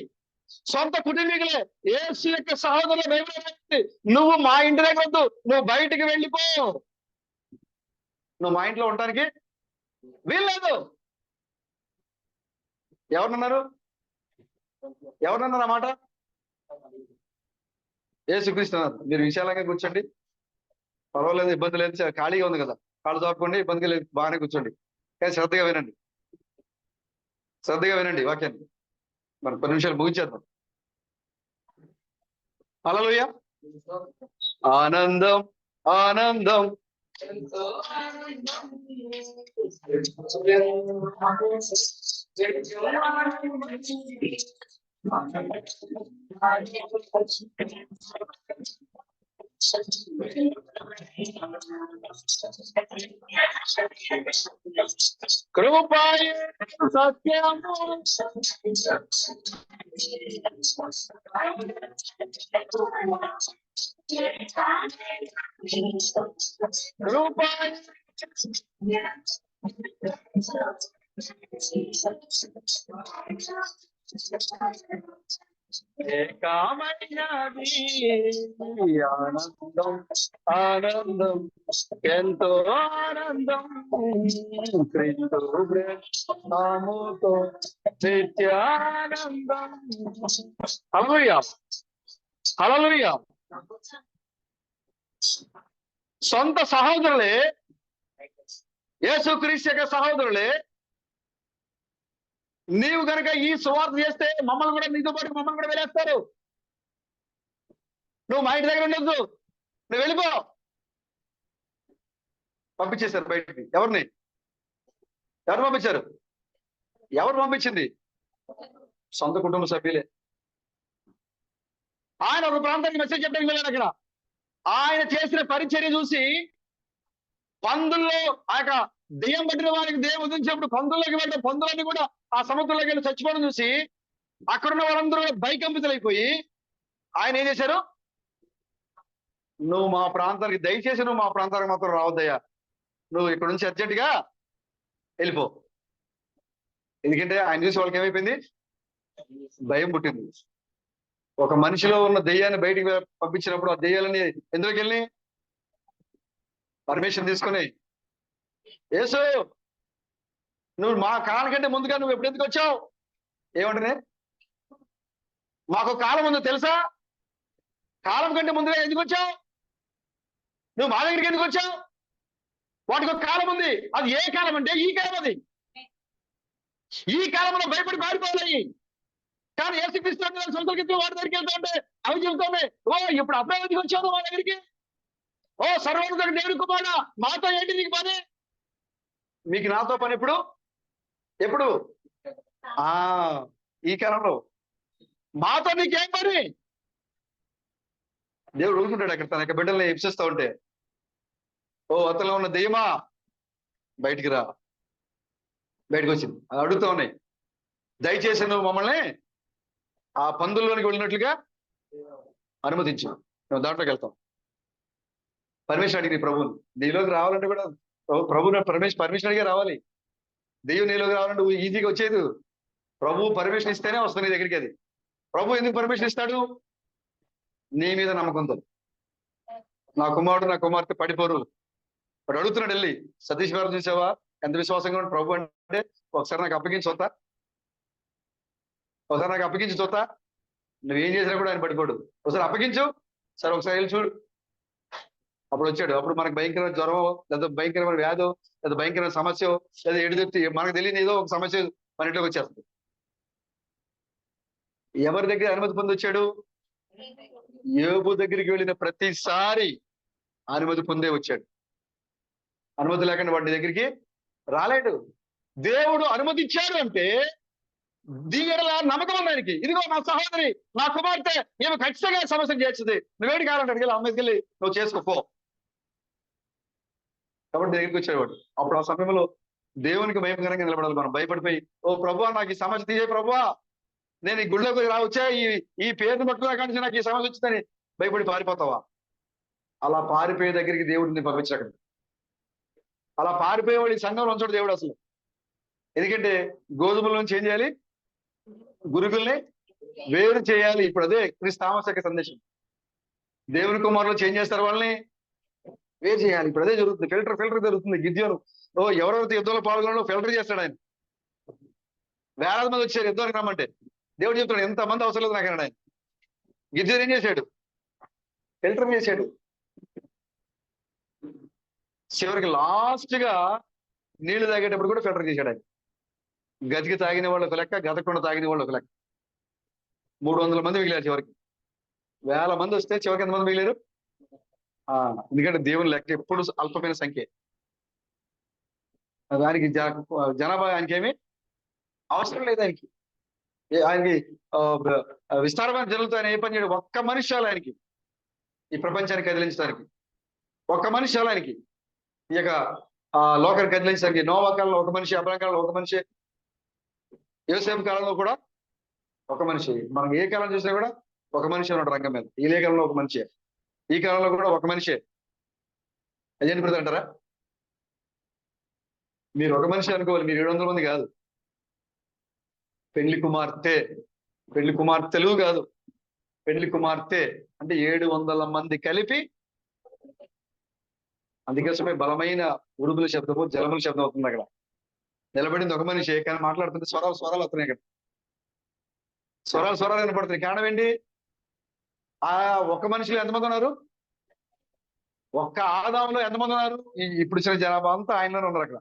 సొంత కుటుంబీకులే యేసు యొక్క సహోదరులు భయపడే నువ్వు మా ఇంటి దగ్గర వద్దు, నువ్వు బయటికి వెళ్ళిపో, నువ్వు మా ఇంట్లో ఉండటానికి వీల్లేదు. ఎవరన్నారు ఆ మాట? యేసుక్రీస్తు అన్నారు. మీరు విశాలంగా కూర్చోండి, పర్వాలేదు, ఇబ్బంది లేదు, ఖాళీగా ఉంది కదా, కాళ్ళు చాపుకోండి, ఇబ్బందిగా లేదు, బాగానే కూర్చోండి. కానీ శ్రద్ధగా వినండి వాక్యాన్ని. మనం 10 నిమిషాలు ముగించేద్దాం. హల్లెలూయా. ఆనందం ఆనందం కృపయే సత్యము కృపయే ఏకమైనది ఆనందం ఆనందం ఎంతో ఆనందం క్రీస్తు నామముతో నిత్యానందం. హల్లెలూయా హల్లెలూయా. సొంత సహోదరులే, యేసుక్రీస్తు యొక్క సహోదరులే, నీవు కనుక ఈ సువార్త చేస్తే మమ్మల్ని కూడా నీతో పాటు మమ్మల్ని కూడా వెళ్ళేస్తారు. నువ్వు మా ఇంటి దగ్గర ఉండొద్దు, నువ్వు వెళ్ళిపో. పంపించేశారు బయటికి. ఎవరు పంపించారు? ఎవరు పంపించింది? సొంత కుటుంబ సభ్యులే. ఆయన ఒక ప్రాంతానికి మెసేజ్ చెప్పడానికి వెళ్ళాడు. అక్కడ ఆయన చేసిన పరిచర్య చూసి పందుల్లో ఆ యొక్క దెయ్యం పట్టిన వారికి దెయ్యం వదిలించినప్పుడు పందుల్లోకి వెళ్ళిన పందులన్నీ కూడా ఆ సముద్రంలోకి వెళ్ళి చచ్చిపోవడం చూసి అక్కడున్న వాళ్ళందరూ భయకంపితులైపోయి ఆయన ఏం చేశారు? నువ్వు మా ప్రాంతానికి, దయచేసి నువ్వు మా ప్రాంతానికి మాత్రం రావద్దయ్యా, నువ్వు ఇక్కడ నుంచి అర్జెంటుగా వెళ్ళిపో. ఎందుకంటే ఆయన చూసి వాళ్ళకి ఏమైపోయింది? భయం పుట్టింది. ఒక మనిషిలో ఉన్న దెయ్యాన్ని బయటికి పంపించినప్పుడు ఆ దెయ్యాలని ఎందులోకి వెళ్ళి పర్మిషన్ తీసుకుని, యేసు నువ్వు మా కాలం కంటే ముందుగా నువ్వు ఎప్పుడు ఎందుకు వచ్చావు? ఏమంటనే? మాకు కాలం ఉందో తెలుసా? కాలం కంటే ముందుగా ఎందుకు వచ్చావు? నువ్వు మా దగ్గరికి ఎందుకు వచ్చావు? వాటికి ఒక కాలం ఉంది. అది ఏ కాలం అంటే ఈ కాలం. అది ఈ కాలంలో భయపడి పారిపోవాలి. కానీ యేసుక్రీస్తు సంవత్సరాల క్రితం వాడి దగ్గరికి వెళ్తా ఉంటే అవి చెబుతామే, ఓ ఇప్పుడు అబ్బాయి ఎందుకు వచ్చావు మా దగ్గరికి? ఓ సర్వోన్నత దేవుని కుమారుడా, మాతో ఏంటి నీకు పని? మీకు నాతో పని ఎప్పుడు? ఈ కాలంలో. మాతో నీకేం పని? దేవుడు ఊరుకుంటాడు అక్కడ తన యొక్క బిడ్డల్ని హింసిస్తూ ఉంటే. ఓ అతనిలో ఉన్న దెయ్యమా బయటికి రా. బయటకు వచ్చింది. అది అడుగుతూ ఉన్నాయి, దయచేసి నువ్వు మమ్మల్ని ఆ పందుల్లోనికి వెళ్ళినట్లుగా అనుమతించు, మేము దాంట్లోకి వెళ్తాం. పర్మిషన్ అడిగి ప్రభువుని. నీలోకి రావాలంటే కూడా ప్రభు పర్మిషన్ అడిగే రావాలి. దెయ్యం నీలోకి రావాలంటే ఈజీగా వచ్చేది. ప్రభు పర్మిషన్ ఇస్తేనే వస్తుంది నీ దగ్గరికి. అది ప్రభు ఎందుకు పర్మిషన్ ఇస్తాడు? నీ మీద నమ్మకంతో. నా కుమారుడు నా కుమార్తె పడిపోరు. వాడు అడుగుతున్నాడు వెళ్ళి, సతీష్ గారు చూసావా ఎంత విశ్వాసంగా ఉండి ప్రభు అంటే, ఒకసారి నాకు అప్పగించి చూస్తా, నువ్వేం చేసినా కూడా ఆయన పడిపోడు. ఒకసారి అప్పగించు, సరే ఒకసారి వెళ్ళి చూడు. అప్పుడు వచ్చాడు. అప్పుడు మనకు భయంకరమైన జ్వరం, లేదా భయంకరమైన వ్యాధో, లేదా భయంకరమైన సమస్య, లేదా ఎడుదెత్తి మనకు తెలియని ఏదో ఒక సమస్య మన ఇంట్లోకి వచ్చేస్తుంది. ఎవరి దగ్గర అనుమతి పొంది వచ్చాడు? యోబు దగ్గరికి వెళ్ళిన ప్రతిసారి అనుమతి పొందే వచ్చాడు. అనుమతి లేకుండా వాడి దగ్గరికి రాలేడు. దేవుడు అనుమతించాడు అంటే దీనిలా నమ్మకం ఉంది ఆయనకి. ఇదిగో నా సహోదరి, నా కుమార్తె, ఏమో ఖచ్చితంగా సమస్యను చేస్తుంది, నువ్వేంటి కావాలంటే అడిగి అమ్మాయికి వెళ్ళి నువ్వు చేసుకోపో. కాబట్టి దగ్గరికి వచ్చేవాడు. అప్పుడు ఆ సమయంలో దేవునికి భయంకరంగా నిలబడాలి మనం. భయపడిపోయి, ఓ ప్రభువా నాకు ఈ సమస్య తీసే ప్రభువా, నేను ఈ గుళ్ళోకి వచ్చా ఈ పేరుని పట్టుకున్నా కానీ నాకు ఈ సమస్య వచ్చిందని భయపడి పారిపోతావా? అలా పారిపోయే దగ్గరికి దేవుడిని పంపించాడు. అలా పారిపోయేవాడు ఈ సంఘంలో ఉంచాడు దేవుడు అసలు. ఎందుకంటే గోధుమల నుంచి ఏం చేయాలి? గురుగుల్ని వేరు చేయాలి. ఇప్పుడు అదే క్రీస్తు తామసక సందేశం. దేవుని కుమారులు చేంజ్ చేస్తారు, వాళ్ళని వేరు చేయాలి. ఇప్పుడు అదే జరుగుతుంది. ఫిల్టర్ జరుగుతుంది. గిద్యోను ఎవరెవరితో యుద్ధంలో పాల్గొన్నాడో ఫిల్టర్ చేస్తాడు ఆయన. వేలాది మంది వచ్చారు యుద్ధానికి రమ్మంటే, దేవుడు చెప్తాడు ఎంతమంది అవసరం లేదు నాకు అన్నాడు ఆయన. గిద్యోను ఏం చేశాడు? ఫిల్టర్ చేశాడు. చివరికి లాస్ట్ గా నీళ్లు తాగేటప్పుడు కూడా ఫిల్టర్ చేశాడు ఆయన. గతికి తాగిన వాళ్ళు ఒక లెక్క, గతకుండా తాగిన వాళ్ళు ఒక లెక్క. 300 మంది మిగిలారు చివరికి. 1000 మంది వస్తే చివరికి ఎంతమంది మిగిలారు? ఎందుకంటే దేవుని లెక్క ఎప్పుడు అల్పమైన సంఖ్య. దానికి జనాభా ఆయనకి ఏమి అవసరం లేదు. ఆయనకి విస్తారమైన జనులతో ఆయన ఏ పని చేయడు. ఒక్క మనిషి చాలు ఆయనకి ఈ ప్రపంచాన్ని కదిలించడానికి. ఒక్క మనిషి చాలు ఆయనకి ఈ యొక్క లోకాన్ని కదిలించడానికి. నోవా కాలంలో ఒక మనిషి, అబ్రహాం కాలంలో ఒక మనిషి, యోసేపు కాలంలో కూడా ఒక మనిషి. మనం ఏ కాలం చూసినా కూడా ఒక మనిషి ఉన్నాడు రంగం మీద. ఈ కాలంలో ఒక మనిషి, ఈ కాలంలో కూడా ఒక మనిషే. అదేంటి బ్రదర్ అంటారా? మీరు ఒక మనిషి అనుకోవాలి, మీరు 700 మంది కాదు. పెళ్లి కుమార్తెలు కాదు, పెళ్లి కుమార్తె అంటే 700 మంది కలిపి. అందుకోసమే బలమైన ఉరుముల శబ్దము, జలముల శబ్దం అవుతుంది అక్కడ. నిలబడింది ఒక మనిషి, కానీ మాట్లాడుతుంటే స్వరాలు వస్తున్నాయి అక్కడ. స్వరాలు వినపడుతున్నాయి. కారణం ఏంటి? ఒక్క మనిషిలో ఎంతమంది ఉన్నారు? ఒక్క ఆదాములో ఎంతమంది ఉన్నారు? ఇప్పుడు ఇచ్చిన జనాభా అంతా ఆయనలోనే ఉన్నారు అక్కడ.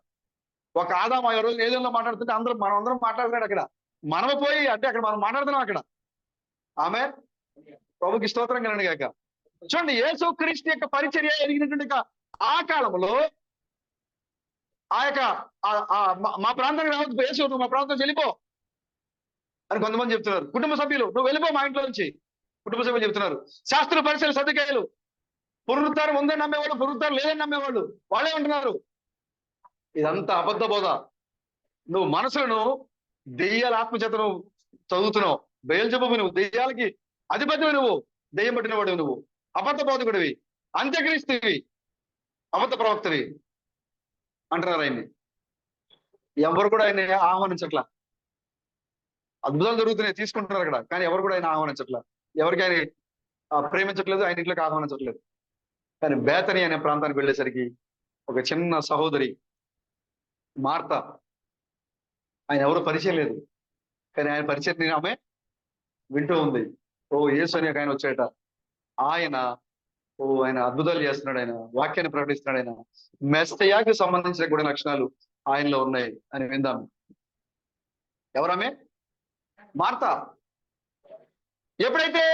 ఒక ఆదాము ఆ రోజు ఏదైనా మాట్లాడుతుంటే మనం అందరం మాట్లాడుతున్నాడు అక్కడ. మనము పోయి అంటే అక్కడ మనం మాట్లాడుతున్నాం అక్కడ. ఆమె ప్రభుకి స్తోత్రం కలండి కాక. చూడండి, యేసు క్రీస్తు యొక్క పరిచర్య ఎదిగినటువంటి ఆ కాలంలో ఆ యొక్క మా ప్రాంతానికి రావద్దు, యేసు నువ్వు మా ప్రాంతం వెళ్ళిపో అని కొంతమంది చెప్తున్నారు. కుటుంబ సభ్యులు నువ్వు వెళ్ళిపో మా ఇంట్లో నుంచి, కుటుంబ సభ్యులు చెప్తున్నారు. శాస్త్ర పరిచయాలు, సదుకాయలు, పునరుద్ధారం ఉందని నమ్మేవాళ్ళు, పునరుద్ధారం లేదని నమ్మేవాళ్ళు వాళ్ళే ఉంటున్నారు. ఇదంతా అబద్ధ బోధ. నువ్వు మనసులను దెయ్యాల ఆత్మచేత నువ్వు చదువుతున్నావు. బయల్జెబూబు నువ్వు, దెయ్యాలకి అధిపతివి నువ్వు, దెయ్యం పట్టిన వాడివి నువ్వు, అబద్ధ బోధకుడివి, అంత్యక్రీస్తువి, అబద్ధ ప్రవక్తవి అంటున్నారు ఆయన్ని. ఎవరు కూడా ఆయన ఆహ్వానించట్లా. అద్భుతాలు జరుగుతున్నాయి, తీసుకుంటున్నారు అక్కడ, కానీ ఎవరు కూడా ఆయన ఆహ్వానించట్లా. ఎవరికి ఆయన ప్రేమించట్లేదు, ఆయన ఇంట్లోకి ఆహ్వానించట్లేదు. కానీ బేతని అనే ప్రాంతానికి వెళ్ళేసరికి ఒక చిన్న సహోదరి మార్త, ఆయన ఎవరు పరిచయం లేదు, కానీ ఆయన పరిచయం ఆమె వింటూ ఉంది. యేసు అని ఆయన వచ్చాట. ఆయన అద్భుతాలు చేస్తున్నాడు, ఆయన వాక్యాన్ని ప్రకటిస్తున్నాడు, ఆయన మెస్సయాకి సంబంధించిన కూడా లక్షణాలు ఆయనలో ఉన్నాయి అని విందాం. ఎవరామె? మార్త. ఎప్పుడైతే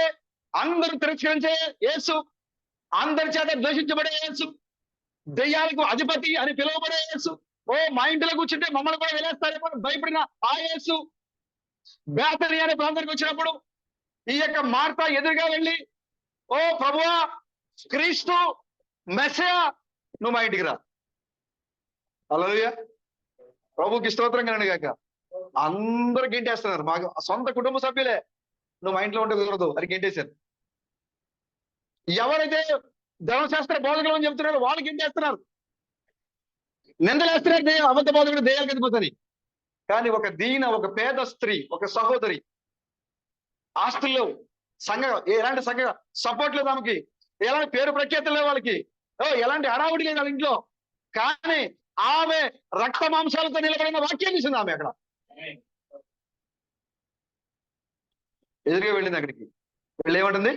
అందరూ తిరస్కరించే యేసు, అందరి చేత ద్వేషించబడే యేసు, దెయ్యాలకు అధిపతి అని పిలువబడే యేసు, మా ఇంటిలో కూర్చుంటే మమ్మల్ని కూడా వెళ్ళేస్తారేమో భయపడిన ఆ యేసు బేతని అనే ప్రాంతానికి వచ్చినప్పుడు ఈ యొక్క మార్త ఎదురుగా వెళ్ళి, ప్రభువా, క్రీస్తు మెస్సయా, నువ్వు మా ఇంటికి రా. హల్లెలూయా, ప్రభుకి స్తోత్రం కలండి గాక. అందరూ గెంటేస్తున్నారు. మా సొంత కుటుంబ సభ్యులే, నువ్వు మా ఇంట్లో ఉంటే కుదరదు అని గెంటేశారు. ఎవరైతే ధర్మశాస్త్ర బోధకులు అని చెప్తున్నారో వాళ్ళు గెంటేస్తున్నారు, నిందలేస్తున్నారు. అబద్ధ బోధకుడు దెయ్యాలకు అధిపతి. కానీ ఒక పేద స్త్రీ, ఒక సహోదరి, ఆస్తుల్లో ఎలాంటి సంఘ సపోర్ట్ లేదు ఆమెకి, ఎలాంటి పేరు ప్రఖ్యాతులు లేవు వాళ్ళకి, ఎలాంటి హడావుడి లేదు వాళ్ళ ఇంట్లో, కానీ ఆమె రక్త మాంసాలతో నిలబడిన వాక్యం ఇచ్చింది. ఆమె అక్కడ ఎదురుగా వెళ్ళింది. అక్కడికి వెళ్ళి ఏమంటుంది?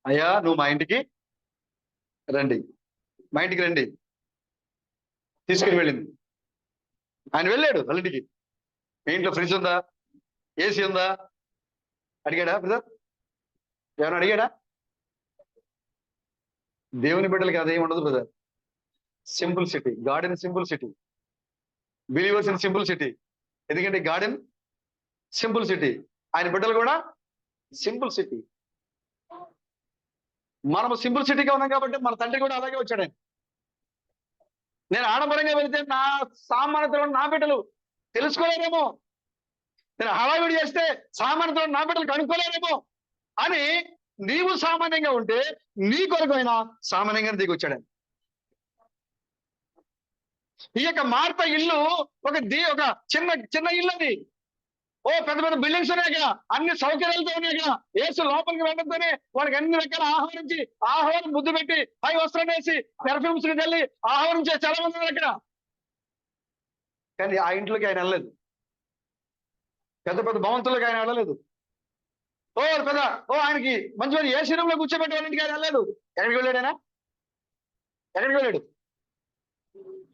అయ్యా, నువ్వు మా ఇంటికి రండి, మా ఇంటికి రండి. తీసుకుని వెళ్ళింది. ఆయన వెళ్ళాడు వాళ్ళ ఇంటికి. మీ ఇంట్లో ఫ్రిడ్జ్ ఉందా, ఏసీ ఉందా అడిగాడా బ్రదర్? ఏమైనా అడిగాడా? దేవుని బిడ్డలకి అదేం ఉండదు brother. Simple city, God in simple city, believers in simple city. ఎందుకంటే గాడ్ ఇన్ సింపుల్ సిటీ, ఆయన బిడ్డలు కూడా సింపుల్ సిటీ. మనము సింపుల్ సిటీగా ఉన్నాం కాబట్టి మన తండ్రి కూడా అలాగే వచ్చాడు. ఆయన, నేను ఆడంబరంగా వెళితే నా సామాన్యతలో నా బిడ్డలు తెలుసుకోలేరేమో, నేను హడావిడి చేస్తే సామాన్యతలో నా బిడ్డలు కనుక్కోలేరేమో అని నీవు సామాన్యంగా ఉంటే నీ కొరకు ఆయన సామాన్యంగా దిగొచ్చాడు. ఈ యొక్క మార్త ఇల్లు ఒక చిన్న ఇల్లు. అది ఓ పెద్ద పెద్ద బిల్డింగ్స్ ఉన్నాయి అక్కడ, అన్ని సౌకర్యాలతో ఉన్నాయి అక్కడ. యేసు లోపలికి వెళ్ళడంతోనే వాళ్ళకి అన్ని రకాల ఆహ్వానించి, ఆహ్వానం ముద్దు పెట్టి, పై వస్త్రం వేసి, పెర్ఫ్యూమ్స్ కి వెళ్ళి ఆహ్వానించే చాలా మంది ఉన్నారు అక్కడ. కానీ ఆ ఇంట్లోకి ఆయన వెళ్ళలేదు. పెద్ద పెద్ద భవంతులకు ఆయన వెళ్ళలేదు. ఆయనకి మంచి మంచి ఏ శరీరంలో కూర్చోబెట్టే వాళ్ళ ఇంటికి ఆయన వెళ్ళలేదు. ఎక్కడికి వెళ్ళాడు ఆయన? ఎక్కడికి వెళ్ళాడు?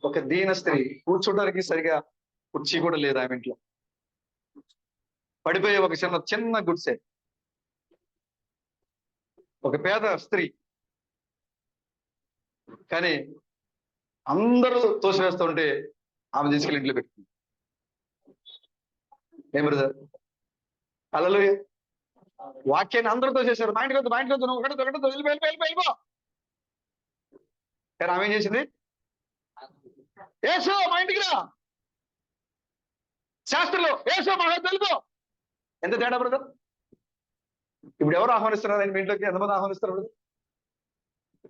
ఒక దీన స్త్రీ, కూర్చోడానికి సరిగా కుర్చీ కూడా లేదు ఆమె ఇంట్లో. పడిపోయే ఒక చిన్న చిన్న గుడిసె. ఒక పేద స్త్రీ, కానీ అందరూ తోసివేస్తుంటే ఆమె తీసుకెళ్ళి ఇంట్లో పెట్టుకుంది. ఏం బ్రదర్? హల్లెలూయా. వాక్యాన్ని అందరూ తోసేశారు. మా ఇంటికి వద్దు, మా ఇంటికి వద్దు, నువ్వు ఒకటి వెళ్ళిపో. కానీ ఆమె ఏం చేసింది? యేసు మా ఇంటికి రా, శాస్త్రంలో యేసు మా తెలుగు. ఎంత తేడా బ్రదర్? ఇప్పుడు ఎవరు ఆహ్వానిస్తున్నారు ఆయన మీ ఇంట్లోకి? ఎంతమంది ఆహ్వానిస్తారు బ్రదర్?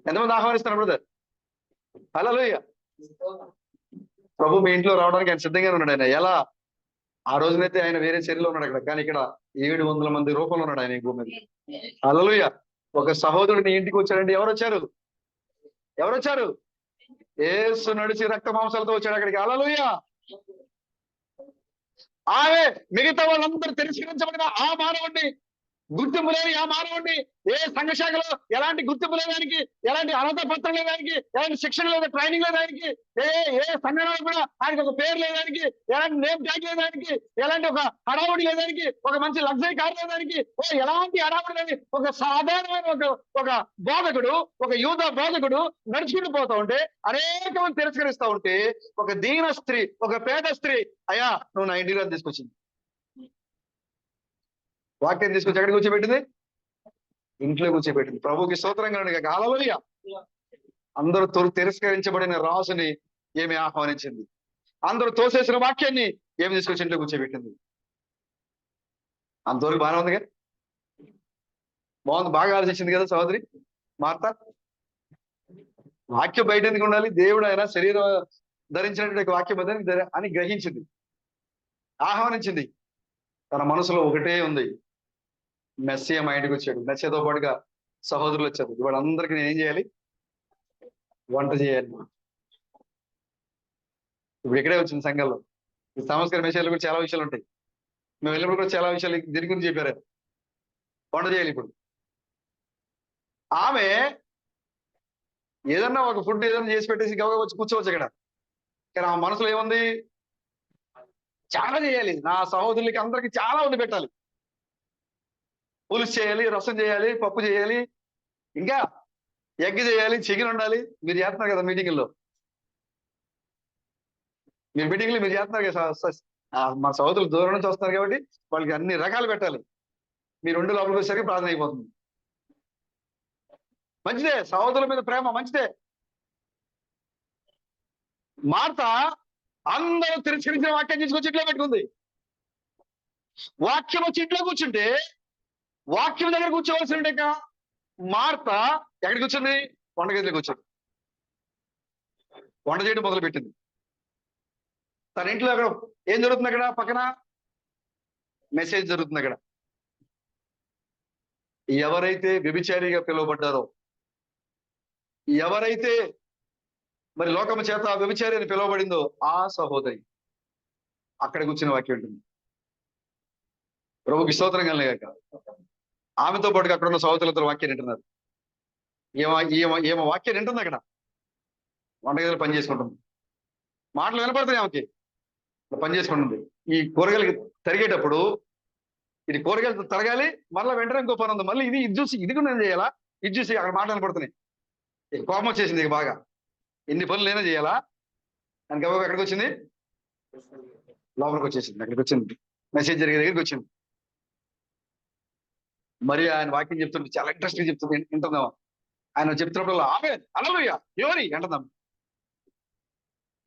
ఎంతమంది ఆహ్వానిస్తున్నారు బ్రదర్? హల్లెలూయా. ప్రభు మీ ఇంట్లో రావడానికి ఆయన సిద్ధంగానే ఉన్నాడు. ఆయన ఎలా? ఆ రోజునైతే ఆయన వేరే చర్యలో ఉన్నాడు అక్కడ, కానీ ఇక్కడ 700 మంది రూపంలో ఉన్నాడు ఆయన ఈ భూమి మీద. హల్లెలూయా. ఒక సహోదరుడు నీ ఇంటికి వచ్చాడండి. ఎవరు వచ్చారు? యేసు నడిచి రక్త మాంసాలతో వచ్చాడు అక్కడికి. హల్లెలూయా. ఆమె మిగతా వాళ్ళందరూ తిరస్కరించబడిన ఆ మానవుడిని, గుర్తింపు లేని ఆ మానవుడిని, ఏ సంఘ శాఖలో ఎలాంటి గుర్తింపు లేదానికి, ఎలాంటి అర్హత పత్రం లేదానికి, ఎలాంటి శిక్షణ లేదా ట్రైనింగ్ లేదానికి, ఏ సంఘంలో కూడా ఆయనకి ఒక పేరు లేదానికి, ఎలాంటి నేమ్ ట్యాగ్ లేదానికి, ఎలాంటి ఒక హడావుడి లేదానికి, ఒక మంచి లగ్జరీ కార్ లేదానికి, ఎలాంటి హడావుడి లేని ఒక సాధారణమైన ఒక బోధకుడు, ఒక యూద బోధకుడు నడుచుకుంటూ పోతా ఉంటే అనేక మంది తిరస్కరిస్తా ఉంటే, ఒక దీన స్త్రీ, ఒక పేద స్త్రీ, అయ్యా నువ్వు నా ఇంటిలో తీసుకొచ్చింది. వాక్యం తీసుకొచ్చి ఎక్కడ కూర్చోబెట్టింది? ఇంట్లో కూర్చోబెట్టింది. ప్రభుకి స్తోత్రంగా హల్లెలూయా. అందరూ తిరస్కరించబడిన రాజుని ఏమి ఆహ్వానించింది? అందరూ తోసేసిన వాక్యాన్ని ఏమి తీసుకొచ్చి ఇంట్లో కూర్చోబెట్టింది? అంతవరకు బాగానే ఉందిగా? బాగుంది, బాగా ఆలోచించింది కదా సహోదరి మార్త. వాక్యం బయట ఎందుకు ఉండాలి? దేవుడు ఆయన శరీరం ధరించినటువంటి వాక్యం అని గ్రహించింది, ఆహ్వానించింది. తన మనసులో ఒకటే ఉంది, మెస్సియా మా ఇంటికి వచ్చాడు. మెస్సియాతో పాటుగా సహోదరులు వచ్చారు. వాళ్ళందరికీ నేను ఏం చేయాలి? వంట చేయాలి. ఇప్పుడు ఇక్కడే వచ్చింది సంఘంలో. ఈ సంస్కార విషయాలు కూడా చాలా విషయాలు ఉంటాయి. మేము వెళ్ళినప్పుడు కూడా చాలా విషయాలు దీని గురించి చెప్పారు. వంట చేయాలి. ఇప్పుడు ఆమె ఏదన్నా ఒక ఫుడ్ ఏదన్నా చేసి పెట్టేసి గవగా వచ్చి కూర్చోవచ్చు అక్కడ. కానీ ఆ మనసులో ఏముంది? చాలా చేయాలి, నా సహోదరులకి అందరికి చాలా వండి పెట్టాలి. పులుసు చేయాలి, రసం చేయాలి, పప్పు చేయాలి, ఇంకా ఎగ్ చేయాలి, చికెన్ ఉండాలి. మీరు చేస్తున్నారు కదా మీటింగ్లో, మీరు చేస్తున్నారు కదా. మా సహోదరులు దూరం నుంచి వస్తున్నారు కాబట్టి వాళ్ళకి అన్ని రకాలు పెట్టాలి. మీరు 2 లోపలికి వచ్చేసరికి ప్రార్థన అయిపోతుంది. మంచిదే, సహోదరుల మీద ప్రేమ మంచిదే. మార్త అందరూ తిరస్కరించిన వాక్యం తీసుకొచ్చి ఇంట్లో పెట్టుకుంది. వాక్యం వచ్చి ఇంట్లో కూర్చుంటే, వాక్యం దగ్గర కూర్చోవలసి ఉంటే మార్త ఎక్కడికి కూర్చుంది? వంటగదిలోకి కూర్చుంది. వంట చేయడం మొదలు పెట్టింది. తన ఇంట్లో అక్కడ ఏం జరుగుతుంది? అక్కడ పక్కన మెసేజ్ జరుగుతుంది. అక్కడ ఎవరైతే వ్యభిచారిగా పిలువబడ్డారో, ఎవరైతే మరి లోకము చేత వ్యభిచారి అని పిలువబడిందో ఆ సహోదరి అక్కడ కూర్చుని వాక్యం ఉంటుంది. ప్రభుకి స్తోత్రం కలగాక. ఆమెతో పాటుగా అక్కడ ఉన్న సహోదరులతో వాక్యం వింటున్నారు. ఏమో వాక్యం వింటుంది. అక్కడ వంటగదిలో పని చేసుకుంటుంది. మాటలు వినపడుతున్నాయి ఆమెకి, పని చేసుకుంటుంది. ఈ కూరగాయలు తరిగేటప్పుడు ఇది కూరగాయలు తరగాలి, మళ్ళీ వెంటనే ఇంకో పని ఉంది, మళ్ళీ ఇది చూసి ఇది కూడా నేను చేయాలా, ఇది చూసి అక్కడ మాటలు వినపడుతున్నాయి. కోపం వచ్చేసింది ఇక బాగా. ఎన్ని పనులు నేనే చేయాలా అని గబాబు ఎక్కడికి వచ్చింది? లోపలికి వచ్చేసింది. అక్కడికి వచ్చింది, మెసేజ్ జరిగే దగ్గరికి వచ్చింది. మరి ఆయన వాక్యం చెప్తుంటే చాలా ఇంట్రెస్ట్ గా చెప్తుంది, వింటుందామా. ఆయన చెప్తున్నప్పుడు ఆమె హల్లెలూయా ఎవరి అంటుందాం.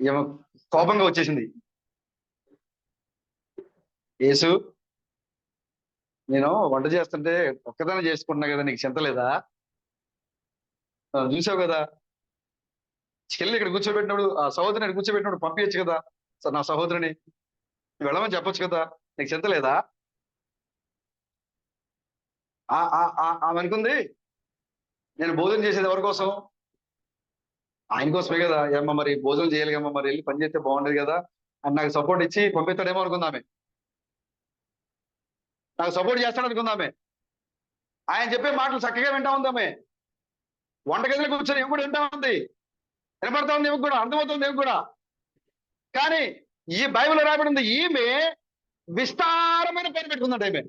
ఏమో కోపంగా వచ్చేసింది. యేసు, నేను వంట చేస్తుంటే ఒక్కదాన్ని చేసుకుంటున్నా కదా, నీకు చింత లేదా? చూసావు కదా, చెల్లి ఇక్కడ కూర్చోబెట్టినప్పుడు, ఆ సహోదరిని ఇక్కడ కూర్చోబెట్టినప్పుడు పంపించచ్చు కదా, నా సహోదరిని వెళ్ళమని చెప్పొచ్చు కదా. నీకు చింత లేదా? ఆమె అనుకుంది, నేను భోజనం చేసేది ఎవరి కోసం? ఆయన కోసమే కదా. ఏమో మరి భోజనం చేయాలి కమ్మా, మరి వెళ్ళి పని చేస్తే బాగుండేది కదా అని నాకు సపోర్ట్ ఇచ్చి పంపిస్తాడేమో అనుకుందామే. నాకు సపోర్ట్ చేస్తాడు అనుకుందామే. ఆయన చెప్పే మాటలు చక్కగా వింటా ఉందామే. వంటగదిలో కూర్చొని ఇవి కూడా వింటా ఉంది, వినపడతా ఉంది, ఇవి కూడా అర్థమవుతుంది, ఇవి కూడా. కానీ ఈ బైబిల్లో రాబడి ఉంది, ఈమె విస్తారమైన పని పెట్టుకుందంట. ఈమె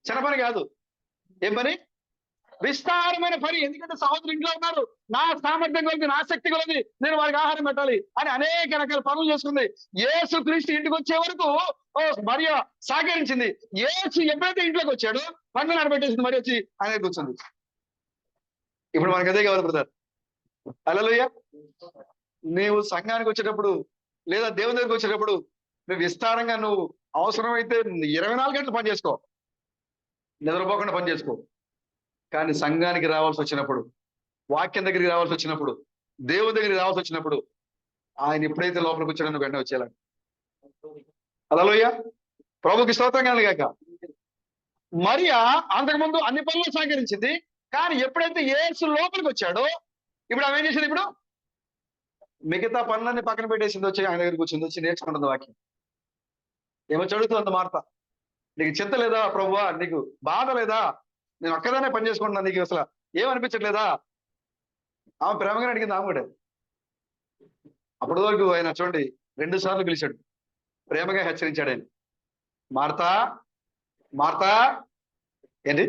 చిన్న పని కాదు. ఏం పని? విస్తారమైన పని. ఎందుకంటే సహోదరు ఇంట్లో ఉన్నారు, నా సామర్థ్యం కొలది, నా శక్తి కొలది నేను వారికి ఆహారం పెట్టాలి అని అనేక రకాల పనులు చేసుకుంది. యేసు క్రీస్తు ఇంటికి వచ్చే వరకు మరియ సహకరించింది. యేసు ఎప్పుడైతే ఇంట్లోకి వచ్చాడో పనులు నడబెట్టేసింది. మరి వచ్చి ఆయన కూర్చుంది. ఇప్పుడు మనకు అదే కావాలి బ్రదర్. హల్లెలూయా. నీవు సంఘానికి వచ్చేటప్పుడు లేదా దేవుని దగ్గరికి వచ్చేటప్పుడు నువ్వు విస్తారంగా, నువ్వు అవసరమైతే 24 గంటలు పని చేసుకో, నిద్రపోకుండా పని చేసుకో. కానీ సంఘానికి రావాల్సి వచ్చినప్పుడు, వాక్యం దగ్గరికి రావాల్సి వచ్చినప్పుడు, దేవుని దగ్గరికి రావాల్సి వచ్చినప్పుడు, ఆయన ఎప్పుడైతే లోపలికి వచ్చాడో నువ్వు వెంటనే వచ్చేలా. హల్లెలూయా. ప్రభుకి స్తోత్రం కలుగాక. మరియా అంతకుముందు అన్ని పనులు సహకరించింది. కానీ ఎప్పుడైతే యేసు లోపలికి వచ్చాడో ఇప్పుడు ఆమె ఏం చేసింది? ఇప్పుడు మిగతా పనులన్నీ పక్కన పెట్టేసింది, వచ్చి ఆయన దగ్గరికి వచ్చింది, వచ్చి నేర్చుకుంటుంది వాక్యం. ఏమో చదువుతుంది మార్త, నీకు చింత లేదా ప్రభువా? నీకు బాధ లేదా? నేను ఒక్కదానే పని చేసుకుంటున్నా, నీకు అసలు ఏమనిపించట్లేదా? ఆమె ప్రేమగా అడిగింది. ఆమె కూడా అప్పటి వరకు ఆయన చూడండి 2 సార్లు పిలిచాడు, ప్రేమగా హెచ్చరించాడు ఆయన. Martha, Martha. ఏంటి?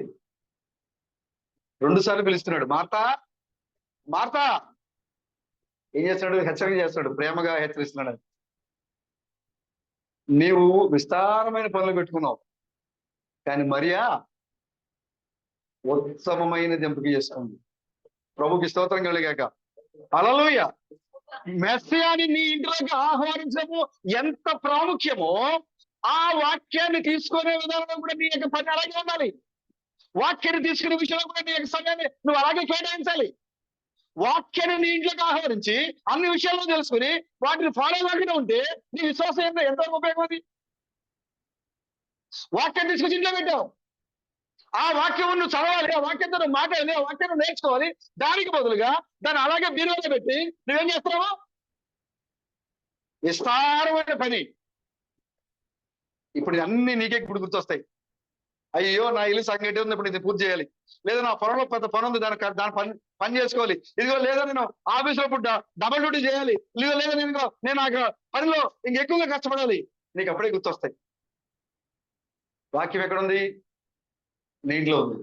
2 సార్లు పిలుస్తున్నాడు, మార్తా, మార్తా. ఏం చేస్తున్నాడు? హెచ్చరిక చేస్తున్నాడు, ప్రేమగా హెచ్చరిస్తున్నాడు. నీవు విస్తారమైన పనులు పెట్టుకున్నావు, కానీ మరియా ఉత్తమమైన ఎంపిక చేసుకుంది. ప్రభుకి స్తోత్రం కలుగాక. హల్లెలూయా. మెస్సియాని నీ ఇంట్లోకి ఆహ్వానించడము ఎంత ప్రాముఖ్యమో, ఆ వాక్యాన్ని తీసుకునే విధానంలో కూడా నీ యొక్క పని అలాగే ఉండాలి. వాక్యాన్ని తీసుకునే విషయంలో కూడా నీ యొక్క సమయాన్ని నువ్వు అలాగే కేటాయించాలి. వాక్యాన్ని నీ ఇంట్లోకి ఆహ్వానించి అన్ని విషయాల్లో తెలుసుకుని వాటిని ఫాలో అవ్వకుండా ఉంటే నీ విశ్వాసం ఎంతవరకు ఉపయోగం? అది వాక్యాన్ని తీసుకొచ్చి ఇంట్లో పెట్టావు, ఆ వాక్యం నువ్వు చదవాలి, ఆ వాక్యంతో నువ్వు మాట్లాడాలి, ఆ వాక్యం నేర్చుకోవాలి. దానికి బదులుగా దాన్ని అలాగే బీరువాలో పెట్టి నువ్వేం చేస్తున్నావు? విస్తారమైన పని. ఇప్పుడు అన్ని నీకే ఇప్పుడు గుర్తొస్తాయి. అయ్యో, నా ఇల్లు సంగతి ఉంది, ఇప్పుడు ఇది పూర్తి చేయాలి. లేదా నా పొలంలో పెద్ద పని ఉంది, దాని పని చేసుకోవాలి. ఇదిగో లేదా నేను ఆఫీస్లో ఇప్పుడు డబల్ డ్యూటీ చేయాలి. లేదా నేను నాకు పనిలో ఇంకెక్కువగా కష్టపడాలి. నీకు అప్పుడే గుర్తొస్తాయి. వాక్యం ఎక్కడుంది? నీ ఇంట్లో ఉంది.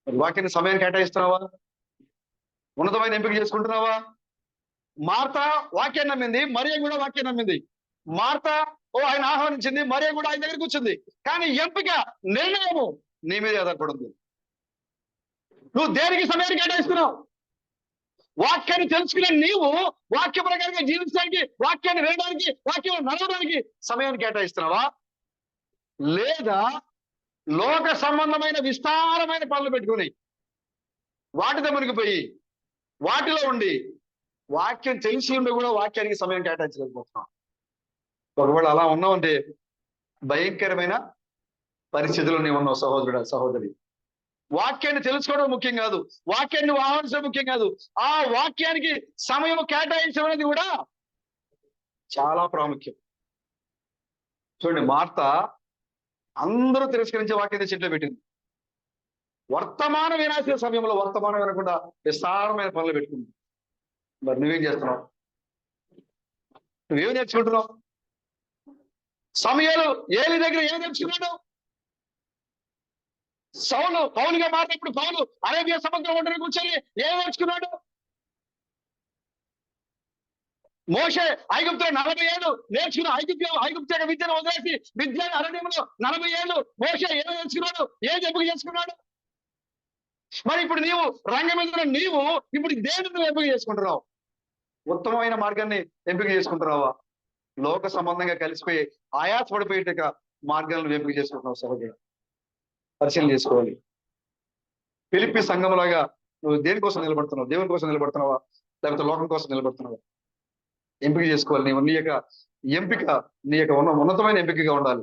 వాక్యాన్ని సమయాన్ని కేటాయిస్తున్నావా? ఉన్నతమైన ఎంపిక చేసుకుంటున్నావా? మార్త వాక్యాన్ని నమ్మింది, మరియ కూడా వాక్యాన్ని నమ్మింది. మార్త ఆయన ఆహ్వానించింది, మరియ కూడా ఆయన దగ్గర కూర్చుంది. కానీ ఎంపిక, నిర్ణయము నీ మీద ఆధారపడింది. నువ్వు దేనికి సమయాన్ని కేటాయిస్తున్నావు? వాక్యాన్ని తెలుసుకునే నీవు వాక్య ప్రకారంగా జీవించడానికి, వాక్యాన్ని వినడానికి, వాక్యం నడవడానికి సమయాన్ని కేటాయిస్తున్నావా? లేదా లోక సంబంధమైన విస్తారమైన పనులు పెట్టుకుని వాటితో మునిగిపోయి వాటిలో ఉండి వాక్యం తెలిసి ఉండి కూడా వాక్యానికి సమయం కేటాయించలేకపోతున్నాం. ఒకవేళ అలా ఉన్నావంటే భయంకరమైన పరిస్థితుల్లో నీవు ఉన్నావు సహోదరుడా, సహోదరి. వాక్యాన్ని తెలుసుకోవడం ముఖ్యం కాదు, వాక్యాన్ని ఆహ్వానించడం ముఖ్యం కాదు, ఆ వాక్యానికి సమయం కేటాయించడం అనేది కూడా చాలా ప్రాముఖ్యం. చూడండి, మార్త అందరూ తిరస్కరించే వాక్యాన్ని చెట్లో పెట్టింది. వర్తమానం వినాల్సిన సమయంలో వర్తమానం వినకుండా విస్తారమైన పనులు పెట్టుకుంది. మరి నువ్వేం చేస్తున్నావు? నువ్వేం నేర్చుకుంటున్నావు? సమయాలు ఏలి దగ్గర ఏం నేర్చుకున్నాడు? పౌలుగా మారినప్పుడు పౌలు అరేబియా సముద్రం ఒడ్డున కూర్చొని ఏం నేర్చుకున్నాడు? మోషే ఐగుప్తులో 40 ఏళ్ళు నేర్చుకున్న ఐగుప్తు విద్యను వదిలేసి విద్యను అరణ్యంలో 40 ఏళ్ళు మోషే ఏం నేర్చుకున్నాడు? ఏం ఎంపిక చేసుకున్నాడు? మరి ఇప్పుడు నీవు రంగం మీద నీవు ఇప్పుడు దేని నువ్వు ఎంపిక చేసుకుంటున్నావు? ఉత్తమమైన మార్గాన్ని ఎంపిక చేసుకుంటున్నావా? లోక సంబంధంగా కలిసిపోయి ఆయాసపడిపోయేట మార్గాలను ఎంపిక చేసుకుంటున్నావు? సహోదరుడు, పరిశీలన చేసుకోవాలి. ఫిలిప్పీ సంఘంలాగా నువ్వు దేనికోసం నిలబడుతున్నావు? దేవుని కోసం నిలబడుతున్నావా, లేకపోతే లోకం కోసం నిలబడుతున్నావా? ఎంపిక చేసుకోవాలి. నీ యొక్క ఎంపిక నీ యొక్క ఉన్నతమైన ఎంపికగా ఉండాలి.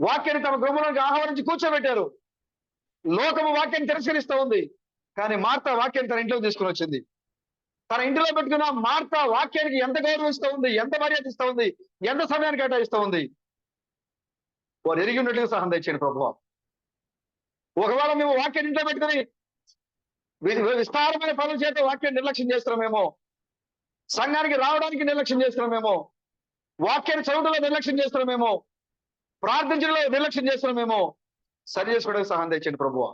వాక్యాన్ని తమ గృహంలోకి ఆహ్వానించి కూర్చోబెట్టారు. లోకము వాక్యాన్ని తిరస్కరిస్తూ ఉంది, కానీ మార్త వాక్యాన్ని తన ఇంట్లోకి తీసుకుని వచ్చింది. తన ఇంటిలో పెట్టుకున్న మార్త వాక్యానికి ఎంత గౌరవిస్తూ ఉంది, ఎంత మర్యాద ఇస్తూ ఉంది, ఎంత సమయాన్ని కేటాయిస్తూ ఉంది. వారు ఎరిగి ఉన్నట్లుగా సహాయం తెచ్చాడు ప్రభువా. ఒకవేళ మేము వాక్యాన్ని ఇంట్లో పెట్టుకుని విస్తారమైన పనుల చేత వాక్యాన్ని నిర్లక్ష్యం చేస్తున్నామేమో, సంఘానికి రావడానికి నిర్లక్ష్యం చేస్తున్నామేమో, వాక్యాన్ని చదవడంలో నిర్లక్ష్యం చేస్తున్నామేమో, ప్రార్థించడంలో నిర్లక్ష్యం చేస్తున్నామేమో, సరి చేసుకోవడానికి సహాయం తెచ్చండి ప్రభువా.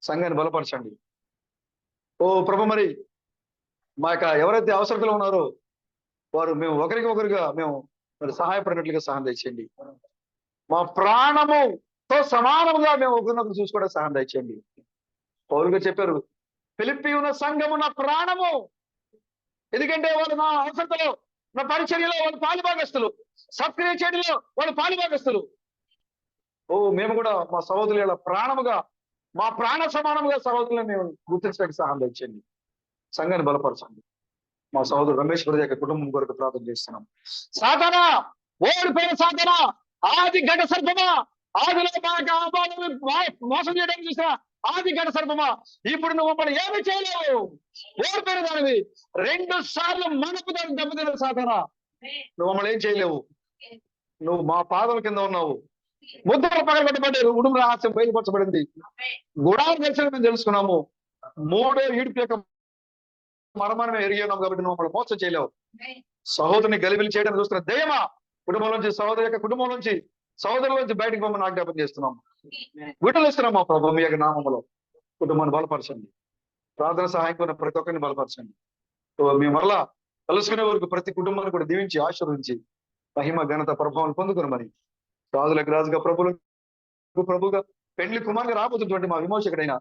సంఘాన్ని బలపరచండి. ఓ ప్రభు, మరి మా యొక్క ఎవరైతే అవసరతలో ఉన్నారో వారు మేము ఒకరికి ఒకరుగా మేము మరి సహాయపడినట్లుగా సహాయం తెచ్చండి. మా ప్రాణముతో సమానముగా మేము ఒకరినొకరు చూసుకోవడానికి సహాయం తెచ్చండి. పౌలుగా చెప్పారు, ఫిలిప్పీ ఉన్న సంఘము నా ప్రాణము. ఎందుకంటే వాళ్ళు నా అవసరతలో, నా పరిచర్యలో వాళ్ళు పాలుభాగస్తులు, సత్క్రియ చేయడంలో వాళ్ళు పాలుభాగస్తులు. ఓ మేము కూడా మా సహోదరుల ప్రాణముగా, మా ప్రాణ సమానముగా సహోదరులను మేము గుర్తించడానికి సహాయం తెచ్చండి. సంఘాన్ని బలపరచండి. మా సహోదరు రమేష్ గారి యొక్క కుటుంబం కొరకు ప్రార్థన చేస్తున్నాం. సాతానా, ఓడిపోయిన సాతానా, ఆది ఘట సర్పమా, ఆదిలో మోసం చేయడానికి చూసిన ఆది ఘట సర్పమా, ఇప్పుడు నువ్వు మమ్మల్ని ఏమి చేయలేవు. ఓడిపోయిన దానివి, 2 సార్లు మనకు దాన్ని దెబ్బతిన్న సాతానా, నువ్వు మమ్మల్ని ఏం చేయలేవు. నువ్వు మా పాదల కింద ఉన్నావు. ముద్దలు పగలగొట్టబడ్డారు, ఉడుము రహస్యం బయలుపరచబడింది, గుడాల దర్శనం మేము తెలుసుకున్నాము. 3వ ఈడుపు యొక్క మర్మాన్ని ఎరిగి ఉన్నాం కాబట్టి నువ్వు మమ్మల్ని మోసం చేయలేవు. సహోదరుని గలిబిలి చేయడం చూస్తున్న దయమా, కుటుంబం నుంచి, సహోదరు యొక్క కుటుంబం నుంచి, సహోదరుల నుంచి బయటకు మమ్మల్ని ఆజ్ఞాపన చేస్తున్నాం. విడుదల ఇస్తున్నాం మా ప్రభు మీ యొక్క నామములో. కుటుంబాన్ని బలపరచండి. ప్రార్థన సహాయం కొన్న ప్రతి ఒక్కరిని బలపరచండి. మేము మరలా కలుసుకునే వరకు ప్రతి కుటుంబాన్ని కూడా దీవించి ఆశీర్వదించి మహిమ ఘనత ప్రభావం పొందుకుని మరి రాజులకు రాజుగా ప్రభుగా పెండ్లి కుమారుగా రాబోతున్నటువంటి మా విమోచకుడైన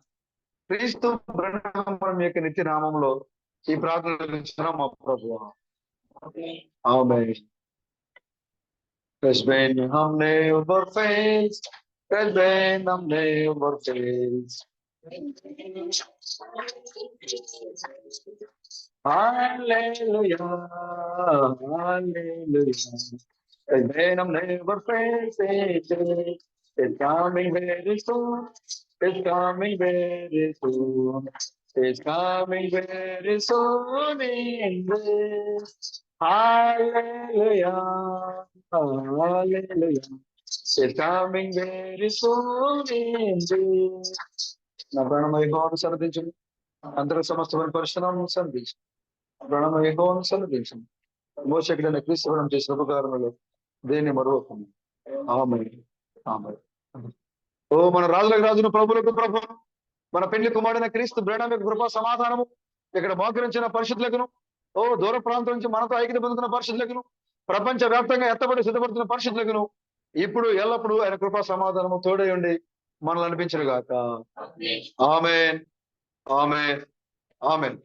క్రీస్తు బ్రహ్మ యొక్క నిత్య నామంలో ఈ ప్రార్థన మా ప్రభువా. ఆమేన్. Resben हमने ऊपर फेस, Resben हमने ऊपर फेस. Hallelujah, Hallelujah. Resben हमने ऊपर face, it's coming very soon, it's coming very soon, it's coming very soon in this. Hallelujah, Hallelujah. It's coming very soon indeed. నా ప్రాణమ యెహోవాను సన్నిధించును, అందరూ సమస్తమైన పరిశుద్ధనామమును సన్నిధించును. ప్రాణమ యెహోవాను సన్నిధించును. మోషకుడైన క్రీస్తు మనం చేసిన ఉపకారములు దేన్ని మరువకండి. ఆమేన్, ఆమేన్. ఓ మన రాజులకు రాజును, ప్రభులకు ప్రభు, మన పెళ్లి కుమారుడైన క్రీస్తు బ్రహ్మ యొక్క కృపా సమాధానము ఇక్కడ మోకరించిన పరిశుద్ధులకును, ఓ దూర ప్రాంతం నుంచి మనతో ఐక్యత పొందుతున్న పరిశుద్ధులకును, ప్రపంచ వ్యాప్తంగా ఎత్తబడి సిద్ధపడుతున్న పరిశుద్ధులకును ఇప్పుడు ఎల్లప్పుడూ ఆయన కృపా సమాధానము తోడై ఉండి మనల్ని అనిపించను గాక. Amen, amen, amen.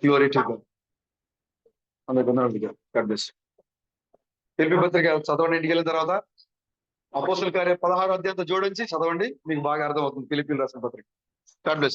Glory to God. అందరికీ వందనాలు. God bless. ఫిలిప్పీ పత్రిక చదవండి. ఇంటికి వెళ్ళిన తర్వాత అపోస్తుల కార్యం 16వ అధ్యాయంతో జోడించి చదవండి, మీకు బాగా అర్థమవుతుంది ఫిలిప్పీలు రాసిన పత్రిక. God bless.